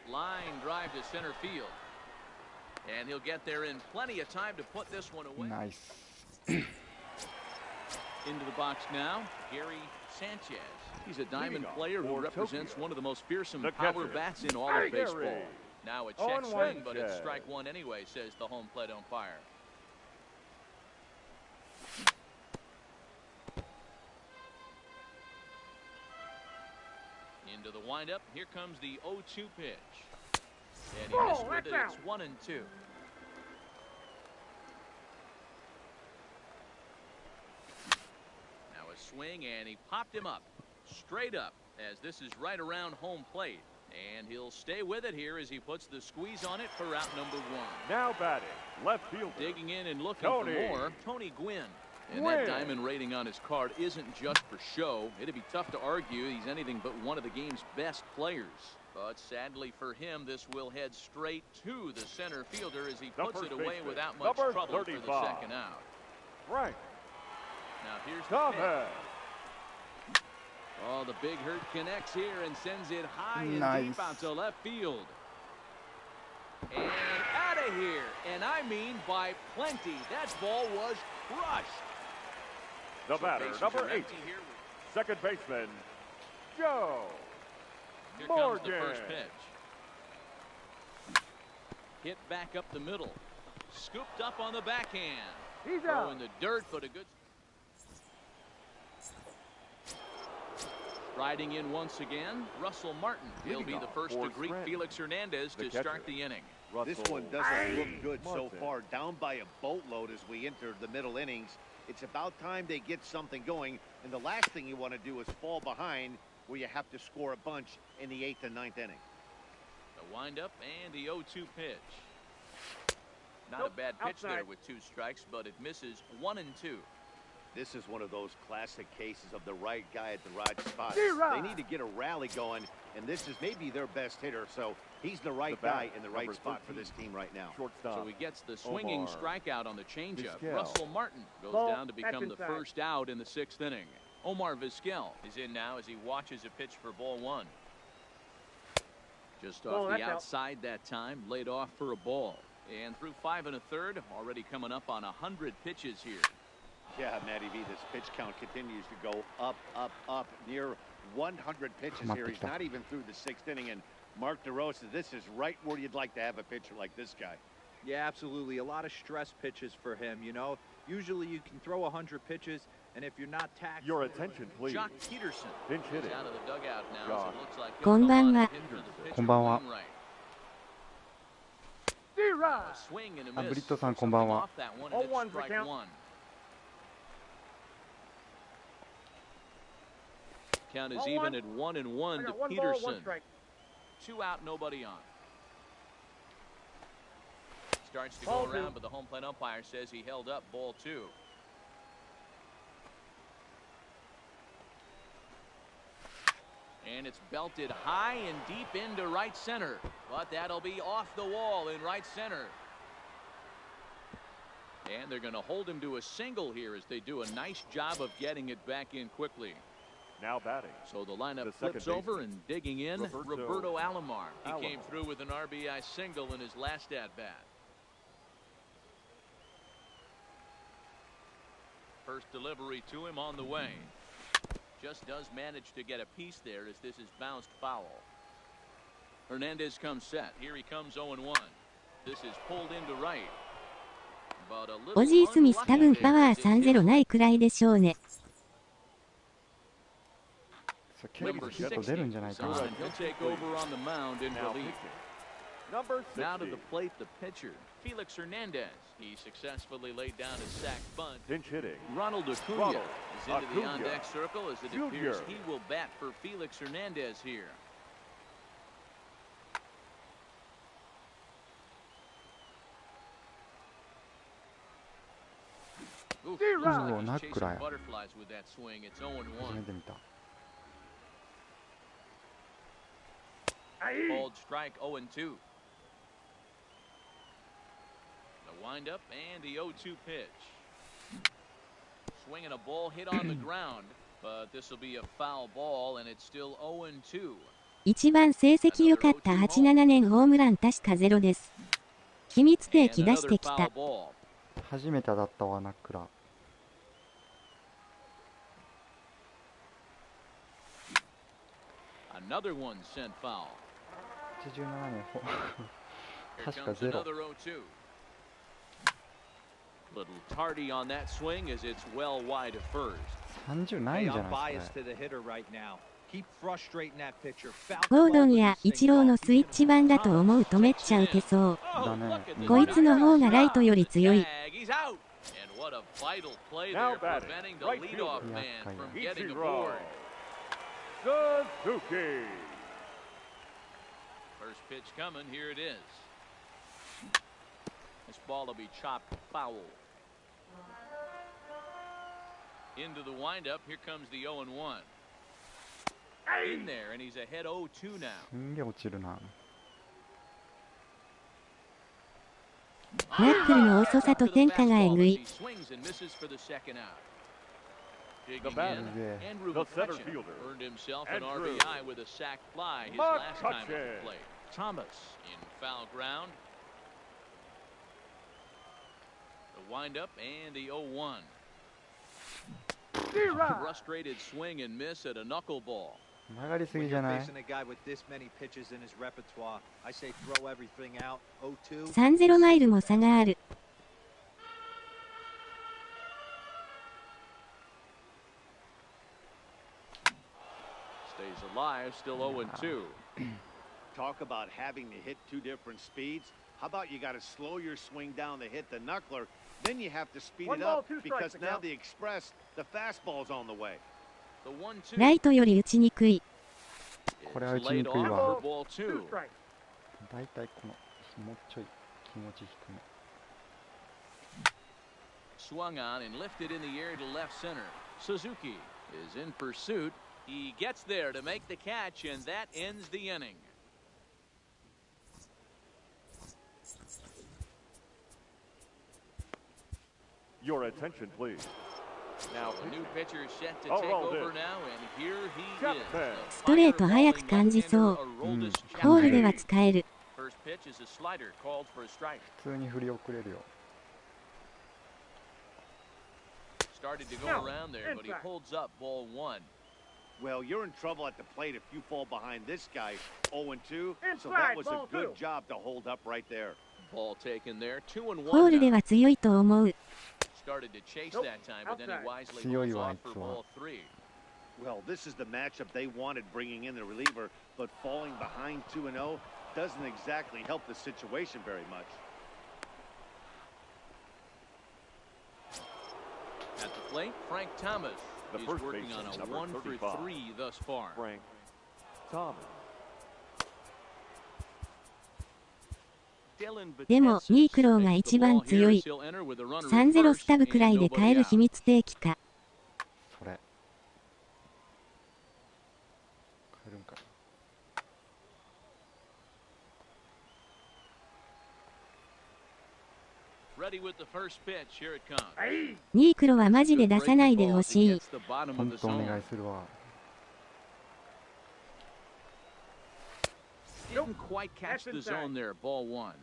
Line drive to center field. And he'll get there in plenty of time to put this one away. Nice. Into the box now, Gary Sanchez. He's a diamond Leading off player who for represents Tokyo, one of the most fearsome the power catcher, bats in all of baseball. Gary Now a check 0-1. swing, but it's Sanchez. strike 1 anyway, says the home plate umpire. Into the windup. Here comes the 0-2 pitch. And he Ball, missed with that's it. out. It's 1-2. Now a swing, and he popped him up. Straight up, as this is right around home plate. And he'll stay with it here as he puts the squeeze on it for out number 1. Now batting, left fielder. Digging in and looking Tony. for more, Tony Gwynn. And that diamond rating on his card isn't just for show. It'd be tough to argue he's anything but one of the game's best players. But sadly for him, this will head straight to the center fielder as he The puts it first away baseman, without much number trouble for the 35. second out. Right. Now here's the pitch. Thomas. Oh, the big hurt connects here and sends it high and Nice. deep out to left field. And out of here. And I mean by plenty. That ball was crushed. The So batter, bases number are 8, empty here. second baseman, Joe Here Morgan. comes the first pitch. Hit back up the middle. Scooped up on the backhand. He's Throw out. in the dirt, but a good. Riding in once again, Russell Martin. He'll Leading be the off first for to greet Trent, Felix Hernandez the to catcher. start the inning. This one doesn't look good so far. Down by a boatload as we enter the middle innings. It's about time they get something going, and the last thing you want to do is fall behind where you have to score a bunch in the 8th and 9th inning. The windup and the 0-2 pitch. Not a bad pitch there with 2 strikes, but it misses 1 and 2. This is one of those classic cases of the right guy at the right spot. They need to get a rally going, and this is maybe their best hitter, so he's the right guy in the right spot for this team right now. So he gets the swinging strikeout on the changeup. Russell Martin goes down to become the first out in the 6th inning. Omar Vizquel is in now as he watches a pitch for ball 1. Just off the outside that time, laid off for a ball. And through 5 1/3, already coming up on 100 pitches here. Yeah, Matty V, this pitch count continues to go up, up, up, near 100 pitches here. He's not even through the 6th inning, and Mark DeRosa, this is right where you'd like to have a pitcher like this guy. Yeah, absolutely. A lot of stress pitches for him, you know. Usually you can throw 100 pitches, and if you're not taxed... Your attention, please. Jock Peterson Pinch hitting. is out of the dugout now, as it looks like he'll こんばんは。 hit for the pitcher, こんばんは。 Wainwright. A swing and a あ、 miss. ブリットさんこんばんは。 Off that one, and it's strike 1. Count is even at 1 and 1 to Peterson. 2 out, nobody on. Starts to go around, but the home plate umpire says he held up ball 2. And it's belted high and deep into right center, but that'll be off the wall in right center. And they're going to hold him to a single here as they do a nice job of getting it back in quickly. Now batting. So the lineup The flips second over baseman, and digging in, Roberto Alomar. He came Alomar. through with an RBI single in his last at-bat. First delivery to him on the way. Just does manage to get a piece there as this is bounced foul. Hernandez comes set. Here he comes 0-1. This is pulled into right. But a little オジー・スミス多分パワー30ないくらいでしょうね。結構ヒット出るんじゃないかな。 He'll take over on the mound in relief. Now to the plate, the pitcher, Felix Hernandez. He successfully laid down a sac bunt. Pinch hitting. Ronald Acuna is into the Acuna. on-deck circle as it appears he will bat for Felix Hernandez here. Oof, looks like he's chasing butterflies with that swing. It's 0-1. 初めて見た。 Called strike 0-2. The windup and the 0-2 pitch. Swinging a ball hit on the ground, but this will be a foul ball, and it's still 0-2. 一番成績良かった87年ホームラン確か0です。秘密兵器出してきた。初めてだったわ、ナックラ。 Another one sent foul. 87年確 Here か comes ゼロ。 another 0-2. Little tardy on that swing as it's well wide of first. 30ないんじゃ I'm ないです biased か、 to the hitter right now. Keep frustrating that pitcher. ゴードンやイチローのスイッチ版だと思うとめっちゃ打てそう。だね。こいつの方がライトより強い。 He's out. And what a vital play there, preventing the leadoff man from getting aboard. Suzuki. First pitch coming. Here it is. This ball will be chopped foul. Into the windup. Here comes the 0-1. In there, and he's ahead 0-2 now. すんげえ落ちるな。ナックルの遅さと変化がえぐい。 He swings and misses for the second out. Digging The batter, in, Andrew the center McCutcheon fielder, earned himself an Andrew RBI with a sac fly his last time at the McCutcheon. plate. Thomas in foul ground. The windup and the 0-1. Frustrated swing and miss at a knuckleball. 曲がりすぎ When じゃ you're ない？ facing a guy with this many pitches in his repertoire, I say throw everything out. 0-2. 30マイルも差がある。 Stays alive, still 0-2. Talk about having to hit 2 different speeds. How about you got to slow your swing down to hit the knuckler, then you have to speed One it ball, up two because strikes, now Miguel. the express, the fastball's on the way. The 1-2. ライトより打ちにくい。 これは It's 打ちに laid くい off わ。 for ball Two two. strikes. だいたいこのもうちょい気持ち低め。 Swung on and lifted in the air to left center. Suzuki is in pursuit. He gets there to make the catch, and that ends the inning. Your attention, please. Now a new pitcher set to Oh, take rolled over in. now, and here he Chapman. is. ストレート速く感じそう。 Aroldis ホールで Chapman. は使える。 First pitch is a slider called for a strike. 普通に振り遅れるよ。 Started to go No, around there, but he impact. holds up ball one. Well, you're in trouble at the plate if you fall behind this guy 0-2. So Inside, that was a ball good two. job to hold up right there. Ball taken there. 2-1. ホールで now. は強いと思う。 Started to chase Nope, that time, but then he outside. wisely 強い holds わ、 off あい for つは。 ball three. Well, this is the matchup they wanted bringing in the reliever, but falling behind 2-0 doesn't exactly help the situation very much. At the plate, Frank Thomas. The He's first working on baseman, a number 1 for 35. 3 thus far. Frank Thomas. でもニークローが一番強い。3-0 スタブくらいで変える秘密兵器か。それ。変えるんかな。 Ready with the first pitch. Here it comes. ニークロはマジで出さないでほしい。 本当お願いするわ。 Didn't quite catch the zone there. Ball one.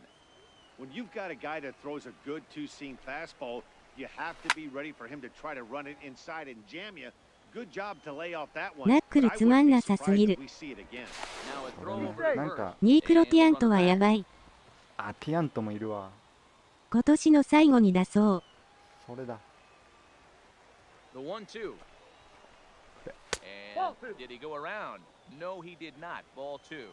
When you've got a guy that throws a good two-seam fastball, you have to be ready for him to try to run it inside and jam you. Good job to lay off that one. ナックル But I つまん wouldn't な be さす surprised ぎ if る。 we see it again. Now a こ throw れ over ね、 to なん first. か、ニークロティアントはやばい。あ、ティアントもいるわ。今年の最後に出そう。それだ。 The 1-2. Ball And two. did he go around? No, he did not. Ball two.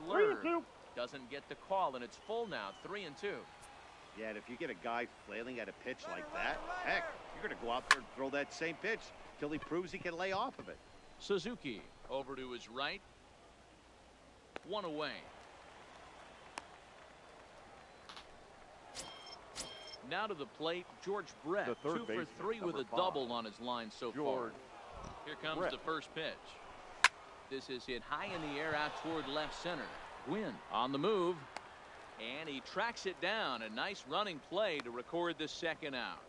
Slurve 3-2. doesn't get the call, and it's full now. 3-2. Yeah, and if you get a guy flailing at a pitch like that, heck, you're going to go out there and throw that same pitch till he proves he can lay off of it. Suzuki over to his right. One away. Now to the plate, George Brett. The third 2 for baseman, 3 with a number 5. double on his line so George far. Here comes Brett. the first pitch. This is hit high in the air out toward left center. Gwynn on the move. And he tracks it down. A nice running play to record the second out.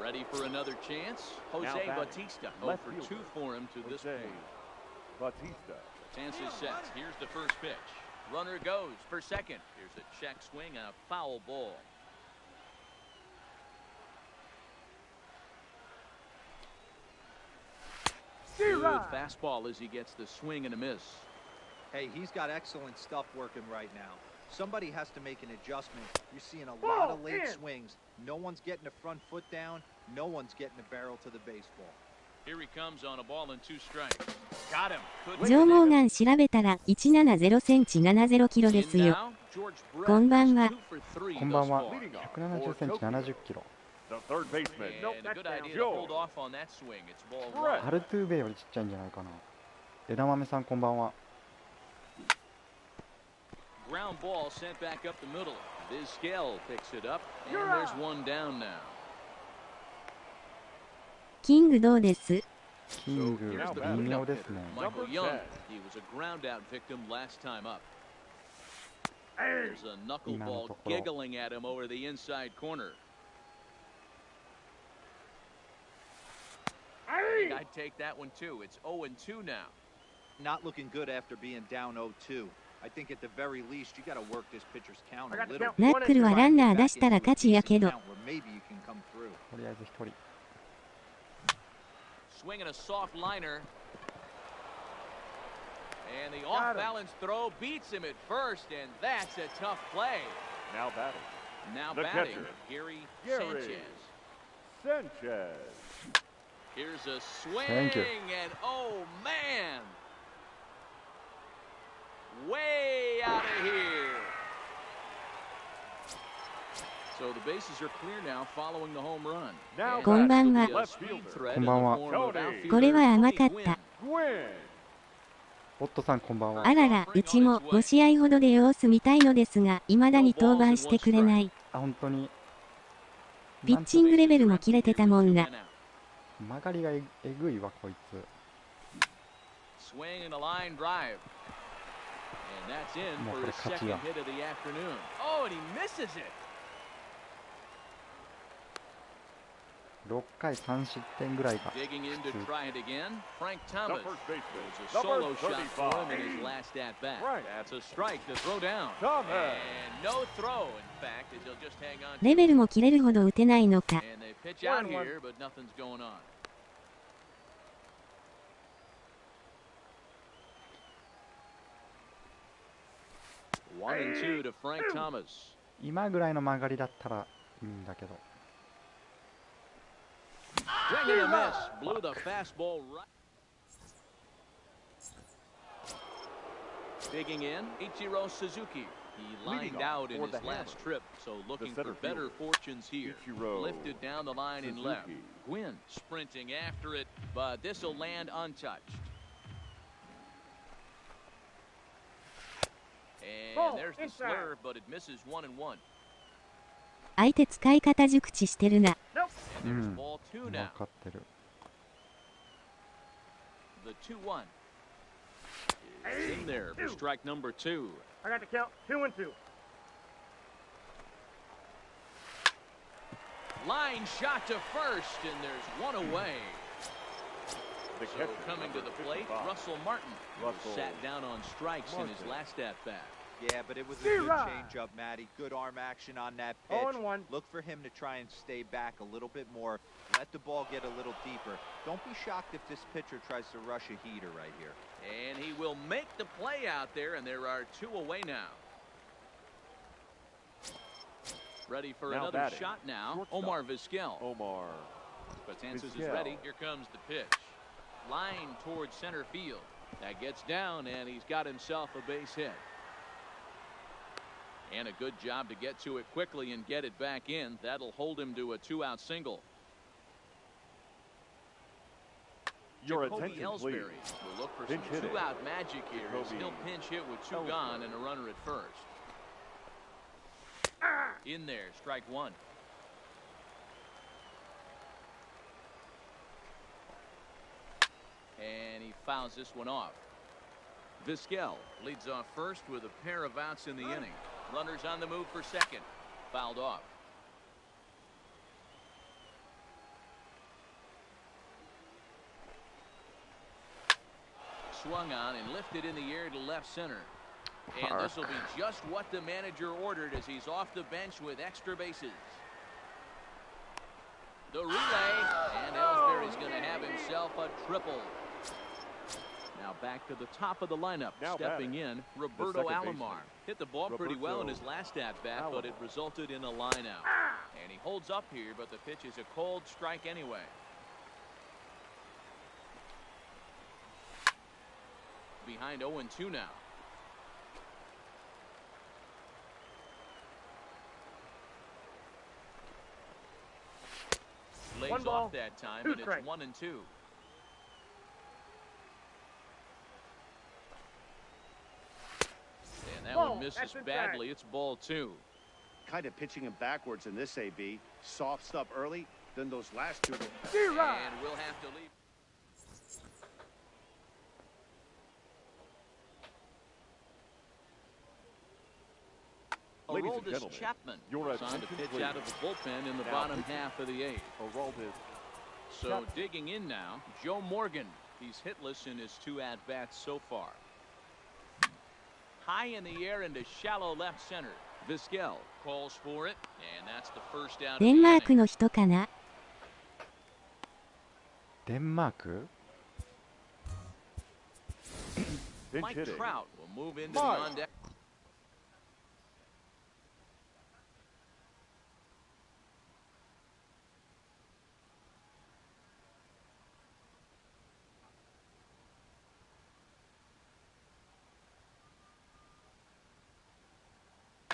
Ready for another chance? Jose batting, Bautista. 0 left for 2 fielder, for him to this Jose point. Bautista. Chance is set. Here's the first pitch. Runner goes for second. Here's a check swing and a foul ball. Good fastball as he gets the swing and a miss. Hey, he's got excellent stuff working right now. Somebody has to make an adjustment. You're seeing a Ball lot of late in. swings. No one's getting the front foot down. No one's getting the barrel to the baseball. Here he comes on a ball and 2 strikes. Got him. Couldn't ジョー・ connect. モーガン調べたら170センチ70キロですよ。 In now, George Brett こんばんは。 2 for 3こんばん thus は。 far. 170センチ70キロ。 The third baseman. Nope, And a good that's idea down. to hold off on that swing. It's ball Brett. 1. ハルトゥーベイよりちっちゃいんじゃないかな。枝豆さんこんばんは。 Ground ball sent back up the middle. Vizquel picks it up, and You're there's out. one down now. キングどうです？キング Here's the 微妙 cleanup です hitter, ね。 Michael Number Young. 10. He was a ground out victim last time up. Hey. There's a knuckleball 今のところ。 giggling at him over the inside corner. I think I'd take that one too. It's 0-2 now. Not looking good after being down 0-2. I think at the very least you got to work this pitcher's count I a got the little. count. ナックルはランナー出したら勝ちやけど。 Where maybe you can come through. とりあえず1人。 Swinging a soft liner. And the Got him. off-balance throw beats him at first, and that's a tough play. Now batting. Now The batting, catcher, Gary Gary. Sanchez. Sanchez. Here's a swing, Thank you. and oh man, way out of here. So the bases are clear now following the home run. Now こんばんは。 こんばんは。これは甘かった。 Gwynn. オットさんこんばんは。あらら、うちも5試合ほどで様子見たいのですが、未だに登板してくれない。あ、本当に。ピッチングレベルも切れてたもんが。曲がりがえぐいわ、こいつ。Swing and a line drive. And that's in for his second hit of the afternoon. Oh, and he misses it. 6回3失点ぐらいが Digging in to 普通。 try it again. Frank The Thomas. first baseman. There's a solo Number shot for him 35. in his last at bat. Right. That's a strike to throw down. Thomas. And no throw, in fact, as he'll just hang on. レベルも切れるほど打てないのか。 And they pitch out here, but nothing's going on. 1-2 to Frank Thomas. 今ぐらいの曲がりだったらいいんだけど。 Swing and a miss. Blew the fastball right. Digging in, Ichiro Suzuki. He lined out in his last trip, so looking for better fortunes here. Lifted down the line in left. Gwynn sprinting after it, but this will land untouched. And there's the slurve, but it misses 1-1. 相手使い方熟知してるな。And there's ball 2 now. 分かってる。 The 2-1. It's in there for strike number 2. I got the count. 2-2. Line shot to first, and there's one away. So coming to the plate, Russell Martin, who sat down on strikes in his last at-bat. Yeah, but it was a good changeup, Matty. Good arm action on that pitch. 0-1. Look for him to try and stay back a little bit more. Let the ball get a little deeper. Don't be shocked if this pitcher tries to rush a heater right here. And he will make the play out there, and there are 2 away now. Ready for Now another batting. shot now, Shortstop. Omar Vizquel. Omar. Batanzas is Vizquel. ready. Here comes the pitch. Line towards center field. That gets down, and he's got himself a base hit. And a good job to get to it quickly and get it back in. That'll hold him to a 2-out single. Your Jacoby attention, Ellsbury please. will look for Pinch some hitting. 2-out magic here as Jacoby he'll pinch hit with 2 gone and a runner at first. In there, strike 1. And he fouls this one off. Vizquel leads off first with a pair of outs in the inning. Runners on the move for second. Fouled off. Swung on and lifted in the air to left center. And this will be just what the manager ordered as he's off the bench with extra bases. The relay, and Ellsbury's going to have himself a triple. Now back to the top of the lineup. Now Stepping batting, in, Roberto second Alomar. baseman. Hit the ball pretty well in his Roberto last at-bat, but it resulted in a line out. And he holds up here, but the pitch is a cold strike anyway. Behind 0-2 now. Lays One ball, off that time, 2 and it's strikes. 1-2. And that Ball, one misses that's inside. badly. It's ball 2. Kind of pitching him backwards in this AB. Softs up early, then those last 2. And we'll have to leave. Ladies and Aroldis gentlemen, Chapman your is on to attention, pitch please. out of the bullpen in the Now bottom pitching. half of the 8th. Aroldis. So Chapman. digging in now, Joe Morgan. He's hitless in his 2 at-bats so far. High in the air into shallow left center. Vizquel calls for it, and that's the first out of デ the ンマーク inning. の人かな。デンマーク Pinch Mike hitting. Trout will move into the Mike. on-deck.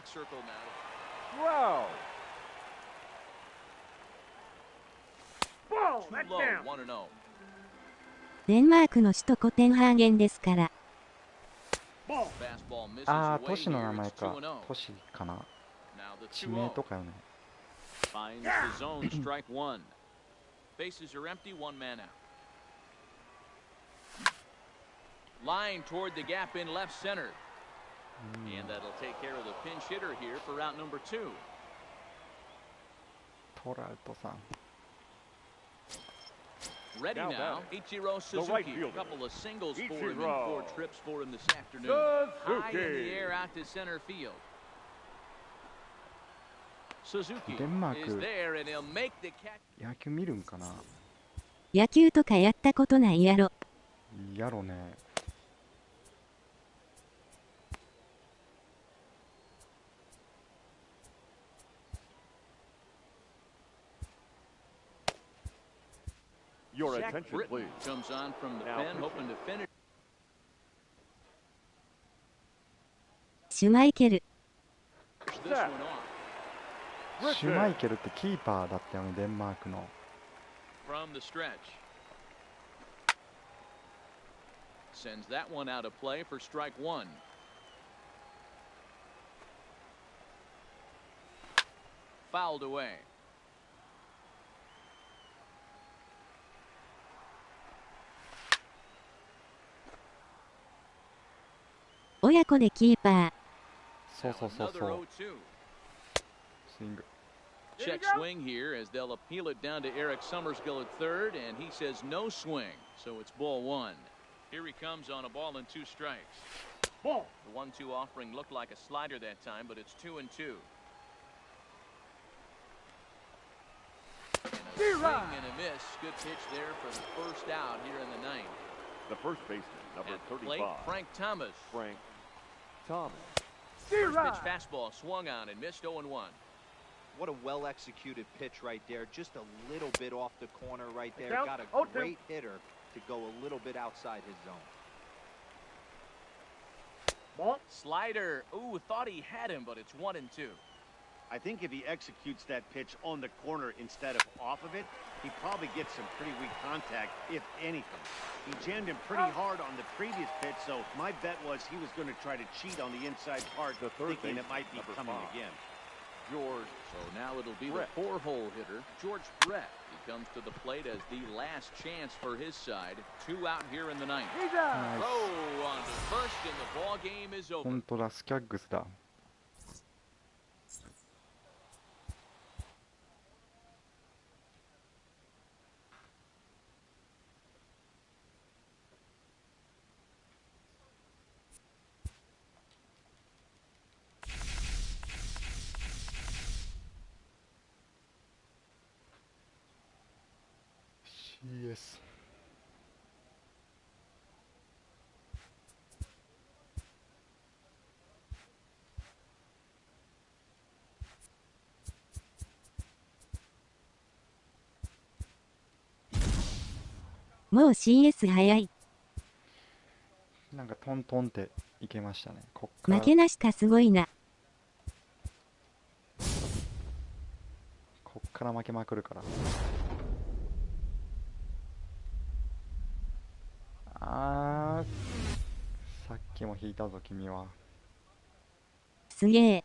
strike circle now. Wow. Ball, Too that's low, down. 1-0. デンマークの首都コペンハーゲンですから。Ball. Fastball misses あ away あ、都市の名 here. 前 It's か。 2-0. 都市かな。 Now the 地名 2-0. とかよね。 Finds the zone, strike one. Bases are empty, one man out. Line toward the gap in left center. And that'll take care of the pinch hitter here for route number 2. トラウトさん。 Ready Now now, batting. Ichiro The right Suzuki. A fielder. couple of singles for him in Ichiro. 4 trips for him this afternoon. High in the Suzuki. air out to center field. Suzuki デンマーク is there and he'll make the catch. 野球見るんかな。野球とかやったことないやろ。やろね。Your Jack attention, Britton please. comes on from the Now pen, pitching. hoping to finish. シュマイケル。 This one off シュマイケルってキーパーだったよね、デンマークの。 from the stretch. Sends that one out of play for strike one. Fouled away. 親子でキーパー。そうそうそう Another そう。 0-2. スイング。 Check swing here as they'll appeal it down to Eric Summersgill at third, and he says no swing, so it's ball one. Here he comes on a ball and 2 strikes. Ball. The 1-2 offering looked like a slider that time, but it's 2-2. And a swing and a miss. Good pitch there for the first out here in the ninth. The first baseman, number At the plate, 35. Frank Thomas. Frank Thomas. First pitch fastball swung on and missed 0-1. What a well-executed pitch right there. Just a little bit off the corner right there. Count. Got a 0-2. great hitter to go a little bit outside his zone. Ball. Slider. Ooh, thought he had him, but it's 1-2. I think if he executes that pitch on the corner instead of off of it, he probably gets some pretty weak contact, if anything. He jammed him pretty hard on the previous pitch, so my bet was he was going to try to cheat on the inside part, The third thinking it baseman, might be number coming 5. again. George So now it'll be Brett. the 4-hole hitter, George Brett. He comes to the plate as the last chance for his side. 2 out here in the ninth. いいじゃん。 Throw on to first, and the ball game is ほ over. んとだ、スキャッグスだ。CS。もう CS 早い。なんかトントンっていけましたね。こっから負けなしかすごいな。こっから負けまくるから。さっきも引いたぞ君は。すげえ。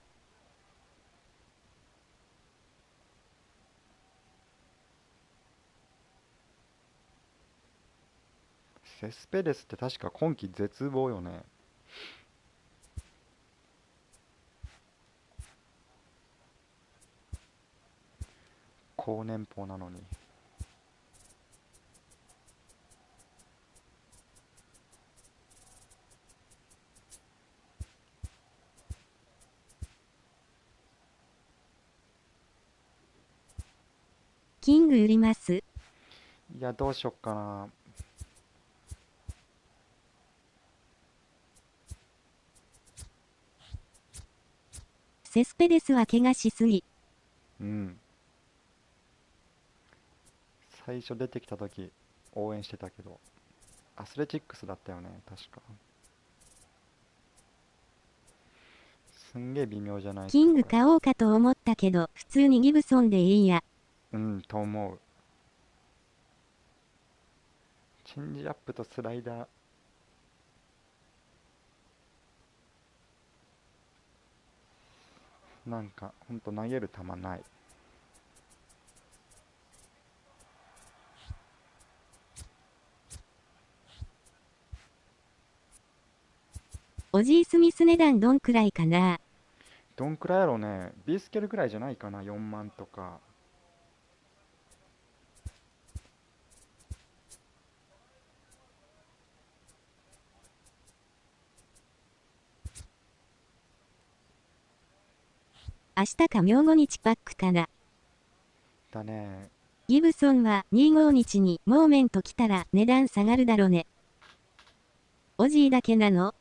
セスペデスって確か今季絶望よね。高年俸なのに。キング売ります。いや、どうしよっかな。セスペデスは怪我しすぎ。うん。最初出てきた時応援してたけど、アスレチックスだったよね、確か。すんげえ微妙じゃないですか。キング買おうかと思ったけど、普通にギブソンでいいや。と思う。チェンジアップとスライダー。なんかほんと投げる球ない。オジー・スミス値段どんくらいかな。どんくらいやろうね。ビースケルくらいじゃないかな。4万とか。明日か明後日パックかな。だね。ギブソンは25日にモーメント来たら値段下がるだろね。オジーだけなの？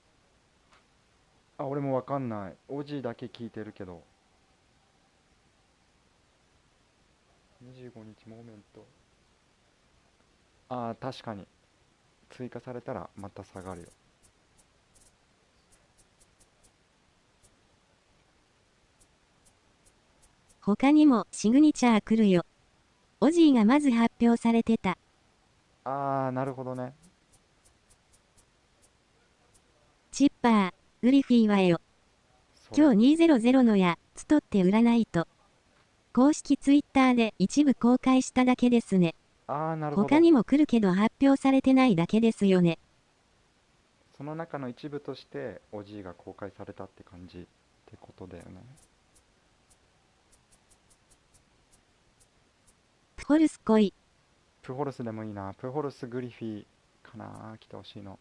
あ、俺もわかんない。オジーだけ聞いてるけど。25日モーメント。ああ、確かに。追加されたらまた下がるよ。他にもシグニチャー来るよ。オジーがまず発表されてた。ああ、なるほどね。チッパー、グリフィーはよ。今日200のや、つとって売らないと。公式ツイッターで一部公開しただけですね。ああ、なるほど。他にも来るけど発表されてないだけですよね。その中の一部としてオジーが公開されたって感じってことだよね。プホルス来い。プホルスでもいいな。プホルスグリフィーかな。来てほしいの。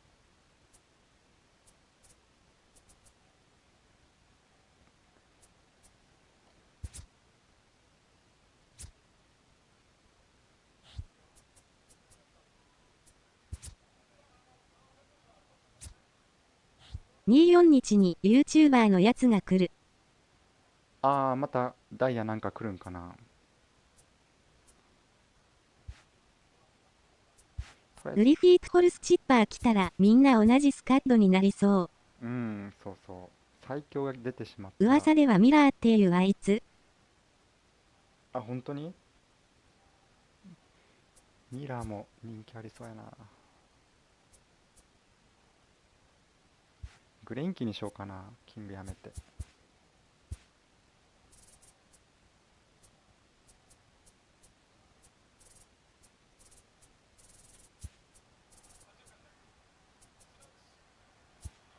24日に YouTuber のやつが来る。ああ、またダイヤなんか来るんかな。グリフィー・プホルスチッパー来たらみんな同じスカッドになりそう。そうそう。最強が出てしまった。噂ではミラーっていうあいつ。あ、本当にミラーも人気ありそうやな。グレンキにしようかな。キングやめて。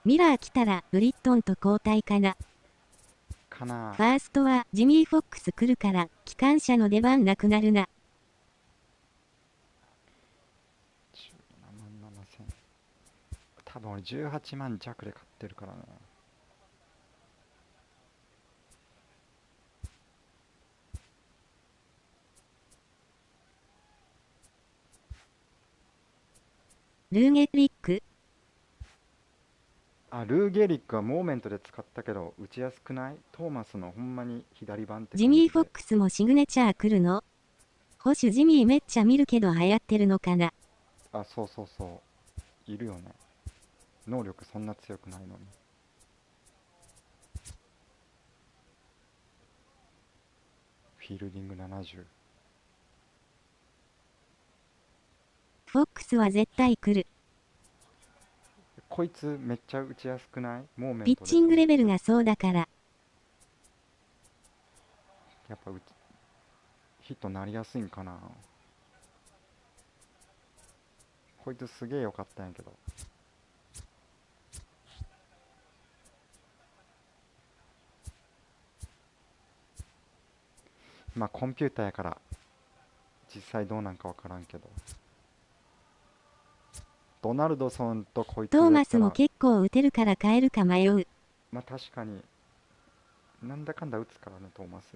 ミラー来たらブリットンと交代かな。かな。ファーストはジミー・フォックス来るから機関車の出番なくなるな。17万7000。多分俺18万弱で買ってるからね。ルーゲリック。あ、ルーゲリックはモーメントで使ったけど打ちやすくない？トーマスのほんまに左番って感じで。ジミー・フォックスもシグネチャー来るの？保守ジミーめっちゃ見るけど流行ってるのかな。あ、そうそうそう。いるよね。能力そんな強くないのに。フィールディング70。フォックスは絶対来る。こいつめっちゃ打ちやすくない？モーメントで。ピッチングレベルがそうだから。やっぱヒットなりやすいんかな。こいつすげえ良かったんやけど。まあコンピューターやから実際どうなんかわからんけど。ドナルドソンとこいつトーマスも結構打てるから変えるか迷う。まあ確かになんだかんだ打つからね、トーマス。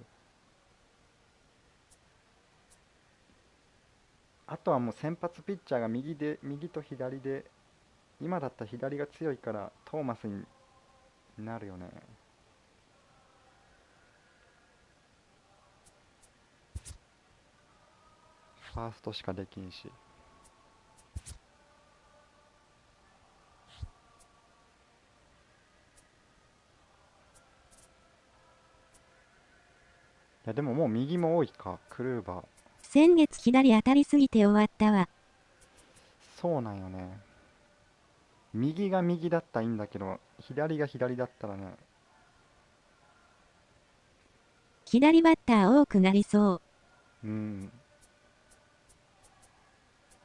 あとはもう先発ピッチャーが右と左で、今だったら左が強いからトーマスになるよね。ファーストしかできんし。やでももう右も多いか、クルーバー。先月左当たりすぎて終わったわ。そうなんよね。右が右だったらいいんだけど、左が左だったらね。左バッター多くなりそう。うん。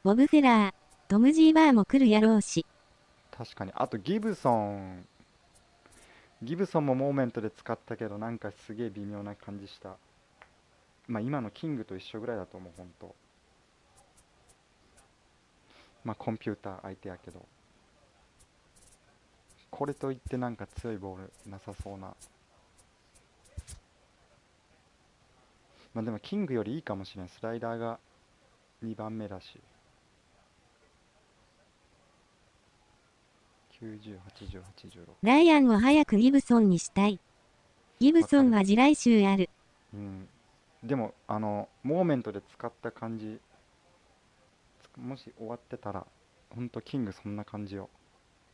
ボブ・フェラー、トム・ジーバーも来るやろうし。確かに。あとギブソン。ギブソンもモーメントで使ったけど、なんかすげえ微妙な感じした。まあ今のキングと一緒ぐらいだと思う、ほんと。まあコンピューター相手やけど。これといってなんか強いボールなさそうな。まあでもキングよりいいかもしれん。スライダーが2番目だし。90、80、86。ライアンを早くギブソンにしたい。ギブソンは地来臭ある。うん。でもモーメントで使った感じ、もし終わってたらほんとキングそんな感じよ。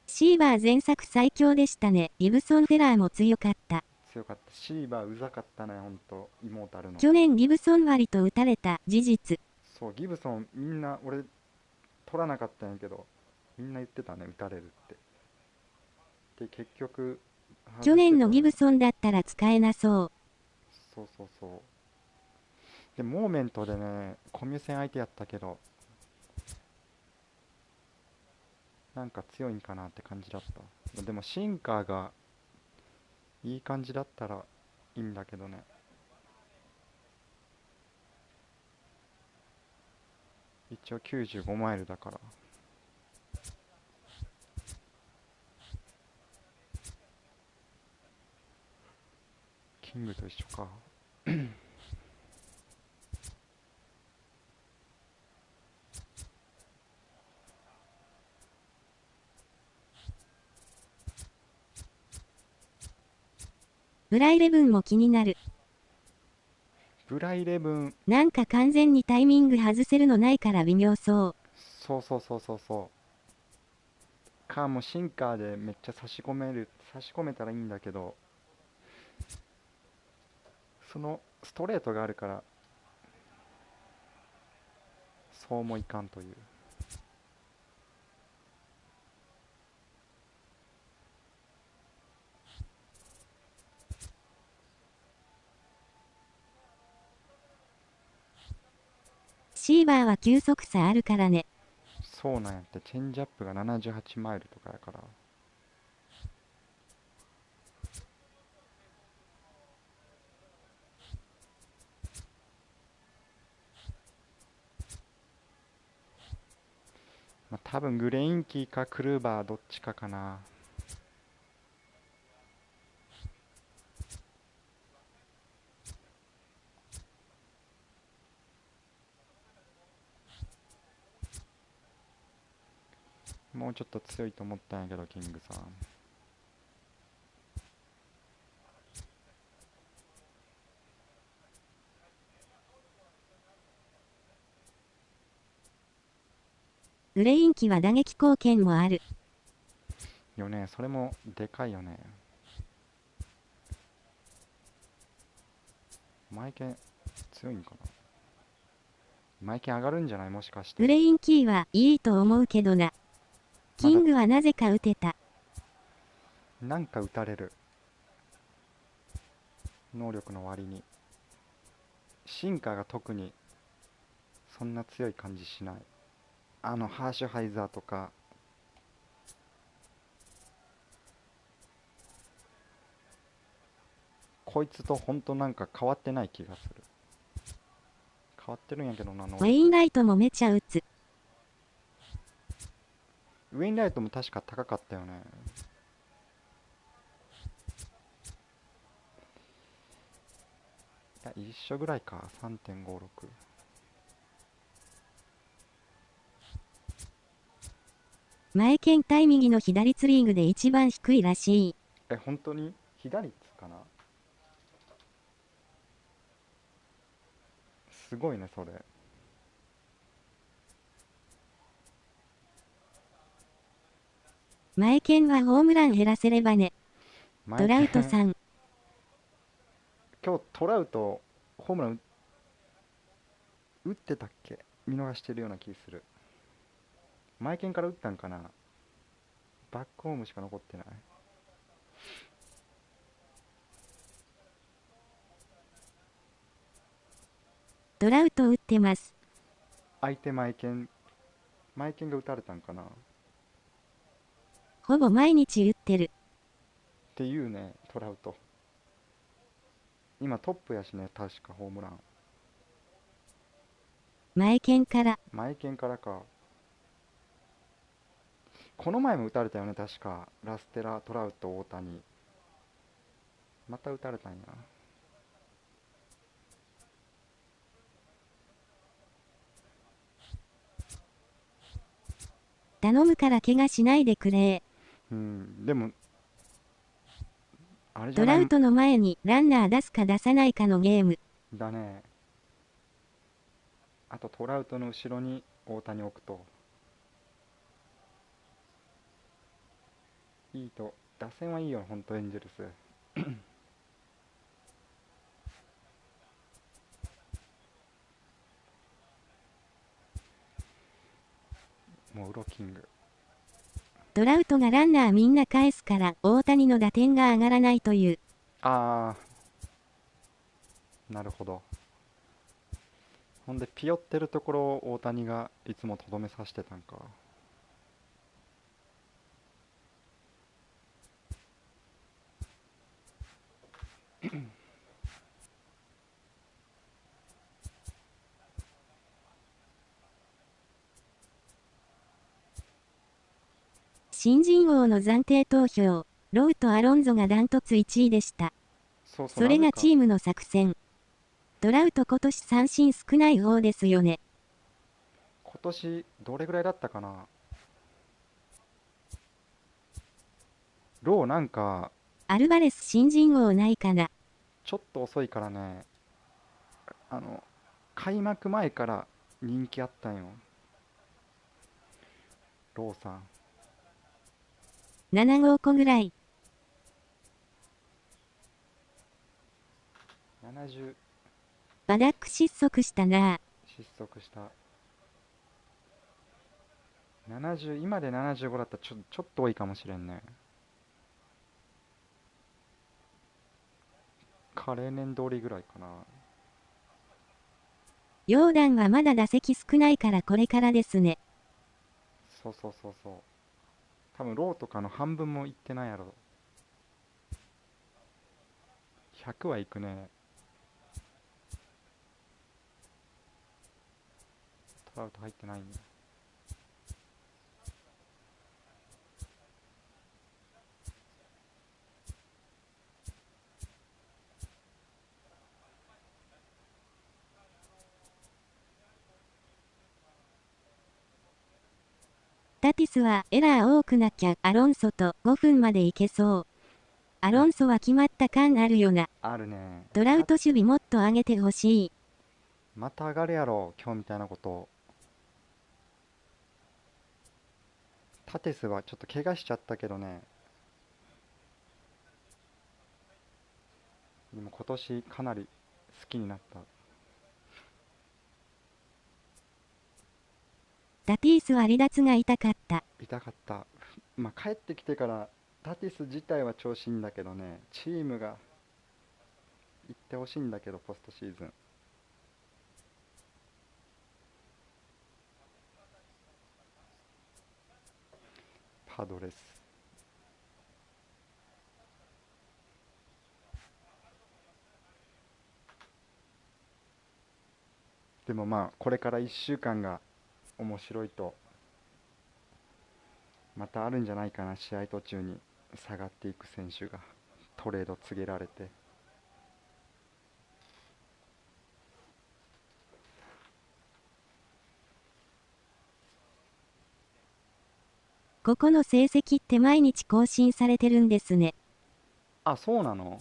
シーバー前作最強でしたね。ギブソン・フェラーも強かった。強かった。シーバーうざかったね、ほんと。イモータルの。去年ギブソン割と打たれた事実。そう、ギブソンみんな俺取らなかったんやけど、みんな言ってたね、打たれるって。で結局去年のギブソンだったら使えなそう。そうそうそう。でモーメントでね、コミュ戦相手やったけど、なんか強いんかなって感じだった。でもシンカーがいい感じだったらいいんだけどね。一応95マイルだから。キングと一緒か。ブライレブンも気になる。ブライレブン。なんか完全にタイミング外せるのないから微妙そう。そうそうそうそうそう。かもシンカーでめっちゃ差し込めたらいいんだけど、そのストレートがあるからそうもいかんという。シーバーは球速差あるからね。そうなんやって。チェンジアップが78マイルとかやから。まあ、多分グレインキーかクルーバーどっちかかな。もうちょっと強いと思ったんやけど、キングさん。グレイン機は打撃貢献もある。よね、それもでかいよね。マイケン強いんかな。マイケン上がるんじゃない、もしかして。グレインキーはいいと思うけどな。キングはなぜか打てた。なんか打たれる。能力の割に。シンカーが特にそんな強い感じしない。ハーシュハイザーとか。こいつとほんとなんか変わってない気がする。変わってるんやけどな。ウェインライトもめちゃ打つ。ウェインライトも確か高かったよね。いや一緒ぐらいか。 3.56。前県対右の被打率リーグで一番低いらしい。本当に被打率かな。すごいねそれ。前県はホームラン減らせればね。トラウトさん。今日トラウトホームラン打ってたっけ？見逃してるような気する。前剣から打ったんかな。バックホームしか残ってない。トラウト打ってます。相手前剣が打たれたんかな。っほぼ毎日打ってる。ていうね、トラウト。今トップやしね、確かホームラン。前剣から。前剣からか。この前も打たれたよね、確か。ラステラ、トラウト、大谷。また打たれたんや。頼むから怪我しないでくれ。でも、あれじゃないトラウトの前にランナー出すか出さないかのゲーム。だね。あとトラウトの後ろに大谷置くと。いいと、打線はいいよ、ほんとエンジェルス。もうウロキング。トラウトがランナーみんな返すから大谷の打点が上がらないという。あー、なるほど。ほんでピヨってるところを大谷がいつもとどめさしてたんか。新人王の暫定投票、ロウとアロンゾがダントツ1位でした。それがチームの作戦。トラウト今年三振少ない方ですよね。今年どれぐらいだったかな。ローなんかアルバレス新人王ないかな。ちょっと遅いからね。開幕前から人気あったんよ、ローさん。7号個ぐらい。70。バダック失速したな。失速した。70、今で75だったらちょっと多いかもしれんね。例年通りぐらいかな。ヨーダンはまだ打席少ないからこれからですね。そう。多分ローとかの半分もいってないやろ。100はいくね。トラウト入ってないんだ。タティスはエラー多くなきゃアロンソと5分までいけそう。アロンソは決まった感あるよな。あるね。トラウト守備もっと上げてほしい。また上がるやろ、今日みたいなこと。タティスはちょっと怪我しちゃったけどね。でも今年かなり好きになった。タティスは離脱が痛かった。痛かった。まあ帰ってきてからタティス自体は調子いいんだけどね、チームが行ってほしいんだけど、ポストシーズン。パドレス。でもまあこれから1週間が面白いとまたあるんじゃないかな。試合途中に下がっていく選手がトレード告げられて。ここの成績って毎日更新されてるんですね。あ、そうなの？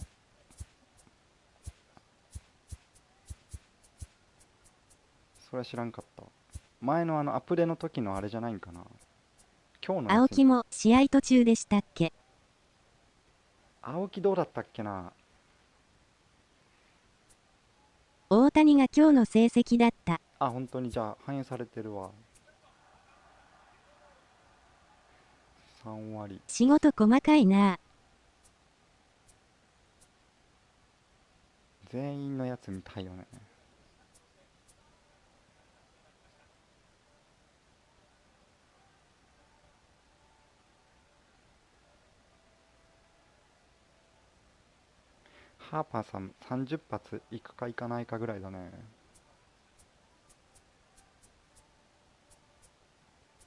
それは知らんかった。前のアプデの時のあれじゃないんかな。今日のやつ。青木も試合途中でしたっけ？青木どうだったっけな。大谷が今日の成績だった。あ、本当にじゃあ反映されてるわ。3割。仕事細かいな。全員のやつ見たいよね。ハーパーさん30発いくかいかないかぐらいだね。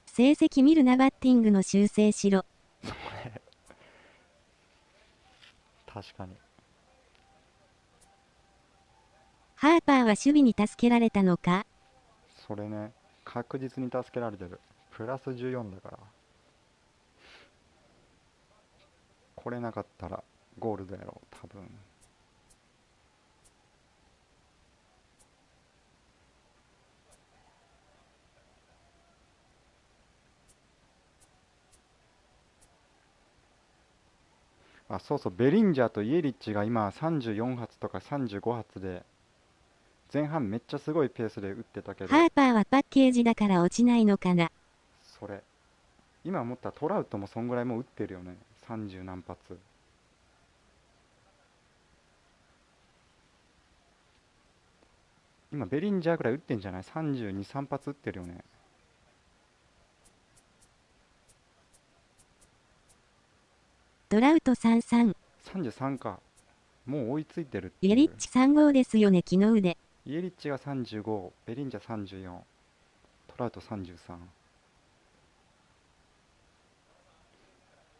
成績見るな、バッティングの修正しろ。それ確かに。ハーパーは守備に助けられたのか？それね、確実に助けられてる。プラス14だから。これなかったらゴールドやろ多分。あ、そうそう、ベリンジャーとイエリッチが今34発とか35発で前半めっちゃすごいペースで打ってたけど、ハーパーはパッケージだから落ちないのかな。それ今思ったらトラウトもそんぐらいもう打ってるよね。30何発。今ベリンジャーぐらい打ってんじゃない？ 32、3発打ってるよね。トラウト33。33か。もう追いついてるってイエいう。リッチ35ですよね、昨日で。イエリッチが35、ベリンジャー34、トラウト33。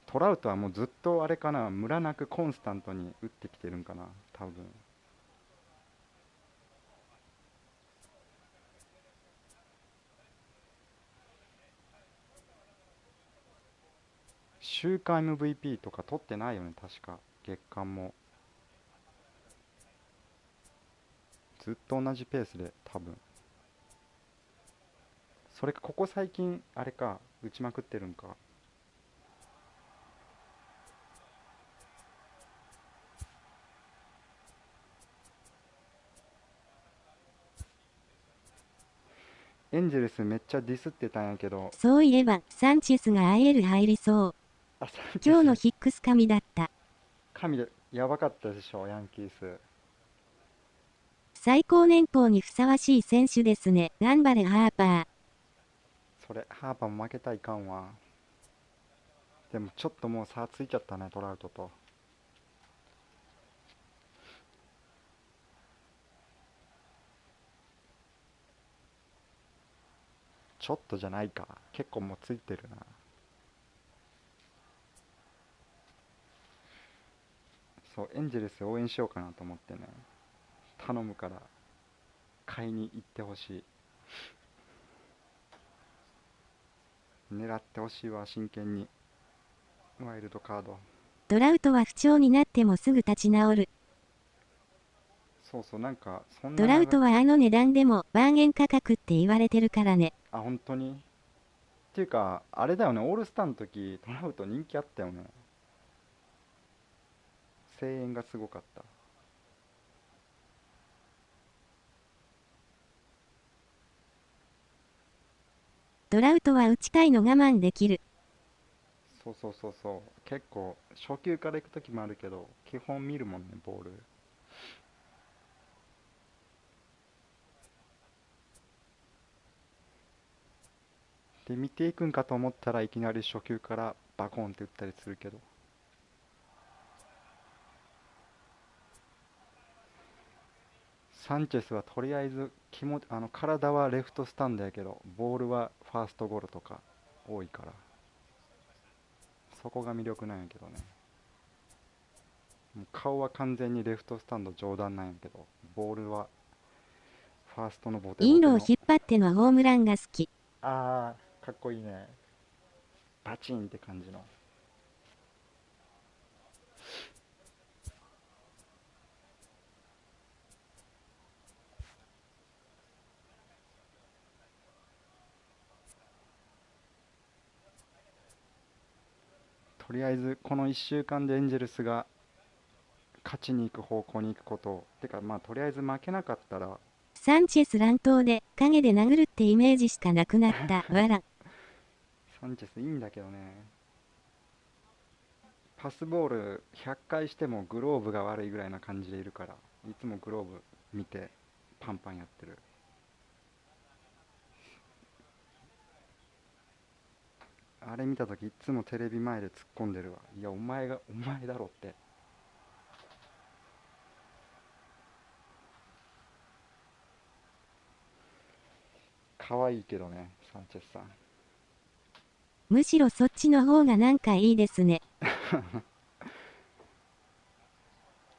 トラウトはもうずっとあれかな、ムラなくコンスタントに打ってきてるんかな多分。週間 MVP とか取ってないよね確か。月間もずっと同じペースで多分。それかここ最近あれか打ちまくってるんか。エンジェルスめっちゃディスってたんやけど。そういえば、サンチェスが IL 入りそう。あ、今日のヒックス神だった。神でやばかったでしょヤンキース。最高年俸にふさわしい選手ですね。頑張れハーパー。それハーパーも負けたらいかんわ。でもちょっともう差ついちゃったねトラウトと。ちょっとじゃないか、結構もうついてるな。そうエンジェルス応援しようかなと思ってね。頼むから買いに行ってほしい。狙ってほしいわ真剣に。ワイルドカード。トラウトは不調になってもすぐ立ち直る。そうそう、なんかそんなトラウトはあの値段でもバーゲン価格って言われてるからね。あ、本当に。っていうかあれだよね、オールスターの時トラウト人気あったよね。声援がすごかった。トラウトは打ちたいの我慢できる。そうそうそうそう、結構初球から行く時もあるけど基本見るもんねボール。で見ていくんかと思ったらいきなり初球からバコンって打ったりするけど。サンチェスはとりあえず体はレフトスタンドやけどボールはファーストゴロとか多いから、そこが魅力なんやけどね。もう顔は完全にレフトスタンド上段なんやけどボールはファーストのボテボテの。インロを引っ張ってのホームランが好き。あーかっこいいね。バチンって感じの。とりあえずこの1週間でエンジェルスが勝ちに行く方向に行くこと。てかまあとりあえず負けなかったら。サンチェス乱闘で影で殴るってイメージしかなくなったわら。サンチェスいいんだけどね。パスボール100回してもグローブが悪いぐらいな感じでいるから、いつもグローブ見てパンパンやってる。あれ見たときいつもテレビ前で突っ込んでるわ。いやお前だろって。可愛いけどね、サンチェスさん。むしろそっちの方がなんかいいですね。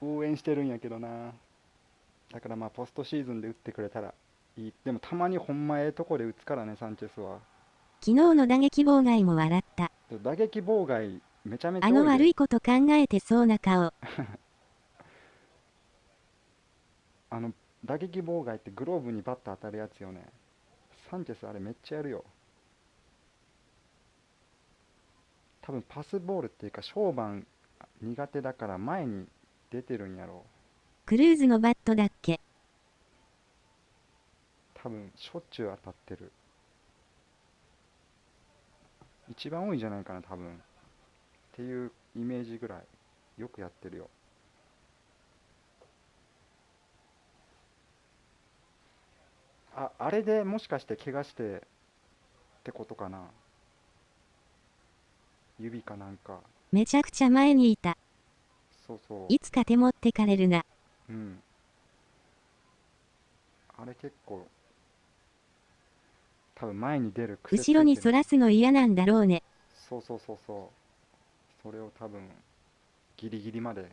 応援してるんやけどな。だからまあポストシーズンで打ってくれたらいい。でもたまにほんまええとこで打つからね、サンチェスは。昨日の打撃妨害も笑った。打撃妨害めちゃめちゃ多いで。あの悪いこと考えてそうな顔。打撃妨害ってグローブにバット当たるやつよね。サンチェスあれめっちゃやるよ。多分パスボールっていうか小判苦手だから前に出てるんやろう。クルーズのバットだっけ。多分しょっちゅう当たってる。一番多いんじゃないかな多分。っていうイメージぐらいよくやってるよ。あれでもしかして怪我してってことかな。指かなんか。めちゃくちゃ前にいた。そうそう。いつか手持ってかれるな。うん。あれ結構多分前に出る癖ついてる。後ろに反らすの嫌なんだろうね。そうそうそうそう。それを多分ギリギリまで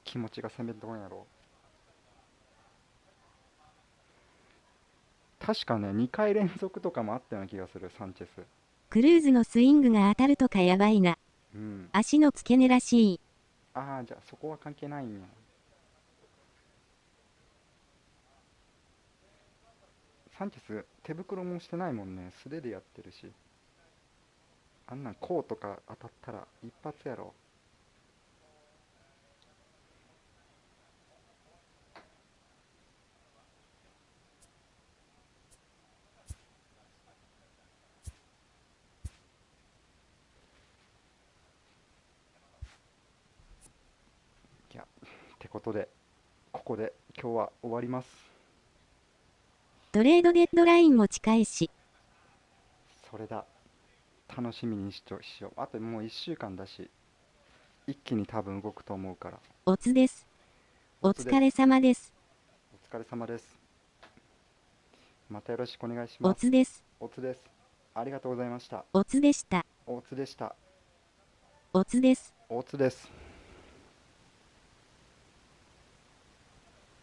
気持ちが攻めとんやろ。確かね2回連続とかもあったような気がする、サンチェス。クルーズのスイングが当たるとかやばいな。うん。足の付け根らしい。ああ、じゃあそこは関係ないんや。サンチェス手袋もしてないもんね。素手でやってるし。あんなんこうとか当たったら一発やろ。いや、ってことでここで今日は終わります。トレードデッドラインも近いし。それだ。楽しみにしよう。あともう1週間だし、一気に多分動くと思うから。おつです。お疲れ様です。お疲れ様です。またよろしくお願いします。おつです。おつです。ありがとうございました。おつでした。おつでした。おつです。おつです。